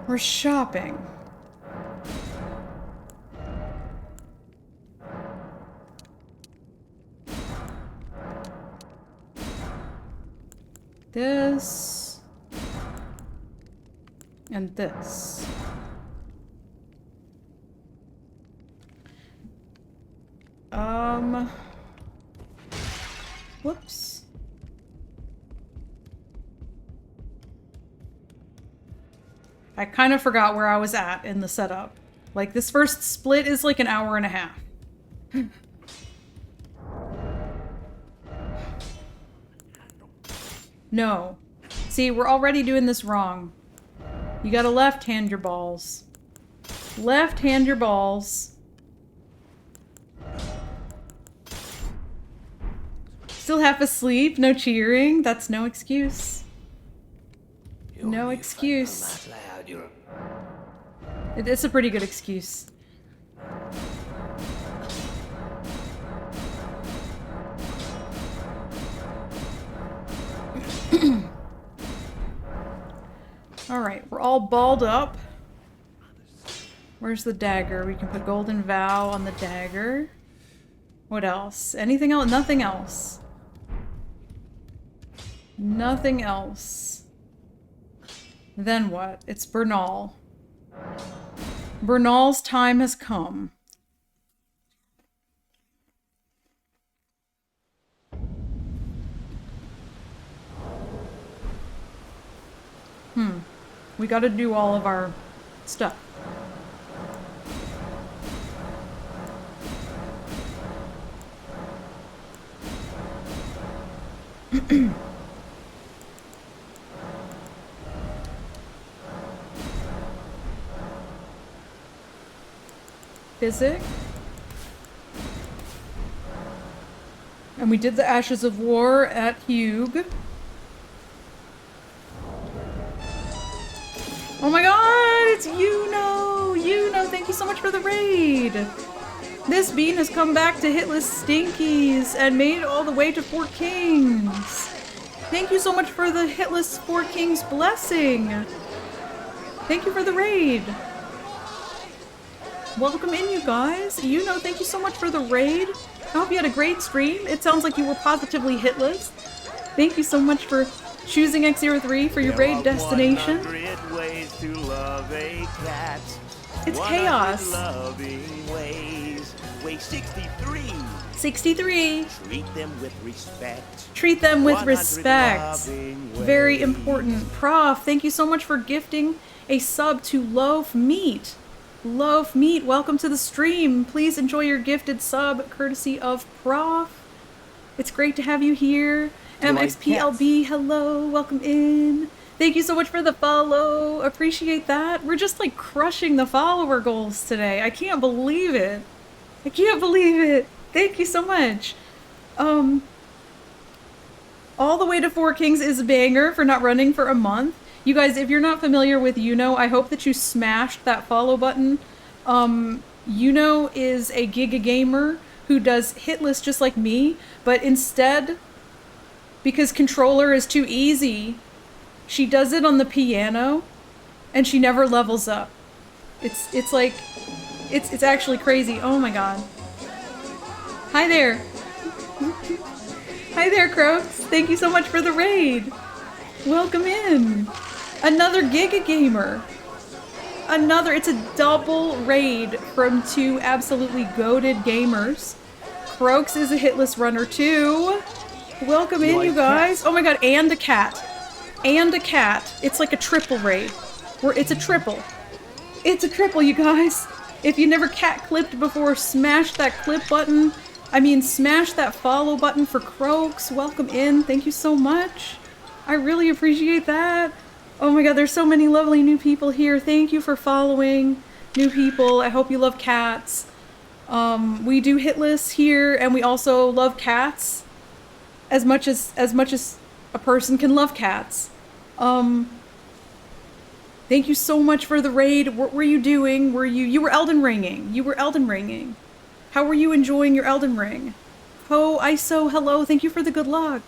We're shopping. This. And this. Whoops. I kind of forgot where I was at in the setup. Like, this first split is like an hour and a half. No. See, we're already doing this wrong. You gotta left-hand your balls. Left-hand your balls. Still half asleep? No cheering? That's no excuse. No excuse. It's a pretty good excuse. Alright, we're all balled up. Where's the dagger? We can put Golden Vow on the dagger. What else? Anything else? Nothing else. Nothing else. Then what? It's Bernal. Bernal's time has come. We gotta do all of our stuff. Physic. And we did the Ashes of War at Hugh. Oh my god, it's Yuno! Yuno, thank you so much for the raid! This bean has come back to Hitless Stinkies and made it all the way to Four Kings. Thank you so much for the Hitless Four Kings blessing. Thank you for the raid. Welcome in, you guys. Yuno, thank you so much for the raid. I hope you had a great stream. It sounds like you were positively hitless. Thank you so much for choosing X03 for your raid destination. Ways to love a cat. It's chaos. Way 63. 63. Treat them with respect. Treat them with 100 respect. Very important. Prof, thank you so much for gifting a sub to Loaf Meat. Loaf Meat, welcome to the stream. Please enjoy your gifted sub, courtesy of Prof. It's great to have you here. MXPLB, hello, welcome in. Thank you so much for the follow. Appreciate that. We're just like crushing the follower goals today. I can't believe it. I can't believe it. Thank you so much. All the way to Four Kings is a banger for not running for a month. You guys, if you're not familiar with Yuno, I hope that you smashed that follow button. Yuno is a Giga gamer who does hitless just like me, but instead, because controller is too easy, she does it on the piano, and she never levels up. It's like, it's actually crazy. Oh my god. Hi there. Hi there, Croaks. Thank you so much for the raid. Welcome in! Another Giga Gamer! Another, it's a double raid from two absolutely goated gamers. Croaks is a hitless runner too. Welcome in, you guys. Oh my god, and a cat. And a cat. It's like a triple raid. It's a triple. It's a triple, you guys. If you never cat clipped before, smash that clip button. Smash that follow button for Croaks. Welcome in. Thank you so much. I really appreciate that. Oh my god, there's so many lovely new people here. Thank you for following new people. I hope you love cats. We do hitless here, and we also love cats as much as a person can love cats. Thank you so much for the raid. What were you doing? You were Elden Ringing. You were Elden Ringing. How were you enjoying your Elden Ring? Oh, ISO, hello. Thank you for the good luck.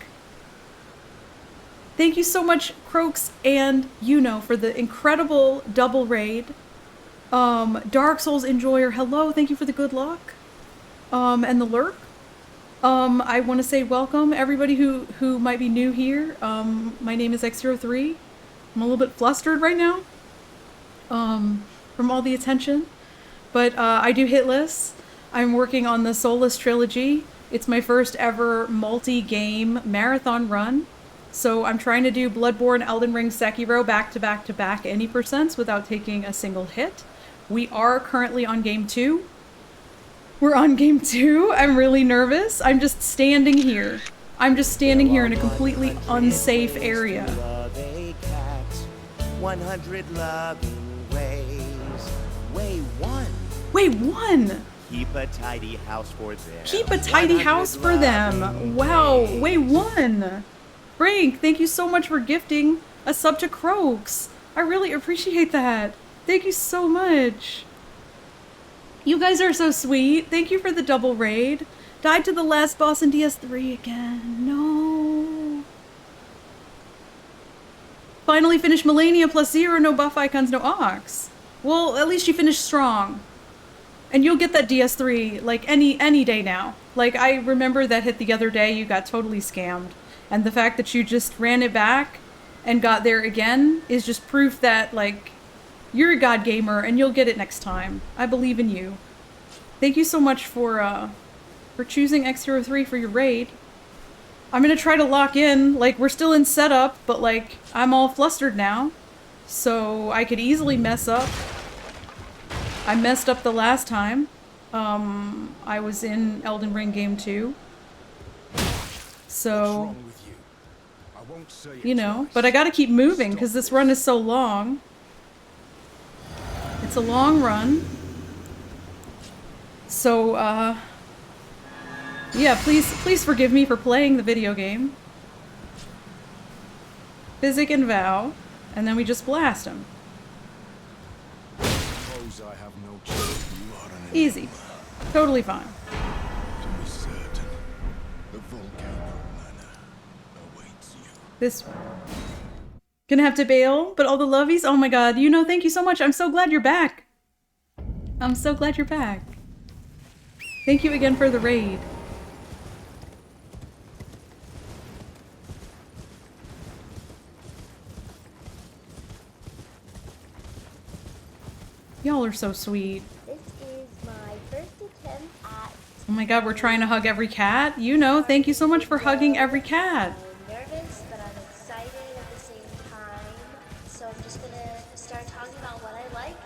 Thank you so much, Croaks and for the incredible double raid. Dark Souls Enjoyer, hello, thank you for the good luck. And the lurk. I want to say welcome, everybody who might be new here. My name is X03. I'm a little bit flustered right now. From all the attention. But I do hitless. I'm working on the Soulless Trilogy. It's my first ever multi-game marathon run. So I'm trying to do Bloodborne, Elden Ring, Sekiro back to back to back any percents without taking a single hit. We are currently on game 2. We're on game 2. I'm really nervous. I'm just standing here. I'm just standing here in a completely unsafe area. 100 loving ways. Way one. Keep a tidy house for them. Keep a tidy house for them. Wow. Way 1. Frank, thank you so much for gifting a sub to Croaks. I really appreciate that. Thank you so much. You guys are so sweet. Thank you for the double raid. Died to the last boss in DS3 again. No. Finally finished Melania +0. No buff icons, no ox. Well, at least you finished strong. And you'll get that DS3 like any day now. Like, I remember that hit the other day. You got totally scammed. And the fact that you just ran it back and got there again is just proof that, like, you're a god gamer and you'll get it next time. I believe in you. Thank you so much for choosing X03 for your raid. I'm gonna try to lock in. Like, we're still in setup, but, like, I'm all flustered now. So I could easily mess up. I messed up the last time. I was in Elden Ring Game 2. So, but I gotta keep moving because this run is so long. It's a long run. So, yeah, please forgive me for playing the video game. Physic and Vow, and then we just blast him. Easy. Totally fine. This one. Gonna have to bail, but all the lovies, oh my god, thank you so much. I'm so glad you're back. I'm so glad you're back. Thank you again for the raid. Y'all are so sweet. This is my first attempt at... Oh my god, we're trying to hug every cat. Thank you so much for hugging every cat. I'm nervous, but I'm excited at the same time. So I'm just gonna start talking about what I like.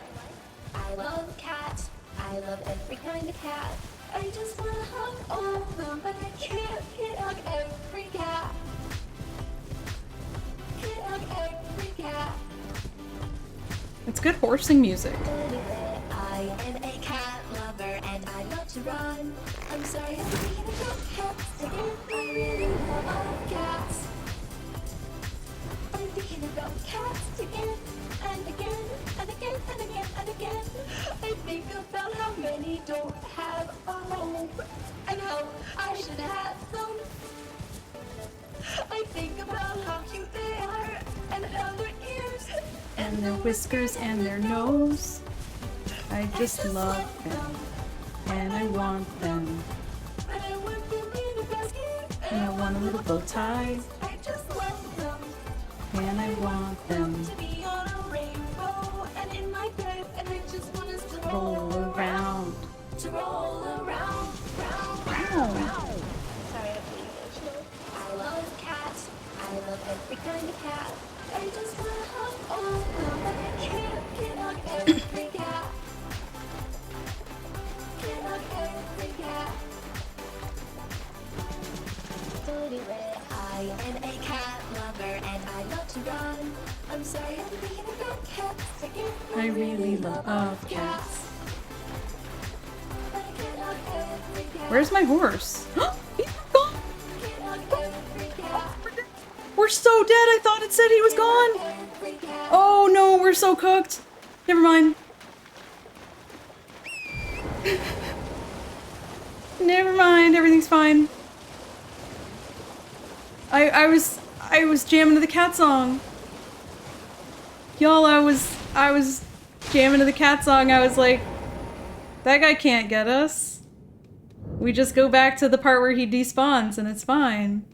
I love cats. I love every kind of cat. I just wanna hug all of them, but I can't hug every cat. Can't hug every cat. It's good horsing music. I am a cat lover and I love to run. I'm sorry, I'm thinking about cats again. I really love all cats. I'm thinking about cats again and again and again and again and again. I think about how many don't have a home and how I should have them. I think about how cute they are and how their ears and their whiskers and their nose. I just love them, and I want them. And I want them in a basket, and I want a little bow tie. I just love them. and I want them to be on a rainbow and in my bed, and I just want us to roll around. to roll around, round, Round. Sorry, I love cats. I love every kind of cat. I just wanna hug all of them, but I can't get on every cat. Can't hug every cat. Dirty red, I am a cat lover and I love to run. I'm sorry, I'm being a bad cat. I really love cats. But I can't hug every cat. Where's my horse? He's gone. Can't hug every cat. We're so dead. I thought it said he was gone. Every cat. Oh no, we're so cooked. Never mind. Never mind. Everything's fine. I was jamming to the cat song. Y'all, I was jamming to the cat song. I was like, that guy can't get us. We just go back to the part where he despawns and it's fine.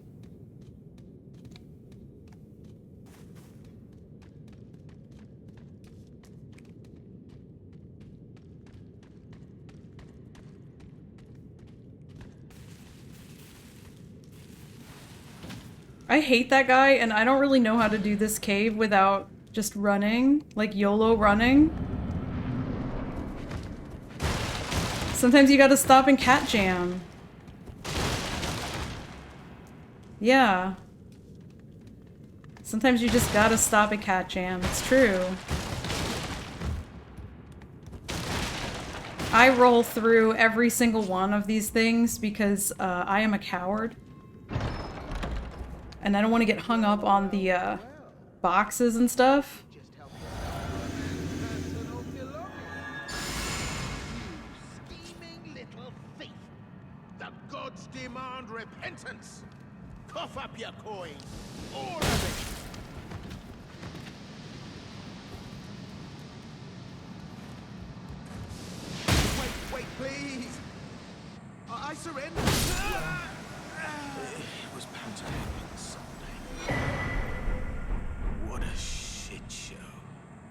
I hate that guy, and I don't really know how to do this cave without just running, like YOLO running. Sometimes you gotta stop and cat jam. Yeah. Sometimes you just gotta stop and cat jam, it's true. I roll through every single one of these things because I am a coward. And I don't want to get hung up on the boxes and stuff. Scheming little thief! The gods demand repentance! Cough up your coin! All of it! Wait, please! I surrender! It was bound to happen someday. What a shit show.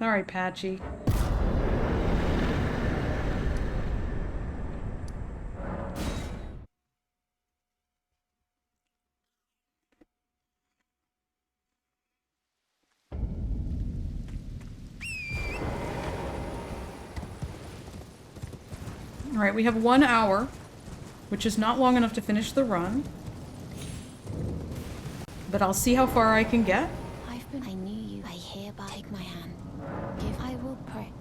Alright, Patchy. Alright, we have 1 hour, which is not long enough to finish the run. But I'll see how far I can get. I knew you. I hereby take my hand. If I will pray.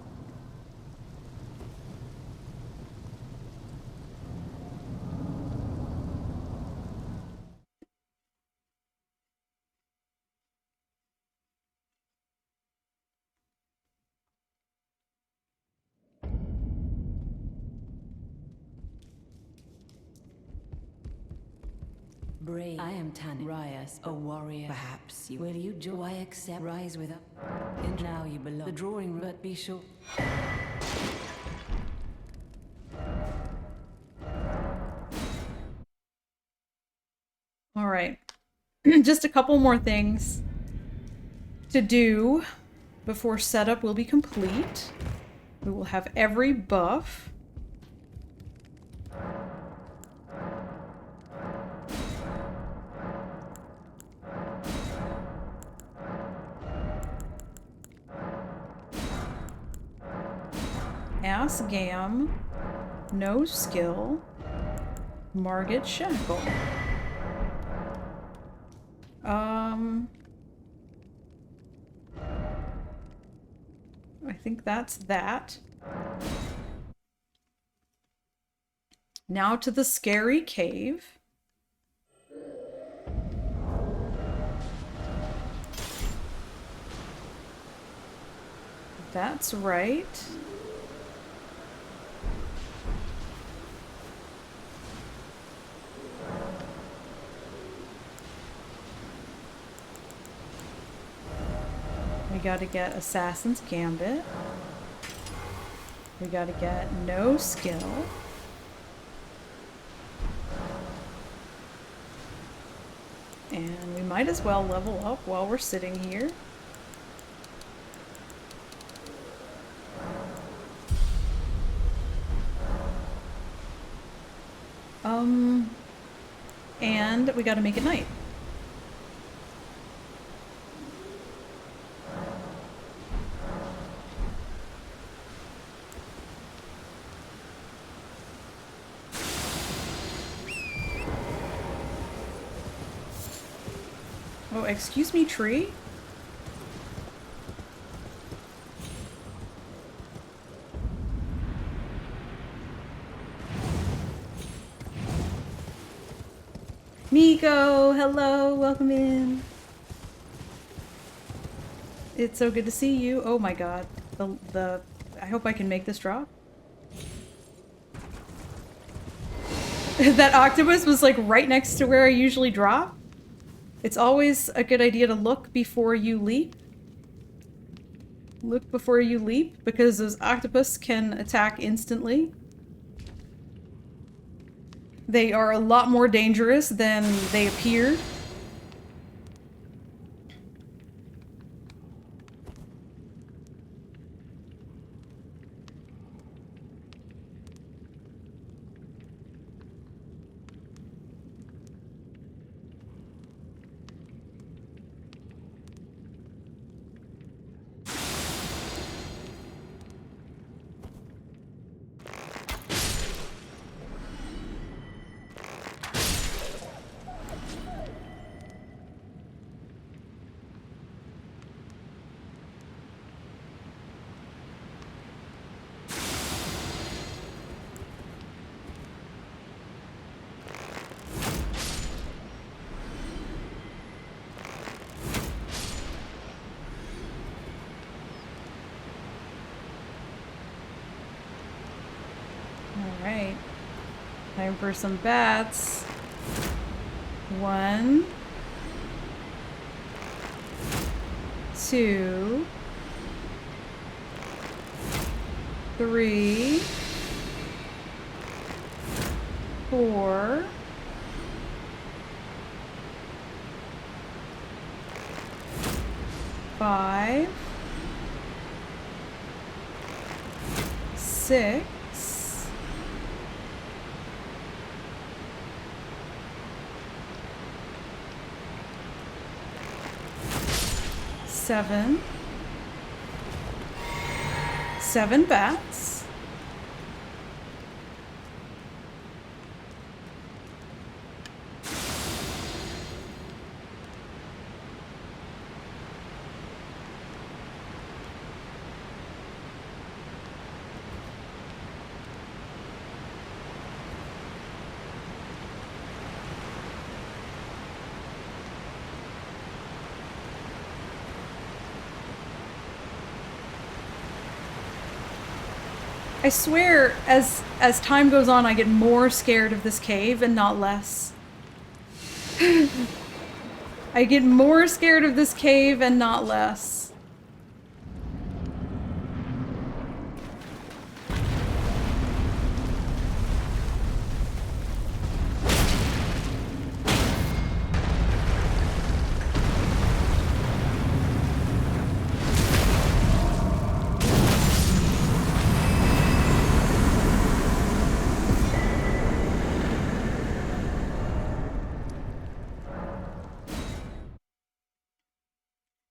Brave. I am Tan Rias, a warrior. Perhaps you will you joy I accept rise with us. And now you belong. The drawing room, but be sure. All right. Just a couple more things to do before setup will be complete. We will have every buff. Asgam, no skill, Margit shackle. I think that's that. Now to the scary cave. That's right. We gotta get Assassin's Gambit. We gotta get no skill. And we might as well level up while we're sitting here. And we gotta make it night. Oh, excuse me, tree? Nico, hello, welcome in. It's so good to see you. Oh my god. I hope I can make this drop. That octopus was like right next to where I usually drop. It's always a good idea to look before you leap. Look before you leap, because those octopus can attack instantly. They are a lot more dangerous than they appear. Alright. Time for some bats. 1, 2, 3, 4, 5, 6, 7. 7 bats. I swear, as time goes on, I get more scared of this cave and not less. I get more scared of this cave and not less.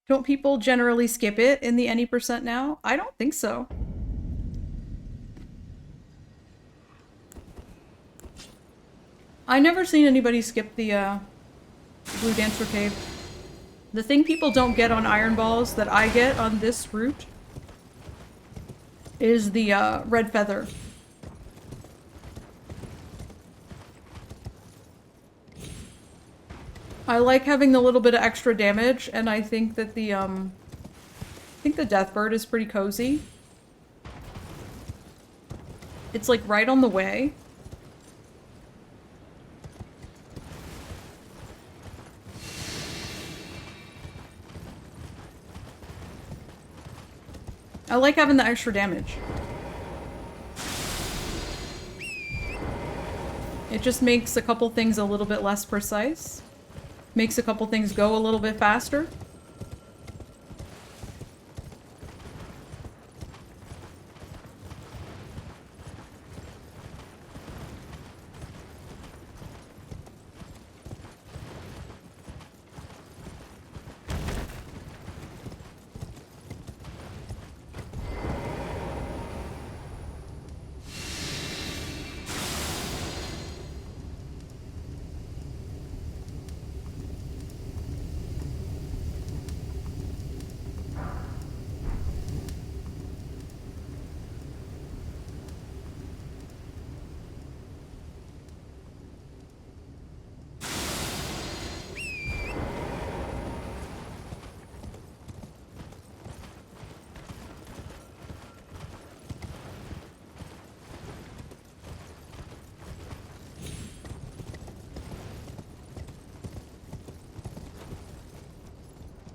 Don't people generally skip it in the any % now? I don't think so. I never seen anybody skip the Blue Dancer Cave. The thing people don't get on Iron Balls that I get on this route is the red feather. I like having the little bit of extra damage, and I think that the Deathbird is pretty cozy. It's like right on the way. I like having the extra damage. It just makes a couple things a little bit less precise. Makes a couple things go a little bit faster.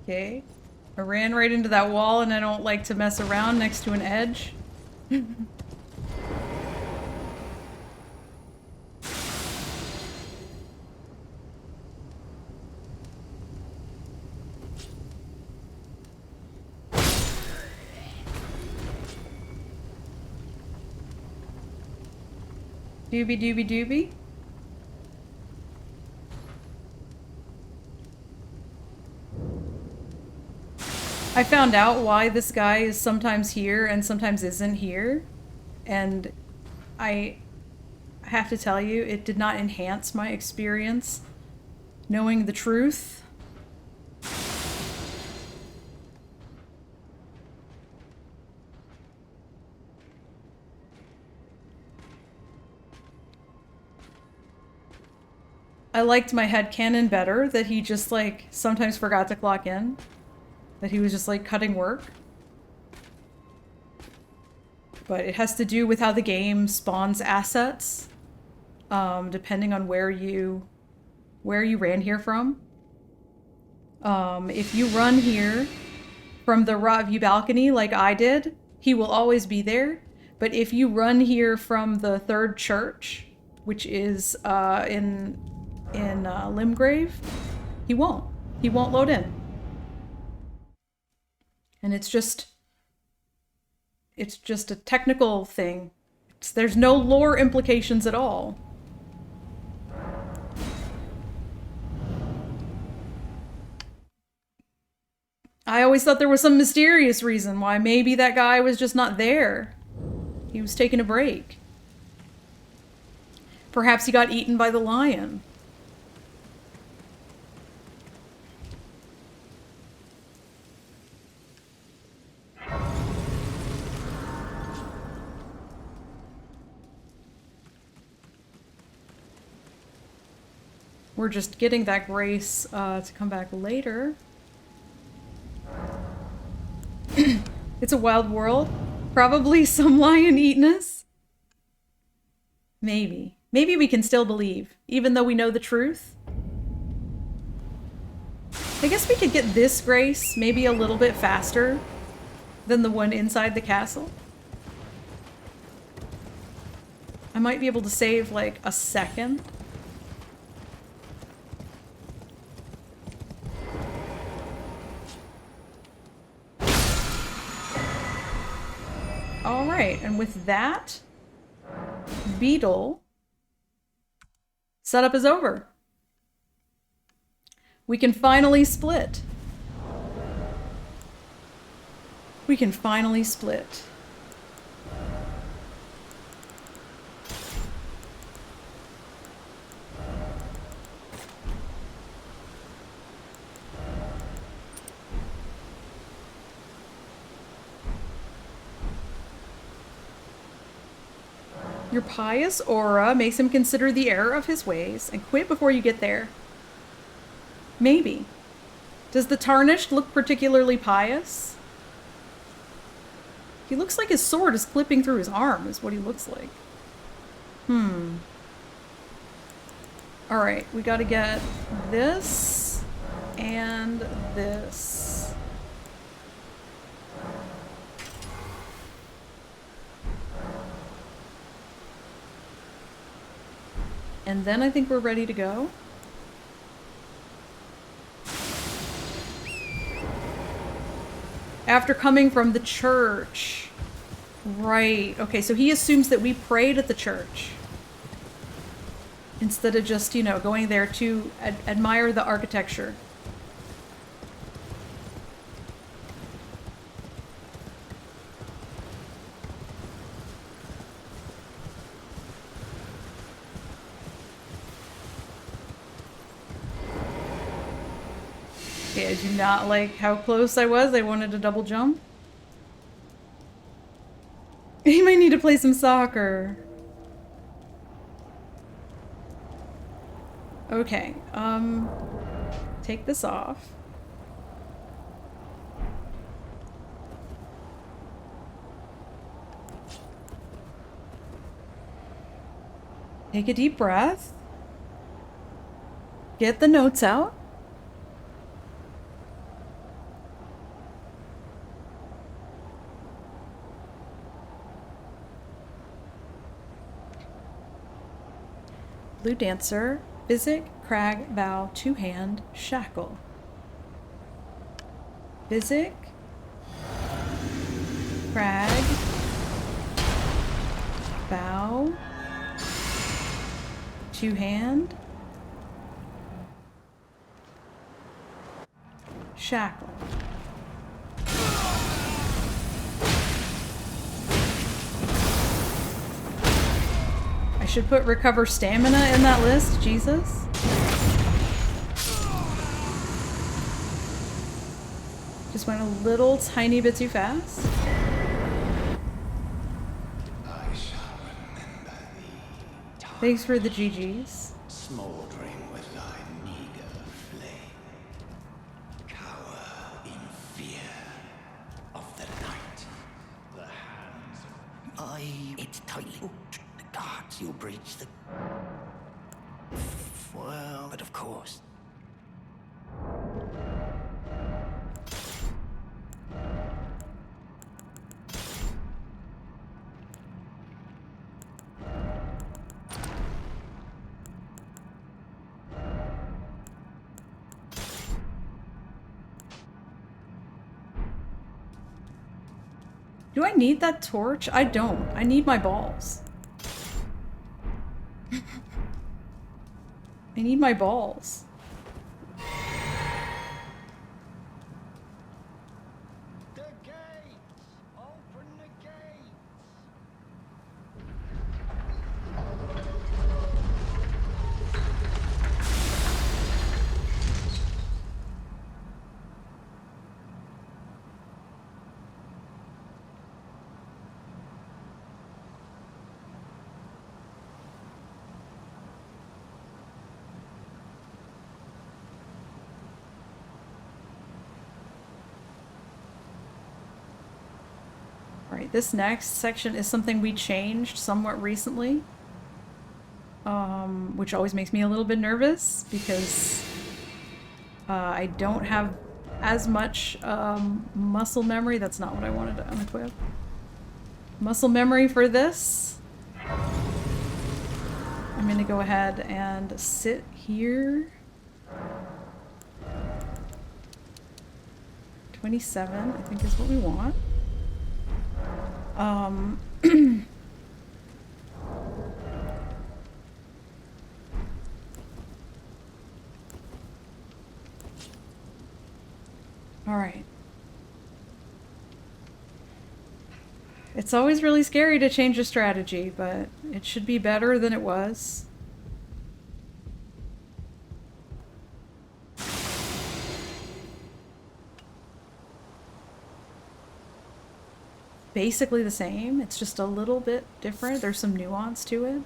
Okay. I ran right into that wall and I don't like to mess around next to an edge. Doobie doobie doobie. I found out why this guy is sometimes here and sometimes isn't here, and I have to tell you, it did not enhance my experience knowing the truth. I liked my headcanon better, that he just like sometimes forgot to clock in. That he was just like cutting work. But it has to do with how the game spawns assets, depending on where you ran here from. If you run here from the Raw View balcony like I did, he will always be there. But if you run here from the third church, which is in Limgrave, he won't load in. And it's just a technical thing. There's no lore implications at all. I always thought there was some mysterious reason why maybe that guy was just not there. He was taking a break. Perhaps he got eaten by the lion. We're just getting that grace to come back later. It's a wild world. Probably some lion eating us. Maybe. Maybe we can still believe, even though we know the truth. I guess we could get this grace maybe a little bit faster than the one inside the castle. I might be able to save like a second. Alright, and with that, Beetle setup is over. We can finally split. We can finally split. Your pious aura makes him consider the error of his ways and quit before you get there. Maybe. Does the Tarnished look particularly pious? He looks like his sword is clipping through his arm, is what he looks like. Alright, we gotta get this and this. And then I think we're ready to go. After coming from the church. Right. Okay, so he assumes that we prayed at the church. Instead of just, you know, going there to admire the architecture. Okay, I do not like how close I was. I wanted to double jump. He might need to play some soccer. Okay, take this off. Take a deep breath. Get the notes out. Blue Dancer, Physic, Crag, Bow, Two Hand, Shackle. Physic, Crag, Bow, Two Hand, Shackle. I should put recover stamina in that list, Jesus. Just went a little tiny bit too fast. Thanks for the GGs. Smoldering with thy meager flame, cower in fear of the night. The hands of It's tightly hooked. The guards, you'll breach the... Well, but of course. Do I need that torch? I don't. I need my balls. I need my balls. the gates! Open the gates! Alright, this next section is something we changed somewhat recently. Which always makes me a little bit nervous because I don't have as much muscle memory. That's not what I wanted to unequip. Muscle memory for this. I'm gonna go ahead and sit here. 27, I think is what we want. All right. It's always really scary to change a strategy, but it should be better than it was. Basically the same, it's just a little bit different. There's some nuance to it.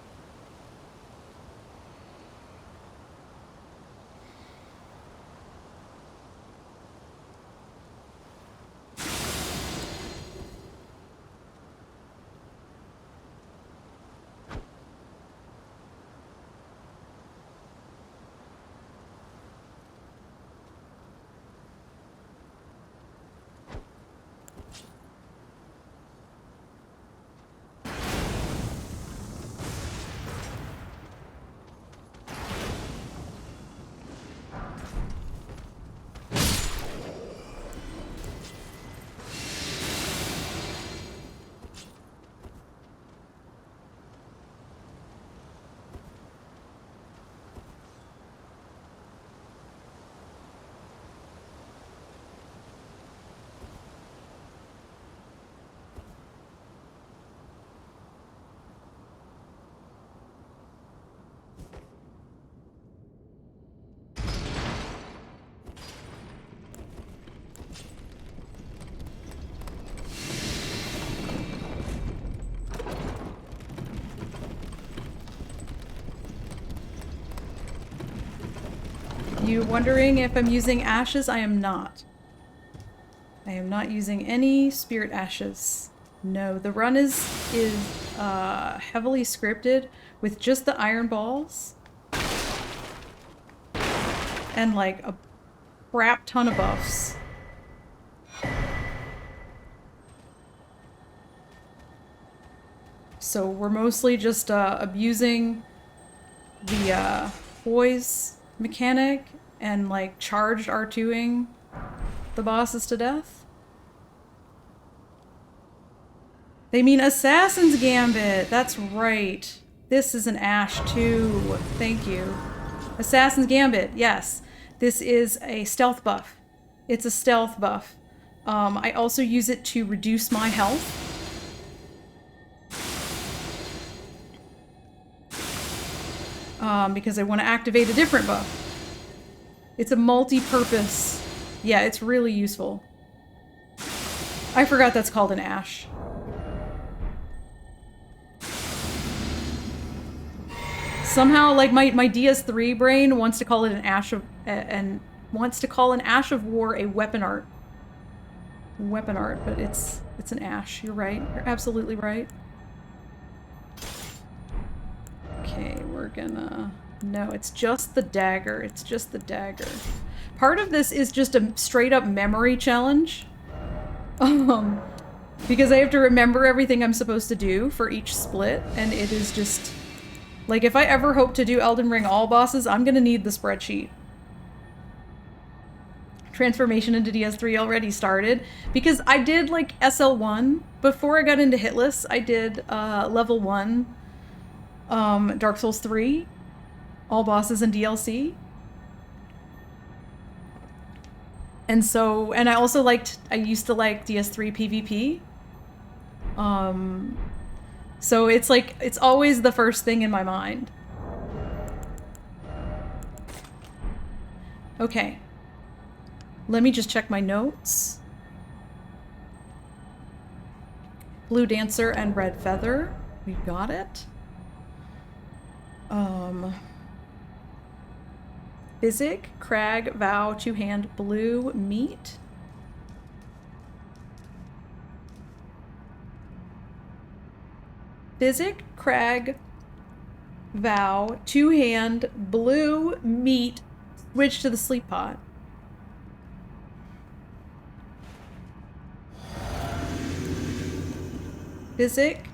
you wondering if I'm using ashes, I am not. I am not using any spirit ashes. No, the run is heavily scripted with just the iron balls and like a crap ton of buffs. So we're mostly just abusing the poise mechanic and like charged R2ing the bosses to death. They mean Assassin's Gambit. That's right. This is an Ash too. Thank you. Assassin's Gambit. Yes. This is a stealth buff. It's a stealth buff. I also use it to reduce my health. Because I want to activate a different buff. It's a multi-purpose. Yeah, it's really useful. I forgot that's called an Ash. Somehow, like, my DS3 brain wants to call it an Ash of... and wants to call an Ash of War a weapon art. Weapon art, but it's an Ash. You're right. You're absolutely right. Okay, we're gonna... No, it's just the dagger. It's just the dagger. Part of this is just a straight up memory challenge. Because I have to remember everything I'm supposed to do for each split, and it is just... Like, if I ever hope to do Elden Ring all bosses, I'm gonna need the spreadsheet. Transformation into DS3 already started, because I did, like, SL1. Before I got into Hitless, I did level 1 Dark Souls 3, all bosses and DLC. And so, and I also I used to like DS3 PvP. So it's like, it's always the first thing in my mind. Okay. Let me just check my notes. Blue Dancer and Red Feather. We got it. Physic, Crag, Vow, Two Hand, Blue, Meat. Physic, Crag, Vow, Two Hand, Blue, Meat, switch to the sleep pot. Physic,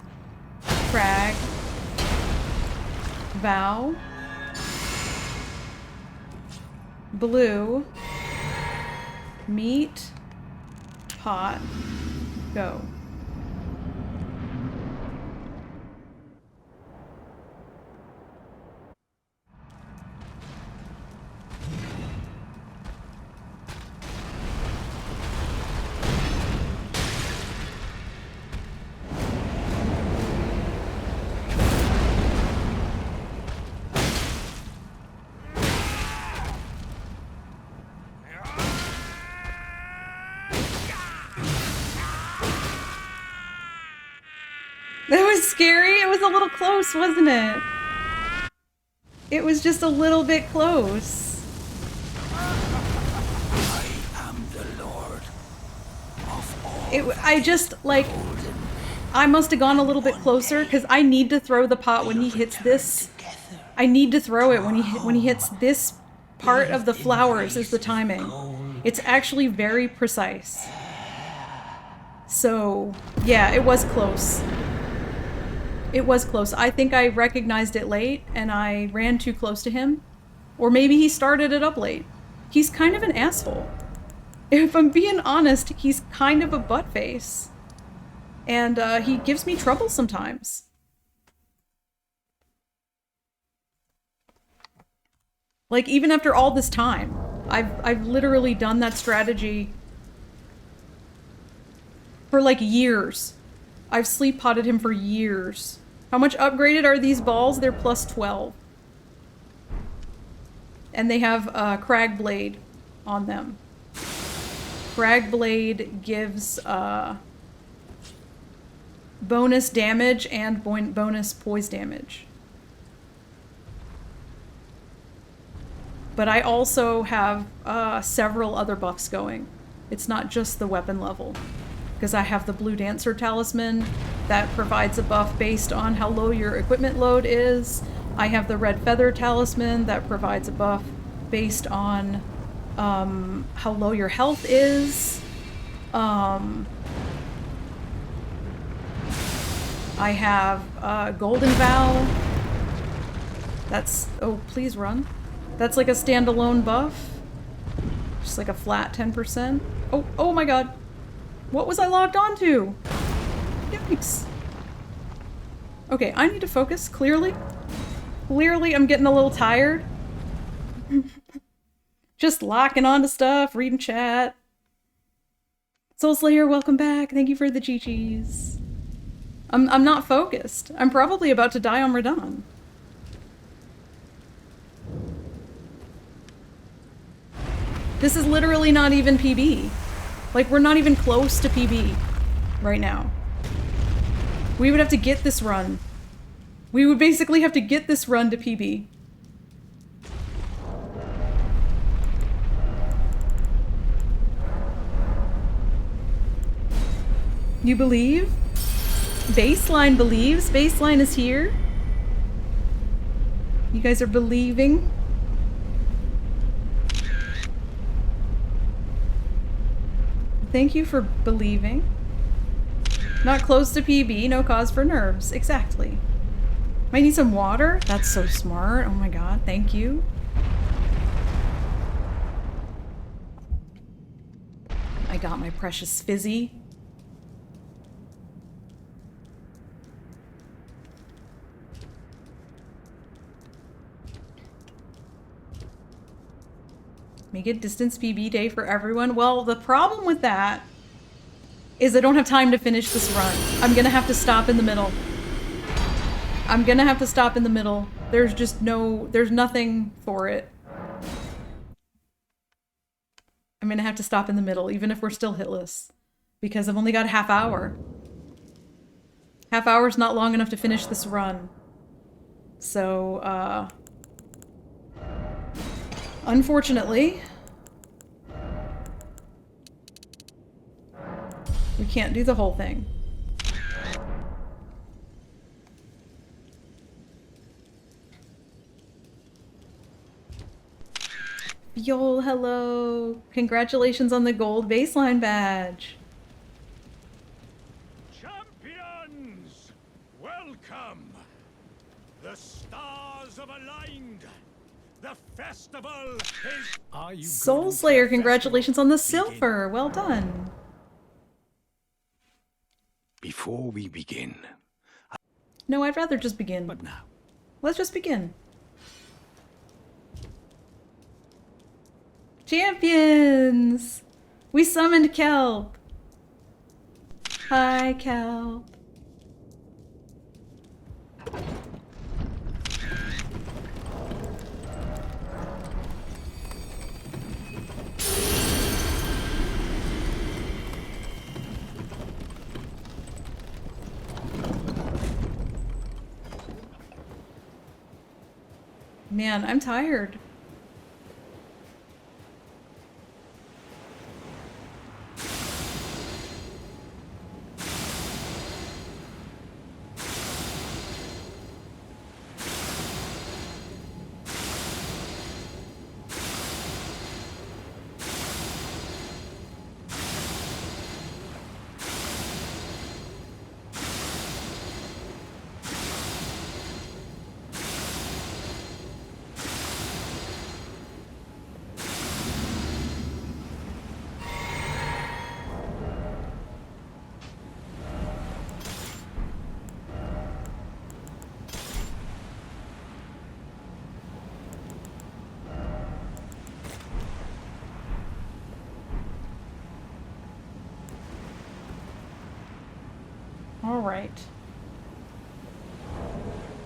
Crag, Vow, Blue, Meat, Pot, go. That was scary. It was a little close, wasn't it? It was just a little bit close. I am the Lord of all. I just, like, I must have gone a little bit closer because I need to throw the pot when he hits this. I need to throw it when he hits this part of the flowers is the timing. It's actually very precise. So, yeah, it was close. It was close. I think I recognized it late and I ran too close to him. Or maybe he started it up late. He's kind of an asshole. If I'm being honest, he's kind of a butt face. And he gives me trouble sometimes. Like, even after all this time, I've literally done that strategy for like years. I've sleep potted him for years. How much upgraded are these balls? They're plus 12. And they have Crag Blade on them. Crag Blade gives bonus damage and bonus poise damage. But I also have several other buffs going. It's not just the weapon level. Because I have the Blue Dancer Talisman that provides a buff based on how low your equipment load is. I have the Red Feather Talisman that provides a buff based on how low your health is. I have Golden Vow. That's... oh, please run. That's like a standalone buff. Just like a flat 10%. Oh, oh my god. What was I logged on to? Yikes. Okay, I need to focus, clearly. Clearly, I'm getting a little tired. Just locking onto stuff, reading chat. Soulslayer, welcome back. Thank you for the GGs. I'm not focused. I'm probably about to die on Radahn. This is literally not even PB. Like, we're not even close to PB right now. We would have to get this run. We would basically have to get this run to PB. You believe? Baseline believes? Baseline is here? You guys are believing? Thank you for believing. Not close to PB, no cause for nerves. Exactly. Might need some water? That's so smart. Oh my god, thank you. I got my precious fizzy. Make it distance PB day for everyone. Well, the problem with that is I don't have time to finish this run. I'm gonna have to stop in the middle. I'm gonna have to stop in the middle. There's just no... there's nothing for it. I'm gonna have to stop in the middle, even if we're still hitless. Because I've only got a half hour. Half hour's not long enough to finish this run. So, unfortunately, we can't do the whole thing. Yol, hello. Congratulations on the gold baseline badge. Champions, welcome. The stars have aligned. The festival is... Are you Soulslayer, congratulations on the silver. Well done. Before we begin... No, I'd rather just begin. But now... Let's just begin. Champions! We summoned Kelp. Hi, Kelp. Man, I'm tired. All right.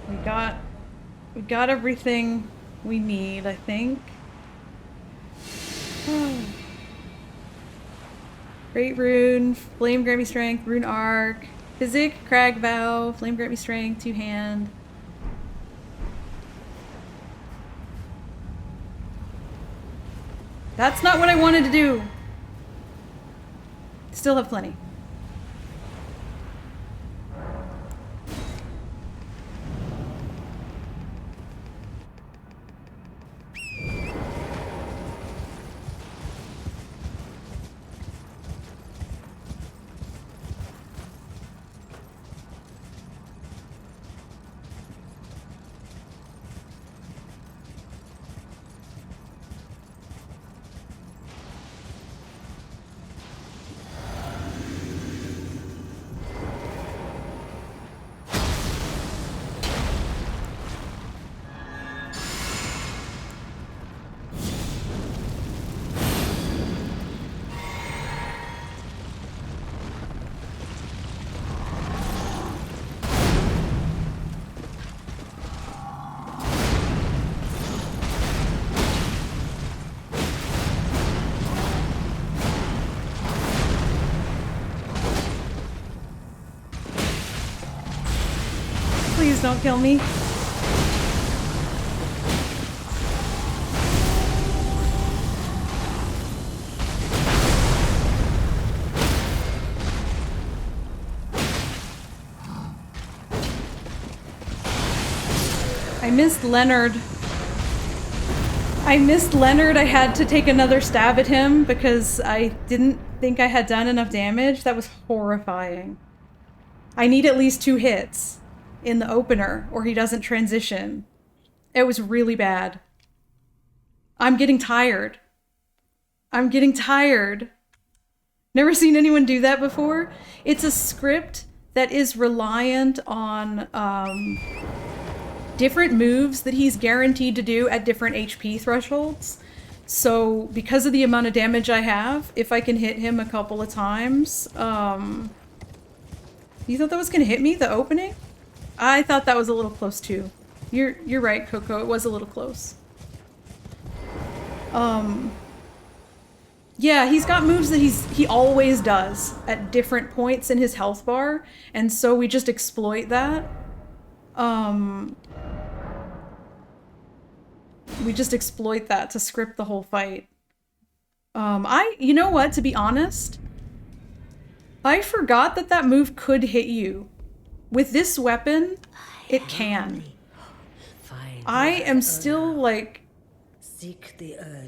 We got everything we need, I think. Great Rune, Flame grant me strength, Rune Arc, Physic, Crag Vow, Flame grant me strength, 2-hand. That's not what I wanted to do. Still have plenty. Please don't kill me. I missed Leonard. I had to take another stab at him because I didn't think I had done enough damage. That was horrifying. I need at least 2 hits in the opener or he doesn't transition. It was really bad. I'm getting tired. Never seen anyone do that before. It's a script that is reliant on different moves that he's guaranteed to do at different HP thresholds. So because of the amount of damage I have, if I can hit him a couple of times, you thought that was gonna hit me, the opening? I thought that was a little close too. You're right, Coco, it was a little close. Yeah, he's got moves that he always does at different points in his health bar, and so we just exploit that. We just exploit that to script the whole fight. You know what, to be honest, I forgot that that move could hit you. With this weapon, it can. I am still, like,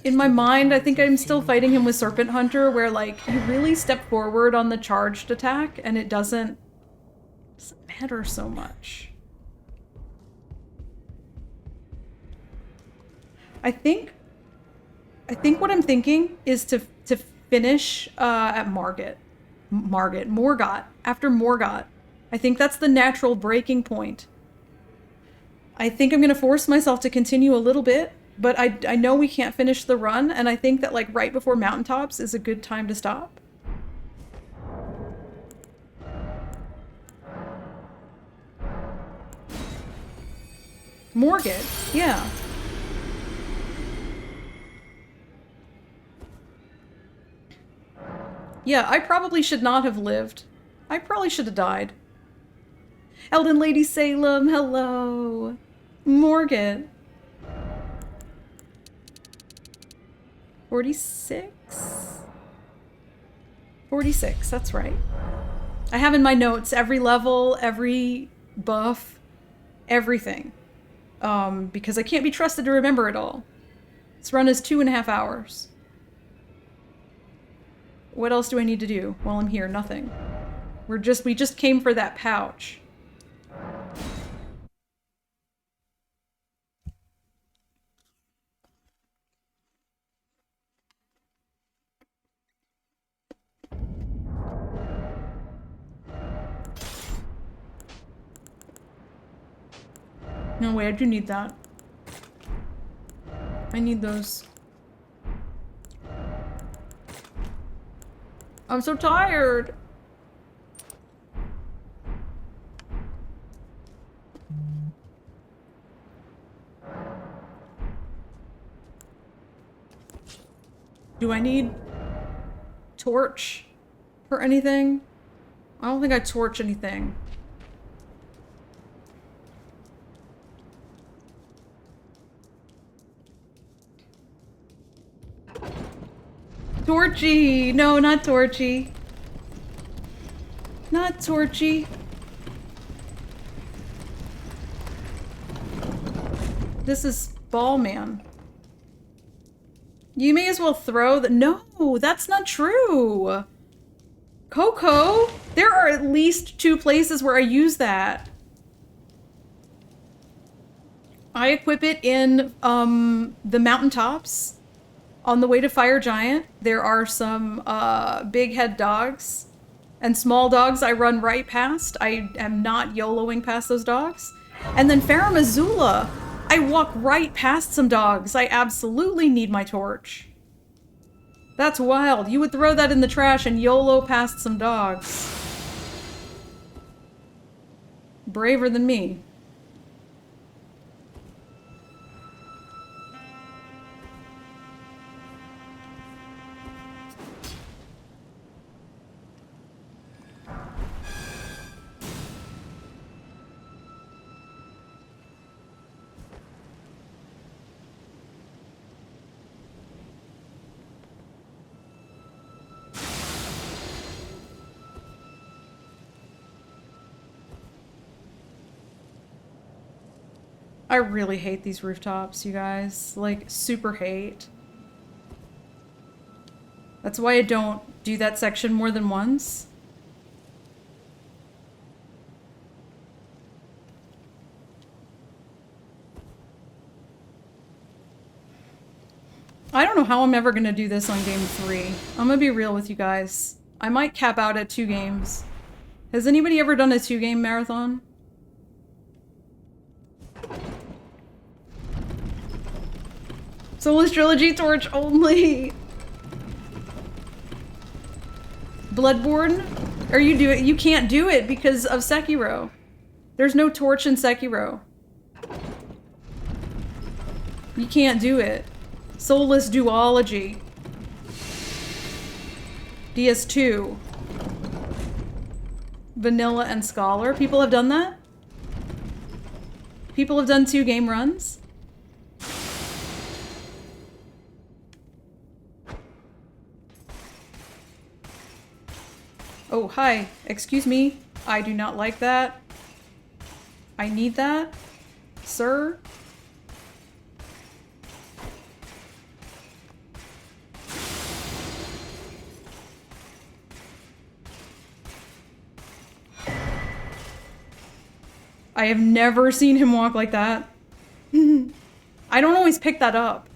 in my mind, I think I'm still fighting him with Serpent Hunter, where, like, you really step forward on the charged attack, and it doesn't matter so much. I think what I'm thinking is to finish at Morgott. After Morgott. I think that's the natural breaking point. I think I'm gonna force myself to continue a little bit, but I know we can't finish the run, and I think that, like, right before Mountaintops is a good time to stop. Morgott, yeah. Yeah, I probably should not have lived. I probably should have died. Elden Lady Salem, hello. Morgott. 46? 46, that's right. I have in my notes every level, every buff, everything. Because I can't be trusted to remember it all. This run is 2.5 hours. What else do I need to do while I'm here? Nothing. We just came for that pouch. No way, I do need that. I need those. I'm so tired. Do I need torch for anything? I don't think I torch anything. Torchy! No, not Torchy. Not Torchy. This is Ballman. You may as well throw the- No, that's not true! Coco! There are at least 2 places where I use that. I equip it in, the mountaintops. On the way to Fire Giant, there are some, big head dogs. And small dogs I run right past. I am not YOLOing past those dogs. And then Farum Azula, I walk right past some dogs. I absolutely need my torch. That's wild. You would throw that in the trash and YOLO past some dogs. Braver than me. I really hate these rooftops, you guys. Like, super hate. That's why I don't do that section more than once. I don't know how I'm ever gonna do this on game 3. I'm gonna be real with you guys. I might cap out at 2 games. Has anybody ever done a 2-game marathon? Soulless Trilogy torch only. Bloodborne? Or you do it? You can't do it because of Sekiro. There's no torch in Sekiro. You can't do it. Soulless duology. DS2. Vanilla and Scholar. People have done that? People have done 2 game runs? Oh, hi. Excuse me. I do not like that. I need that. Sir? I have never seen him walk like that. I don't always pick that up.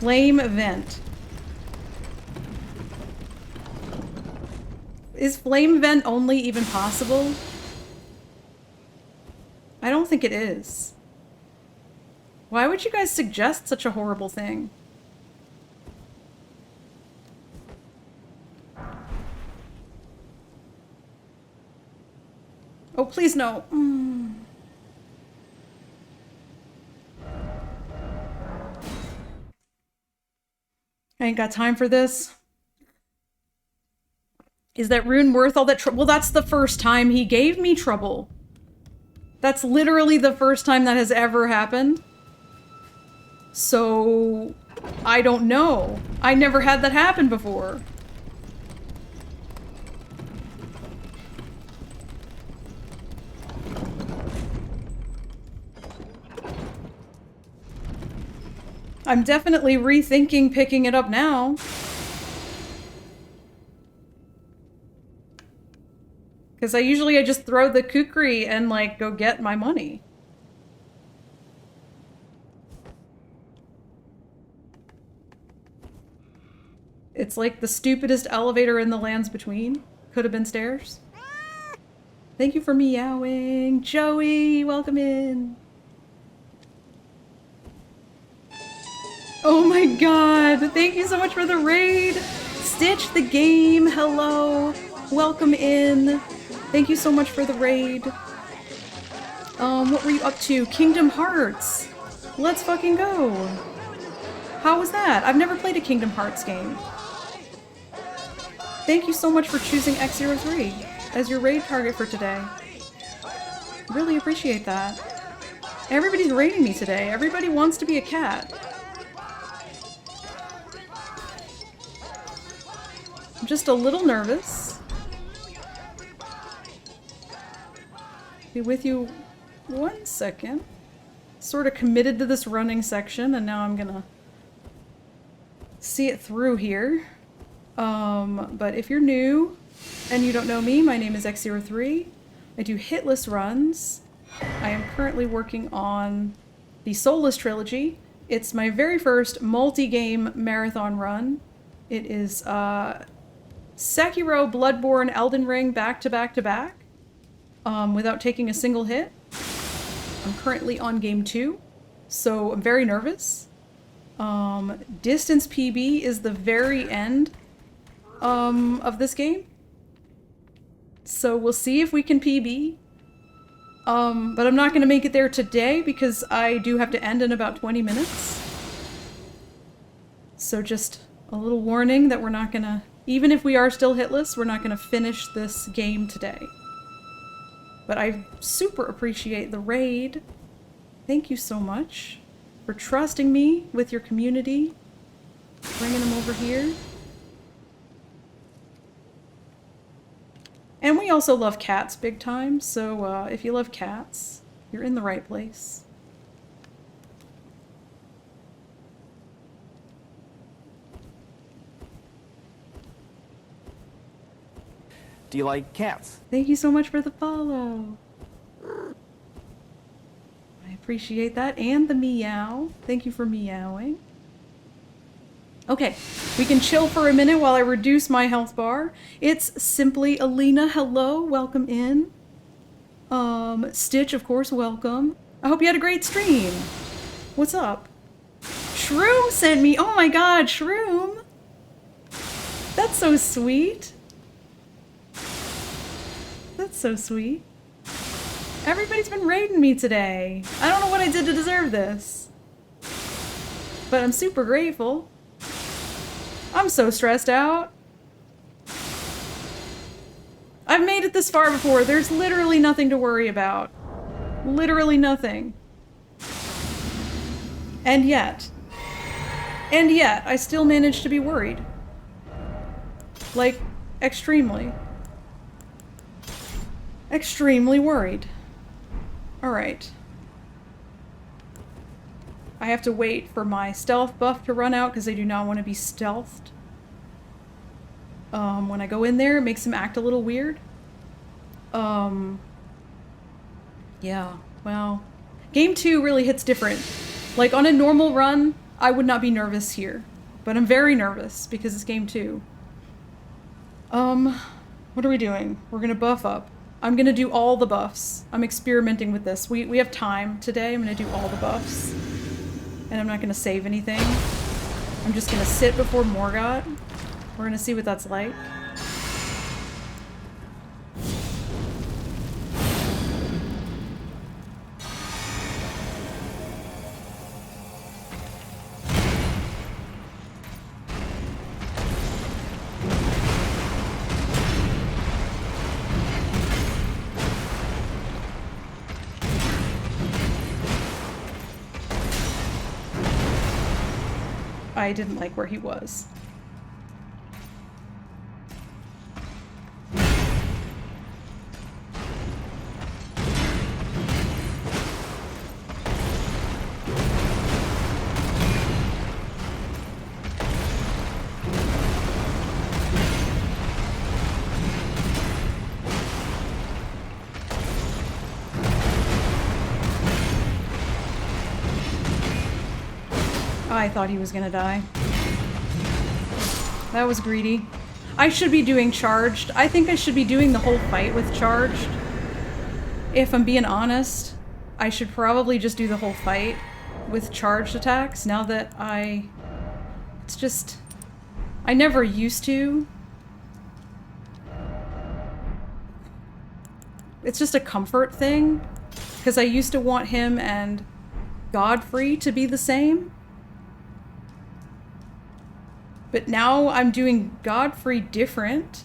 Flame vent. Is flame vent only even possible? I don't think it is. Why would you guys suggest such a horrible thing? Oh, please no. I ain't got time for this. Is that rune worth all that trouble? Well, that's the first time he gave me trouble. That's literally the first time that has ever happened. So, I don't know. I never had that happen before. I'm definitely rethinking picking it up now. Because I just throw the kukri and like go get my money. It's like the stupidest elevator in the lands between. Could have been stairs. Thank you for meowing. Joey, welcome in. Oh my god, thank you so much for the raid. Stitch the game, hello. Welcome in. Thank you so much for the raid. What were you up to? Kingdom Hearts. Let's fucking go. How was that? I've never played a Kingdom Hearts game. Thank you so much for choosing X03 as your raid target for today. Really appreciate that. Everybody's rating me today. Everybody wants to be a cat. I'm just a little nervous. Be with you 1 second. Sort of committed to this running section, and now I'm gonna see it through here. But if you're new and you don't know me, my name is X03. I do hitless runs. I am currently working on the Soulless Trilogy. It's my very first multi-game marathon run. It is Sekiro, Bloodborne, Elden Ring back to back to back without taking a single hit. I'm currently on game 2, so I'm very nervous. Distance PB is the very end of this game. So we'll see if we can PB. But I'm not going to make it there today because I do have to end in about 20 minutes. So just a little warning that we're not going to, even if we are still hitless, we're not going to finish this game today. But I super appreciate the raid. Thank you so much for trusting me with your community. Bringing them over here. And we also love cats big time, so if you love cats, you're in the right place. Do you like cats? Thank you so much for the follow. I appreciate that. And the meow. Thank you for meowing. Okay, we can chill for a minute while I reduce my health bar. It's simply Alina. Hello, welcome in. Stitch, of course, welcome. I hope you had a great stream. What's up? Shroom sent me. Oh my god, Shroom. That's so sweet. That's so sweet. Everybody's been raiding me today. I don't know what I did to deserve this, but I'm super grateful. I'm so stressed out. I've made it this far before. There's literally nothing to worry about. Literally nothing. And yet, I still managed to be worried. Like, extremely. Extremely worried. Alright. I have to wait for my stealth buff to run out because I do not want to be stealthed. When I go in there, it makes him act a little weird. Yeah, well. Game 2 really hits different. Like, on a normal run, I would not be nervous here. But I'm very nervous because it's game 2. What are we doing? We're gonna buff up. I'm gonna do all the buffs. I'm experimenting with this. We have time today. I'm gonna do all the buffs. And I'm not gonna save anything. I'm just gonna sit before Morgott. We're gonna see what that's like. I didn't like where he was. I thought he was gonna die. That was greedy. I should be doing charged. I think I should be doing the whole fight with charged. If I'm being honest, I should probably just do the whole fight with charged attacks now that it's just... I never used to. It's just a comfort thing. Because I used to want him and Godfrey to be the same. But now I'm doing Godfrey different.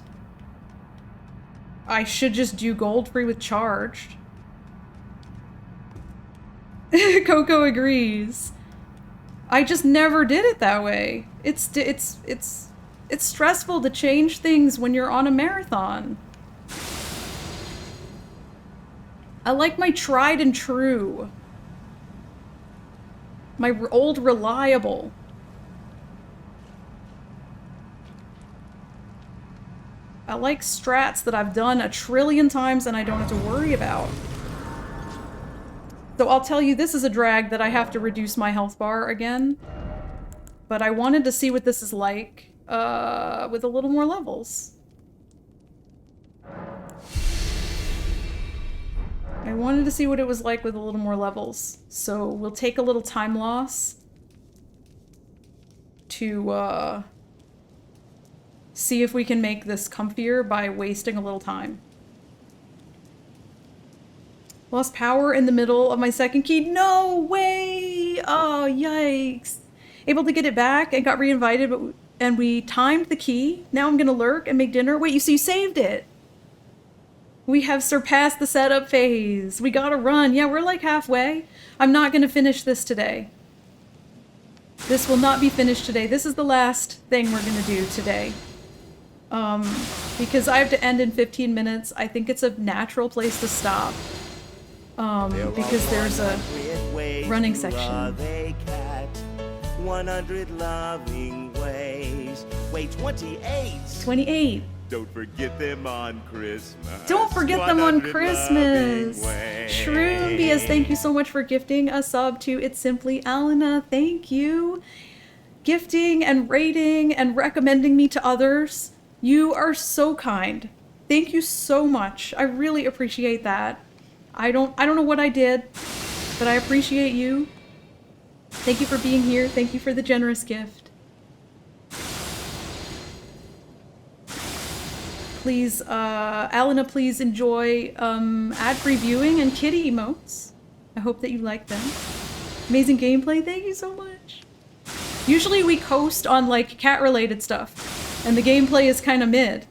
I should just do Goldfrey with charged. Coco agrees. I just never did it that way. It's stressful to change things when you're on a marathon. I like my tried and true. My old reliable. I like strats that I've done a trillion times and I don't have to worry about. So I'll tell you, this is a drag that I have to reduce my health bar again. But I wanted to see what this is like with a little more levels. I wanted to see what it was like with a little more levels. So we'll take a little time loss to see if we can make this comfier by wasting a little time. Lost power in the middle of my second key. No way! Oh, yikes. Able to get it back and got reinvited, and we timed the key. Now I'm gonna lurk and make dinner. Wait, so you saved it? We have surpassed the setup phase. We gotta run. Yeah, we're like halfway. I'm not gonna finish this today. This will not be finished today. This is the last thing we're gonna do today. Because I have to end in 15 minutes. I think it's a natural place to stop. Because there's a running section. 100 loving ways. Wait, 28. 28. Don't forget them on Christmas. Don't forget them on 100 Christmas. loving ways. Shroobius, thank you so much for gifting a sub to It's Simply Alana. Thank you. Gifting and rating and recommending me to others. You are so kind. Thank you so much. I really appreciate that. I don't know what I did, but I appreciate you. Thank you for being here. Thank you for the generous gift. Please, Alana, please enjoy ad-free viewing and kitty emotes. I hope that you like them. Amazing gameplay. Thank you so much. Usually we coast on like cat-related stuff, and the gameplay is kind of mid.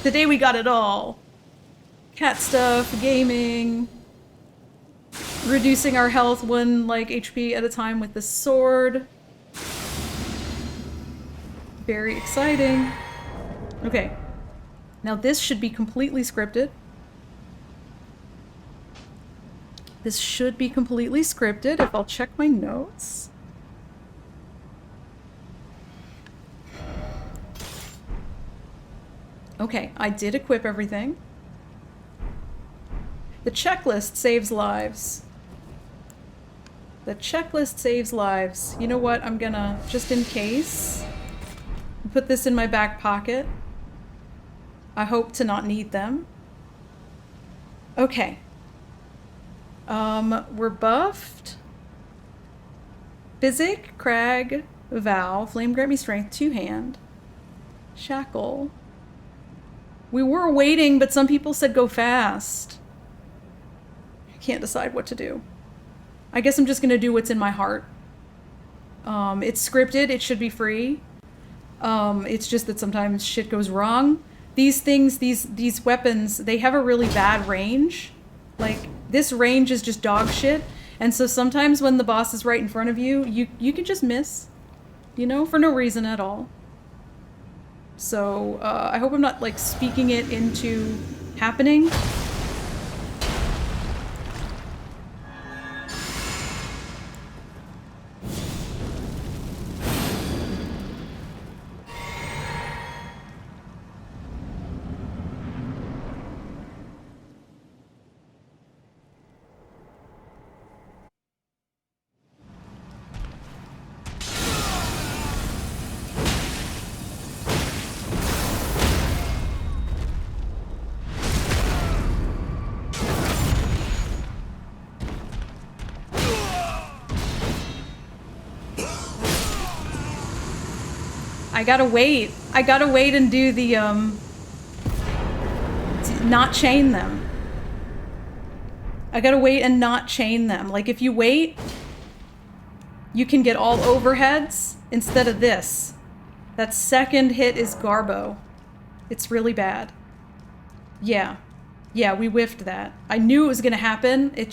Today we got it all. Cat stuff, gaming, reducing our health 1 like HP at a time with the sword. Very exciting. Okay. Now this should be completely scripted. This should be completely scripted if I'll check my notes. Okay, I did equip everything. The checklist saves lives. The checklist saves lives. You know what? I'm gonna, just in case, put this in my back pocket. I hope to not need them. Okay. We're buffed. Physic, Crag, Vow, Flame grant me strength, 2-hand. Shackle. We were waiting, but some people said go fast. I can't decide what to do. I guess I'm just gonna do what's in my heart. It's scripted, it should be free. It's just that sometimes shit goes wrong. These things, these weapons, they have a really bad range. Like, this range is just dog shit. And so sometimes when the boss is right in front of you, you can just miss. You know, for no reason at all. So, I hope I'm not, like, speaking it into happening. I gotta wait and do the, not chain them. I gotta wait and not chain them. Like, if you wait, you can get all overheads instead of this. That second hit is Garbo. It's really bad. Yeah. Yeah, we whiffed that. I knew it was gonna happen. It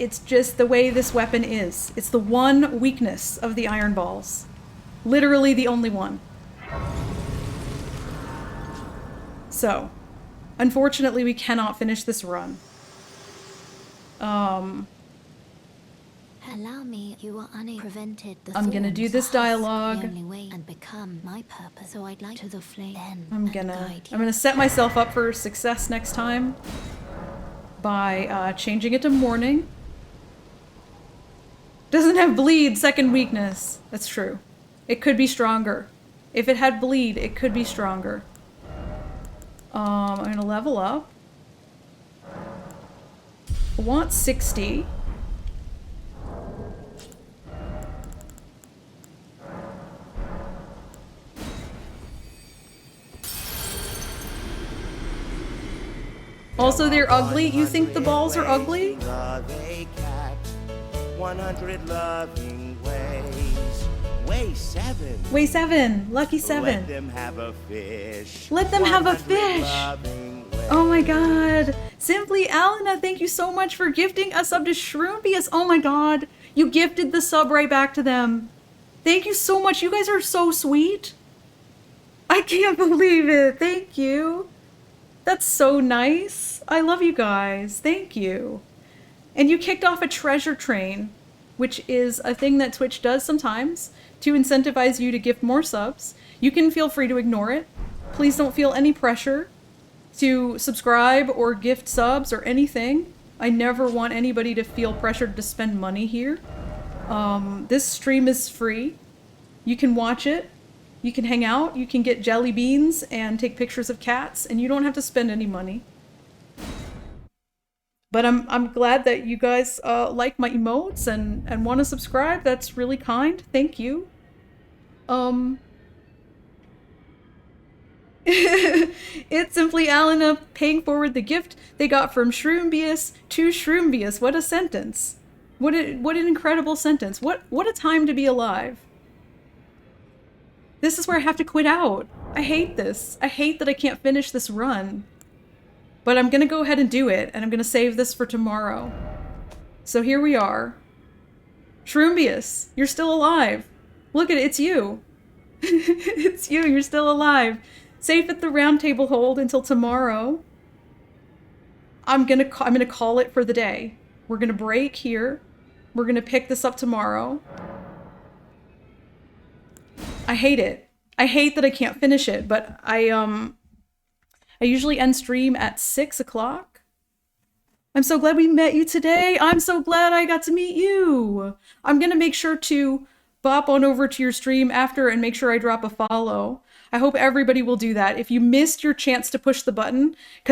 It's just the way this weapon is. It's the one weakness of the iron balls. Literally the only one. So, unfortunately, we cannot finish this run. Allow me, you are prevented the I'm gonna do this dialogue. The only way and become my purpose, so I'd like to the flame. Then I'm gonna set myself up for success next time by changing it to morning. Doesn't have bleed, second weakness. That's true. It could be stronger. If it had bleed, it could be stronger. I'm gonna level up. I want 60. Also, they're ugly. You think the balls are ugly? Love a cat, 100 loving ways. Way 7. Way 7. Lucky 7. Let them have a fish. Let them have a 100 fish. loving ways. Oh my god. Simply Alana, thank you so much for gifting a sub to Shroombius. Oh my god. You gifted the sub right back to them. Thank you so much. You guys are so sweet. I can't believe it. Thank you. That's so nice. I love you guys. Thank you. And you kicked off a treasure train, which is a thing that Twitch does sometimes to incentivize you to gift more subs. You can feel free to ignore it. Please don't feel any pressure to subscribe or gift subs or anything. I never want anybody to feel pressured to spend money here. This stream is free. You can watch it. You can hang out, you can get jelly beans and take pictures of cats, and you don't have to spend any money. But I'm glad that you guys like my emotes and want to subscribe. That's really kind. Thank you. It's simply Alana paying forward the gift they got from Shroombius to Shroombius. What a sentence. What an incredible sentence. What a time to be alive. This is where I have to quit out. I hate this. I hate that I can't finish this run. But I'm gonna go ahead and do it, and I'm gonna save this for tomorrow. So here we are. Shroombius, you're still alive. Look at it, it's you. It's you, you're still alive. Safe at the round table hold until tomorrow. I'm gonna call it for the day. We're gonna break here. We're gonna pick this up tomorrow. I hate it. I hate that I can't finish it, but I usually end stream at 6 o'clock. I'm so glad we met you today. I'm so glad I got to meet you. I'm gonna make sure to bop on over to your stream after and make sure I drop a follow. I hope everybody will do that. If you missed your chance to push the button, because